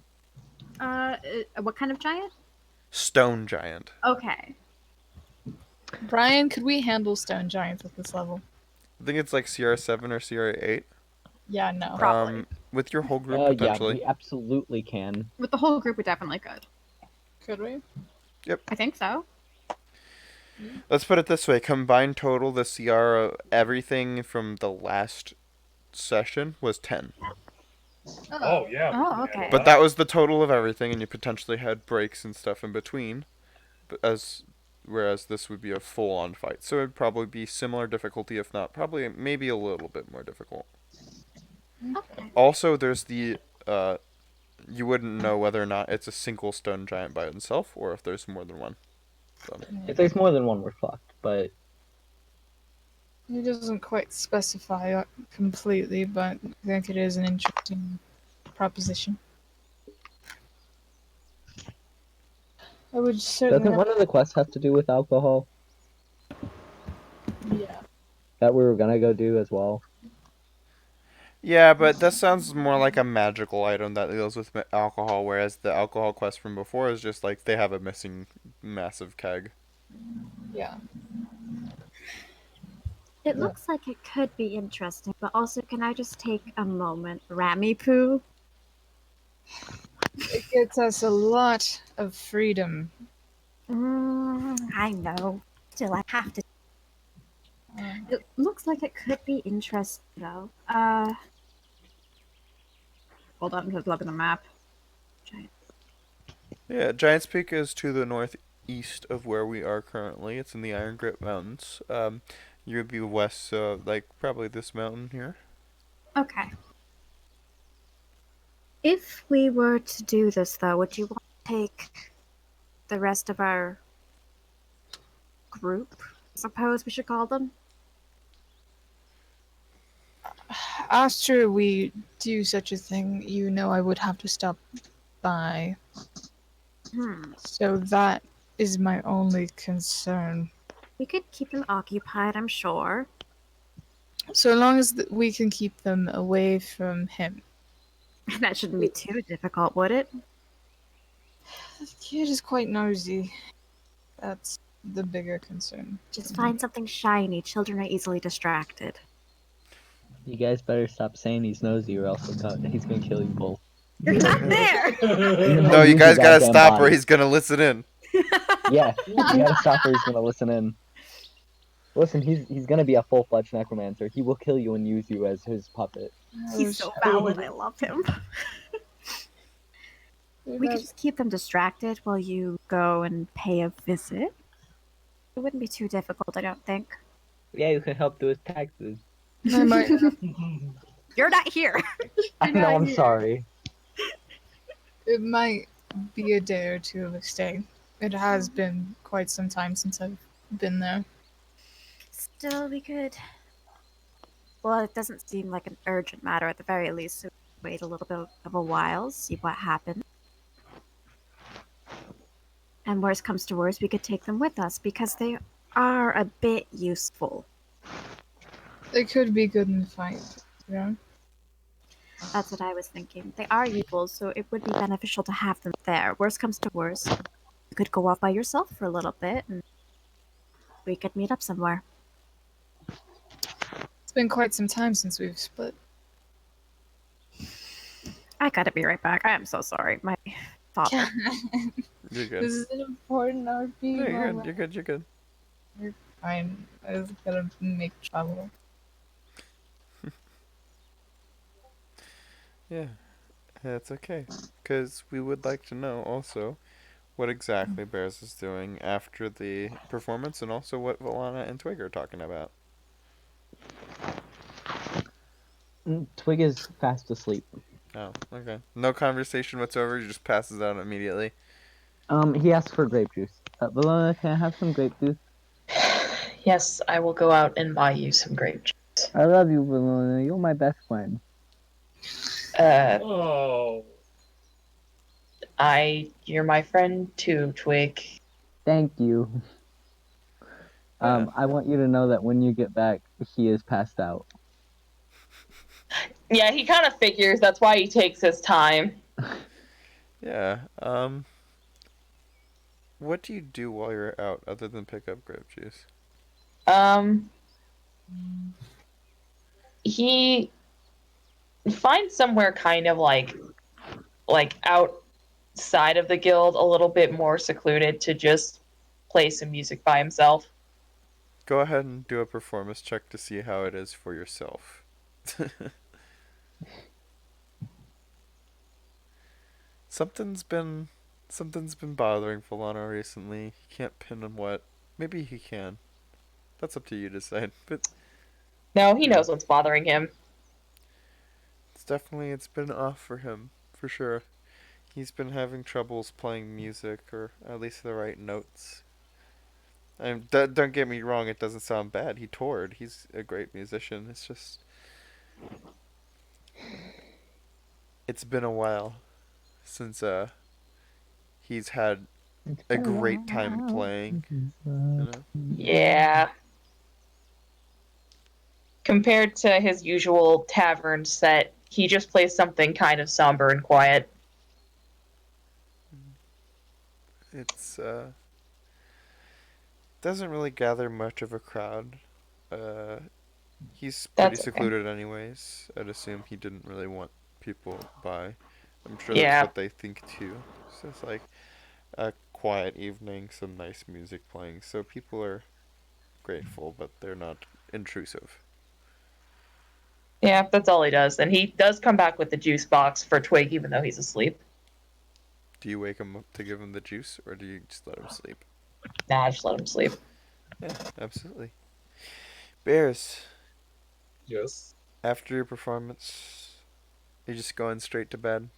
What kind of giant? Stone Giant. Okay. Brian, could we handle stone giants at this level? I think it's like CR7 or CR8. Yeah, no. Probably. With your whole group, Yeah, potentially. we absolutely can. With the whole group, we definitely could. Could we? I think so. Let's put it this way. Combined total, the CR of everything from the last session was 10. Oh yeah. Oh, okay. But that was the total of everything, and you potentially had breaks and stuff in between. But whereas this would be a full-on fight, so it'd probably be similar difficulty, if not probably maybe a little bit more difficult. Okay. Also, there's the you wouldn't know whether or not it's a single stone giant by itself, or if there's more than one. So. If there's more than one, we're fucked. But It doesn't quite specify completely, but I think it is an interesting proposition. I would certainly. doesn't one of the quests have to do with alcohol Yeah. that we were gonna go do as well? Yeah, but that sounds more like a magical item that deals with alcohol, whereas the alcohol quest from before is just like they have a missing massive keg. Yeah. It looks like it could be interesting, but also, can I just take a moment? Rami poo? It gets us a lot of freedom. I know. Still, I have to. It looks like it could be interesting, though. Hold on, just look at the map. Yeah, Giant's Peak is to the northeast of where we are currently. It's in the Iron Grip Mountains. You would be west, so like probably this mountain here. Okay. If we were to do this, though, would you want to take the rest of our group, I suppose we should call them? After we do such a thing, you know I would have to stop by. So that is my only concern. We could keep them occupied, I'm sure. So long as we can keep them away from him. That shouldn't be too difficult, would it? The kid is quite nosy. That's the bigger concern. Just find something shiny. Children are easily distracted. You guys better stop saying he's nosy, or else he's gonna kill you both. You're not there! No, you guys gotta stop or he's gonna listen in. Yeah, you gotta stop or he's gonna listen in. Listen, he's gonna be a full-fledged necromancer. He will kill you and use you as his puppet. He's so valid, I love him. We could just keep them distracted while you go and pay a visit. It wouldn't be too difficult, I don't think. Yeah, you can help do his taxes. I might. You're not here. I know, I'm sorry. It might be a day or two of a stay. It has been quite some time since I've been there. Still, we could. Well, it doesn't seem like an urgent matter at the very least, so wait a little bit of a while, see what happens. And worst comes to worst, we could take them with us because they are a bit useful. They could be good in the fight, yeah. That's what I was thinking. They are useful, so it would be beneficial to have them there. Worst comes to worst, you could go off by yourself for a little bit, and we could meet up somewhere. It's been quite some time since we've split. I gotta be right back. I am so sorry. My father. You're good. This is an important RP. Yeah, you're good. You're good. You're fine. I was gonna make trouble. Yeah, that's okay. Because we would like to know also what exactly Bears is doing after the performance, and also what Valana and Twig are talking about. Twig is fast asleep. Oh, okay. No conversation whatsoever. He just passes out immediately. He asked for grape juice. Valona, can I have some grape juice? Yes, I will go out and buy you some grape juice. I love you, Valona. You're my best friend. Oh. You're my friend too, Twig. Thank you. I want you to know that when you get back, he is passed out. Yeah, he kind of figures that's why he takes his time. Yeah. What do you do while you're out other than pick up grape juice? He finds somewhere kind of like outside of the guild, a little bit more secluded, to just play some music by himself. Go ahead and do a performance check to see how it is for yourself. Something's been bothering Volano recently. He can't pin on what. Maybe he can. That's up to you to decide. But No, he knows what's bothering him. it's been off for him, for sure. He's been having troubles playing music, or at least the right notes. Don't get me wrong, it doesn't sound bad. He toured. He's a great musician. It's just, it's been a while since he's had a great time playing. You know? Yeah. Compared to his usual tavern set, he just plays something kind of somber and quiet. It's doesn't really gather much of a crowd. He's pretty secluded anyways. I'd assume he didn't really want people by. I'm sure that's what they think too. So it's like a quiet evening, some nice music playing. So people are grateful, but they're not intrusive. Yeah, that's all he does. And he does come back with the juice box for Twig, even though he's asleep. Do you wake him up to give him the juice, or do you just let him sleep? Nah, just let him sleep. Yeah, absolutely. Bears. Yes. After your performance, you're just going straight to bed?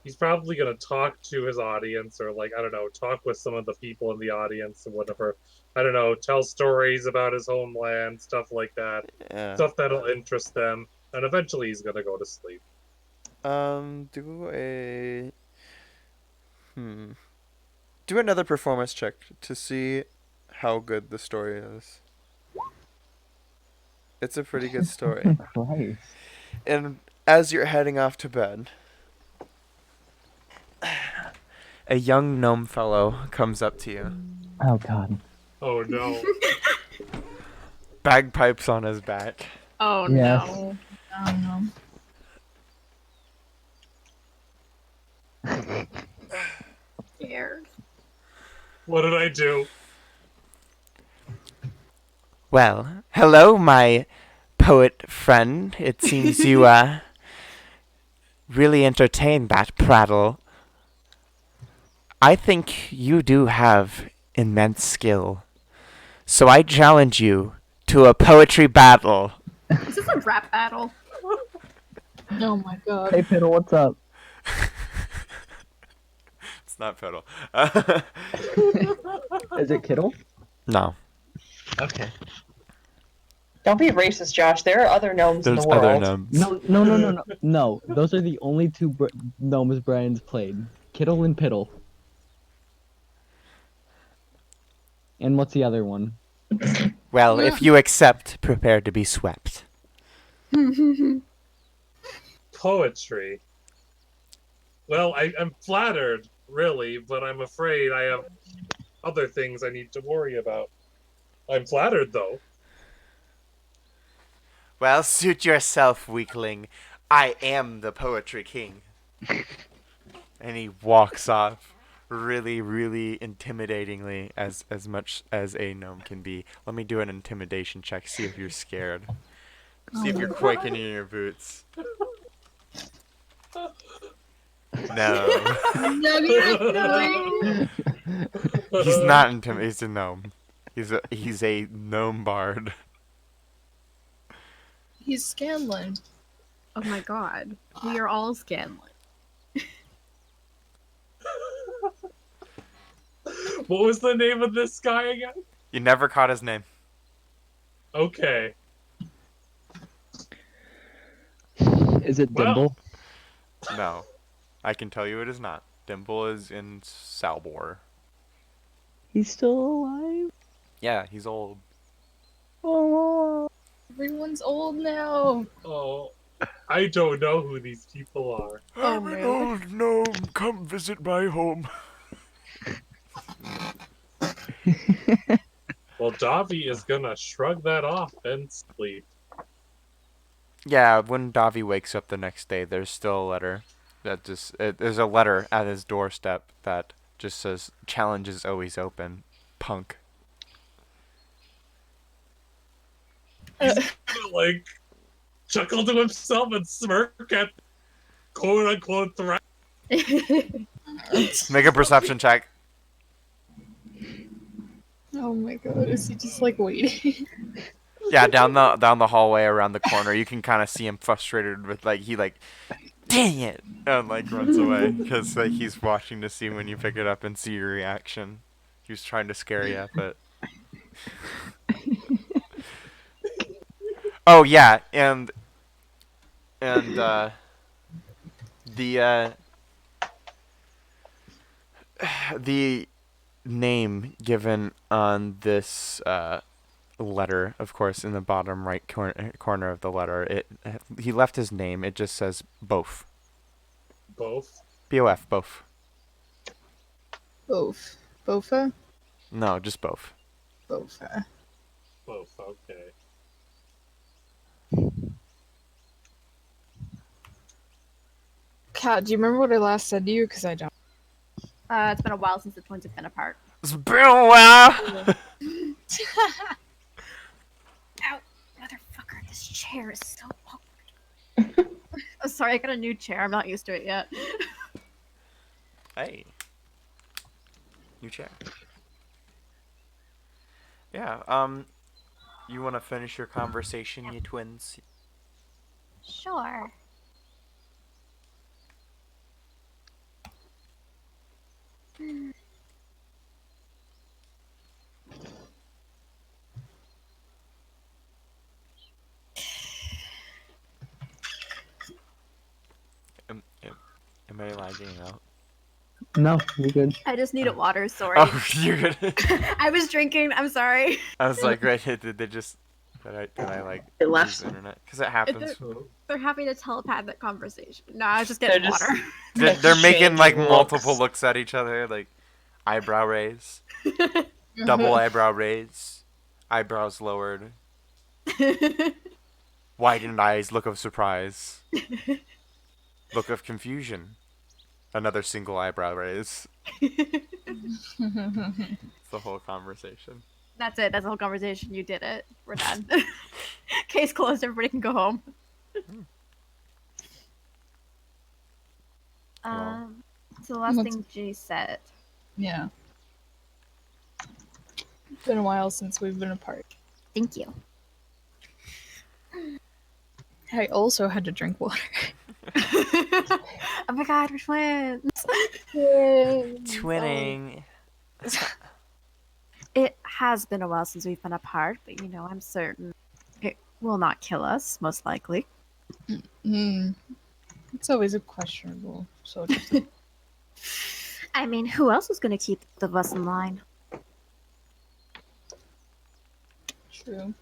He's probably going to talk to his audience, or like, I don't know, talk with some of the people in the audience or whatever. I don't know, tell stories about his homeland, stuff like that. Yeah. Stuff that'll interest them. And eventually he's going to go to sleep. Do another performance check to see how good the story is. It's a pretty good story. And as you're heading off to bed, a young gnome fellow comes up to you. Oh god. Oh no. Bagpipes on his back. Oh Yes. no. Oh no. Scared. What did I do? Well, hello, my poet friend. It seems you really entertained that prattle. I think you do have immense skill. So I challenge you to a poetry battle. Is this a rap battle? Oh my god. Hey Piddle, what's up? It's not Fiddle. Is it Kittle? No. Okay. Don't be racist, Josh. There are other gnomes in the world. Other gnomes. No. Those are the only two gnomes Brian's played. Kittle and Piddle. And what's the other one? Well, if you accept, prepare to be swept. Poetry. Well, I'm flattered, really, but I'm afraid I have other things I need to worry about. I'm flattered, though. Well, suit yourself, weakling. I am the poetry king. And he walks off really, really intimidatingly, as much as a gnome can be. Let me do an intimidation check, see if you're scared. See if you're quaking in your boots. No. He's not intimidated. He's a gnome. He's a gnome bard. He's Scanlan. Oh my god. We are all Scanlan. What was the name of this guy again? You never caught his name. Okay. Is it Dimble? No. I can tell you it is not. Dimple is in Salbor. He's still alive? Yeah, he's old. Oh. Everyone's old now. Oh, I don't know who these people are. I'm an old gnome. Come visit my home. Well, Davi is gonna shrug that off and sleep. Yeah, when Davi wakes up the next day, there's still a letter. There's a letter at his doorstep that just says, "Challenge is always open, punk." He's gonna, like, chuckle to himself and smirk at quote-unquote threat. Make a perception check. Oh my god, is he just like waiting? Yeah, down the hallway around the corner, you can kind of see him frustrated with he dang it, and runs away because he's watching to see when you pick it up and see your reaction. He was trying to scare you, but oh yeah, and the the name given on this letter, of course, in the bottom right corner of the letter, he left his name. It just says Bof. Both? B-O-F, Bof. Both. Bofa? No, just Bof. Bofa. Both, okay. Kat, do you remember what I last said to you? Because I don't. It's been a while since the twins have been apart. It's been a while. Ow, motherfucker! This chair is so awkward. Oh, sorry, I got a new chair. I'm not used to it yet. Hey. New chair. Yeah, you want to finish your conversation, you twins? Sure. Am I lagging out? No, you're good. I just needed water. Sorry. Oh, you're good. I was drinking. I'm sorry. I was like, right, did they just... Did I They lose left. the internet? Because it happens. They're having a telepathic conversation. No, I was just getting They're just- water. They're making, Exchanging multiple looks. looks at each other, eyebrow raise. Double eyebrow raise. Eyebrows lowered. Widened eyes, look of surprise. Look of confusion. Another single eyebrow raise. It's the whole conversation. That's it. That's the whole conversation. You did it. We're done. Case closed. Everybody can go home. So the last thing Jace said. Yeah. It's been a while since we've been apart. Thank you. I also had to drink water. Oh my god, we're twins. Twinning. It has been a while since we've been apart, but I'm certain it will not kill us, most likely. It's always a questionable sort of thing. I mean, who else is going to keep the of us in line? True.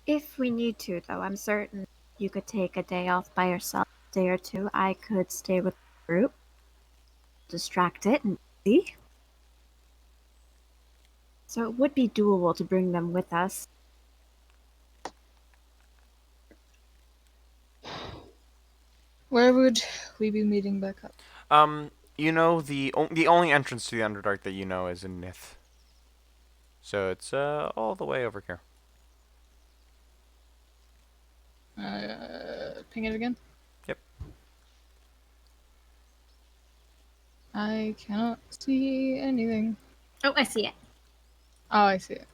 If we need to, though, I'm certain you could take a day off by yourself, a day or two. I could stay with the group, distract it, and see. So it would be doable to bring them with us. Where would we be meeting back up? The only entrance to the Underdark that you know is in Nith. So it's all the way over here. Ping it again? Yep. I cannot see anything. Oh, I see it. Oh, I see it.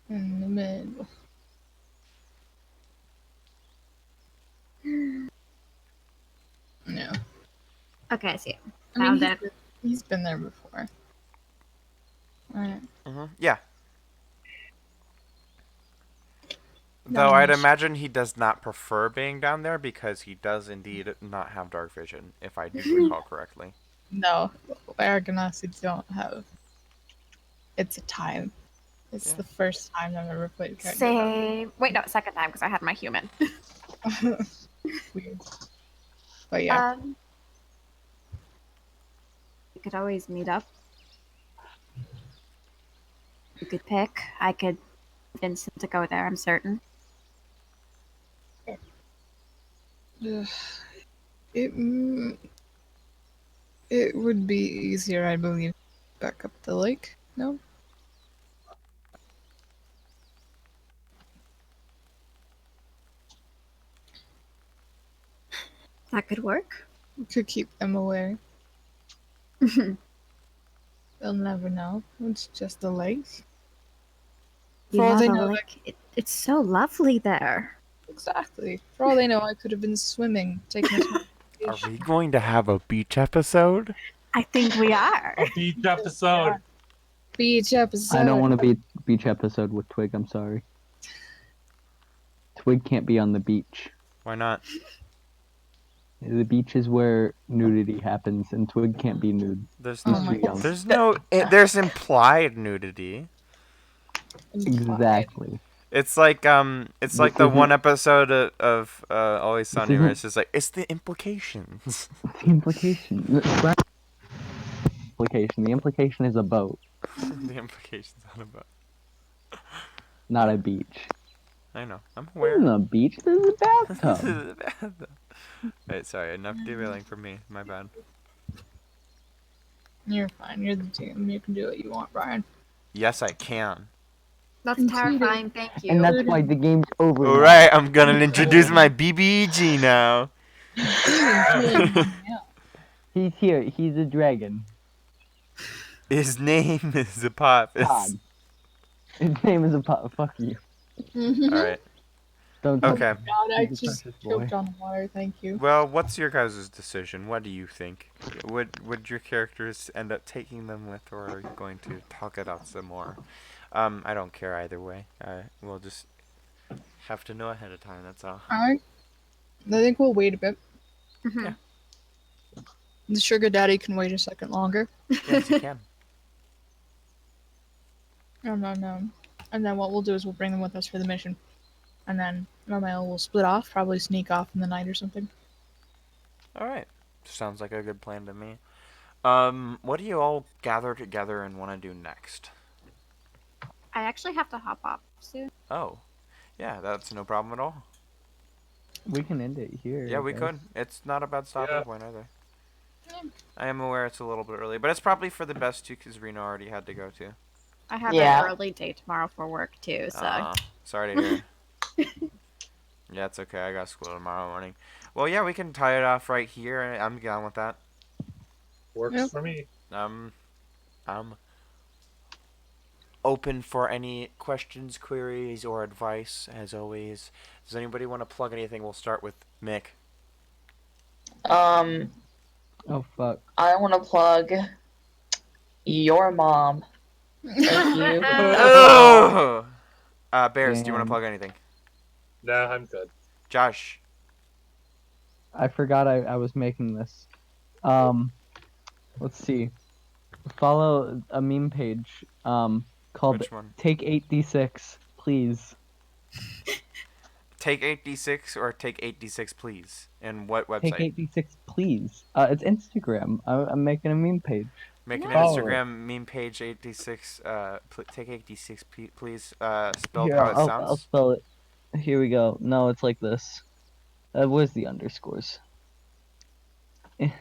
In the middle. No. Okay, I see it. I mean, Found it. he's been there before. Alright. Yeah. No, Though I'd I'm imagine he does not prefer being down there because he does indeed not have dark vision, if I do recall correctly. No, Aragonasi don't have. It's a time. It's the first time I've ever played a character. Same. Wait, no, second time because I had my human. Weird. But yeah. We could always meet up. You could pick. I could convince him to go there, I'm certain. It would be easier, I believe, back up the lake. No? That could work. We could keep them away. They'll never know. It's just the lakes. For all they know, It's so lovely there. exactly. For all they know, I could have been swimming, taking a swim. Are we going to have a beach episode? I think we are. A beach episode. Beach episode. I don't want to be beach episode with Twig. I'm sorry. Twig can't be on the beach. Why not? The beach is where nudity happens, and Twig can't be nude. There's Oh my God. there's no there's implied nudity. Exactly. It's like the one episode of Always Sunny where it's just like it's the implications. The implication. The implication is a boat, The implications on a boat. not a beach. I know. I'm Where's aware. the beach? There's a bathtub. Wait, sorry. Enough derailing for me. My bad. You're fine. You're the team. You can do what you want, Brian. Yes, I can. That's terrifying. Thank you. And that's why the game's over. All now. right, I'm gonna introduce my BBG now. He's here. He's a dragon. His name is Apophis. God. His name is a fuck you. All right. Don't. Okay. God, I He's a just precious boy. choked on water. Thank you. Well, what's your guys' decision? What do you think? Would your characters end up taking them with, or are you going to talk it out some more? I don't care either way. We'll just have to know ahead of time. That's all. I think we'll wait a bit. Yeah. The sugar daddy can wait a second longer. Yes, you can. And then what we'll do is we'll bring them with us for the mission. And then Romeo will split off, probably sneak off in the night or something. All right. Sounds like a good plan to me. What do you all gather together and want to do next? I actually have to hop off soon. Oh, yeah, that's no problem at all. We can end it here. Yeah, I we guess. could. It's not a bad stopping Yeah. point either. Yeah. I am aware it's a little bit early, but it's probably for the best too, because Reno already had to go too. I have Yeah. an early day tomorrow for work too, so Sorry to hear. Yeah, it's okay. I got school tomorrow morning. Well, yeah, we can tie it off right here. I'm down with that. Works Yep. for me. I'm open for any questions, queries, or advice, as always. Does anybody want to plug anything? We'll start with Mick. Oh fuck. I want to plug your mom. Thank you. Oh! Bears, do you want to Damn. plug anything? Nah, I'm good. Josh. I forgot I was making this. Let's see. Follow a meme page. Called Which one? Take 8d6, please. Take 8d6 or take 8d6, please. And what website? Take 8d6, please. It's Instagram. I'm making a meme page. Make an Follow Instagram meme page 8d6. Take 8d6, please. Spelled Here, how it I'll sounds. spell it. Here we go. No, it's like this. Where's the underscores? There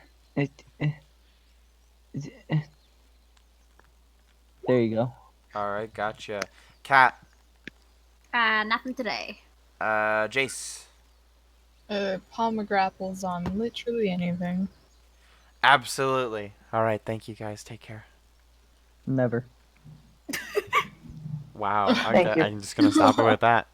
you go. All right, gotcha. Cat. nothing today. Jace. Pomegrapples on literally anything. Absolutely. All right, thank you guys. Take care. Never. Wow. Thank you. I'm just gonna stop it with that.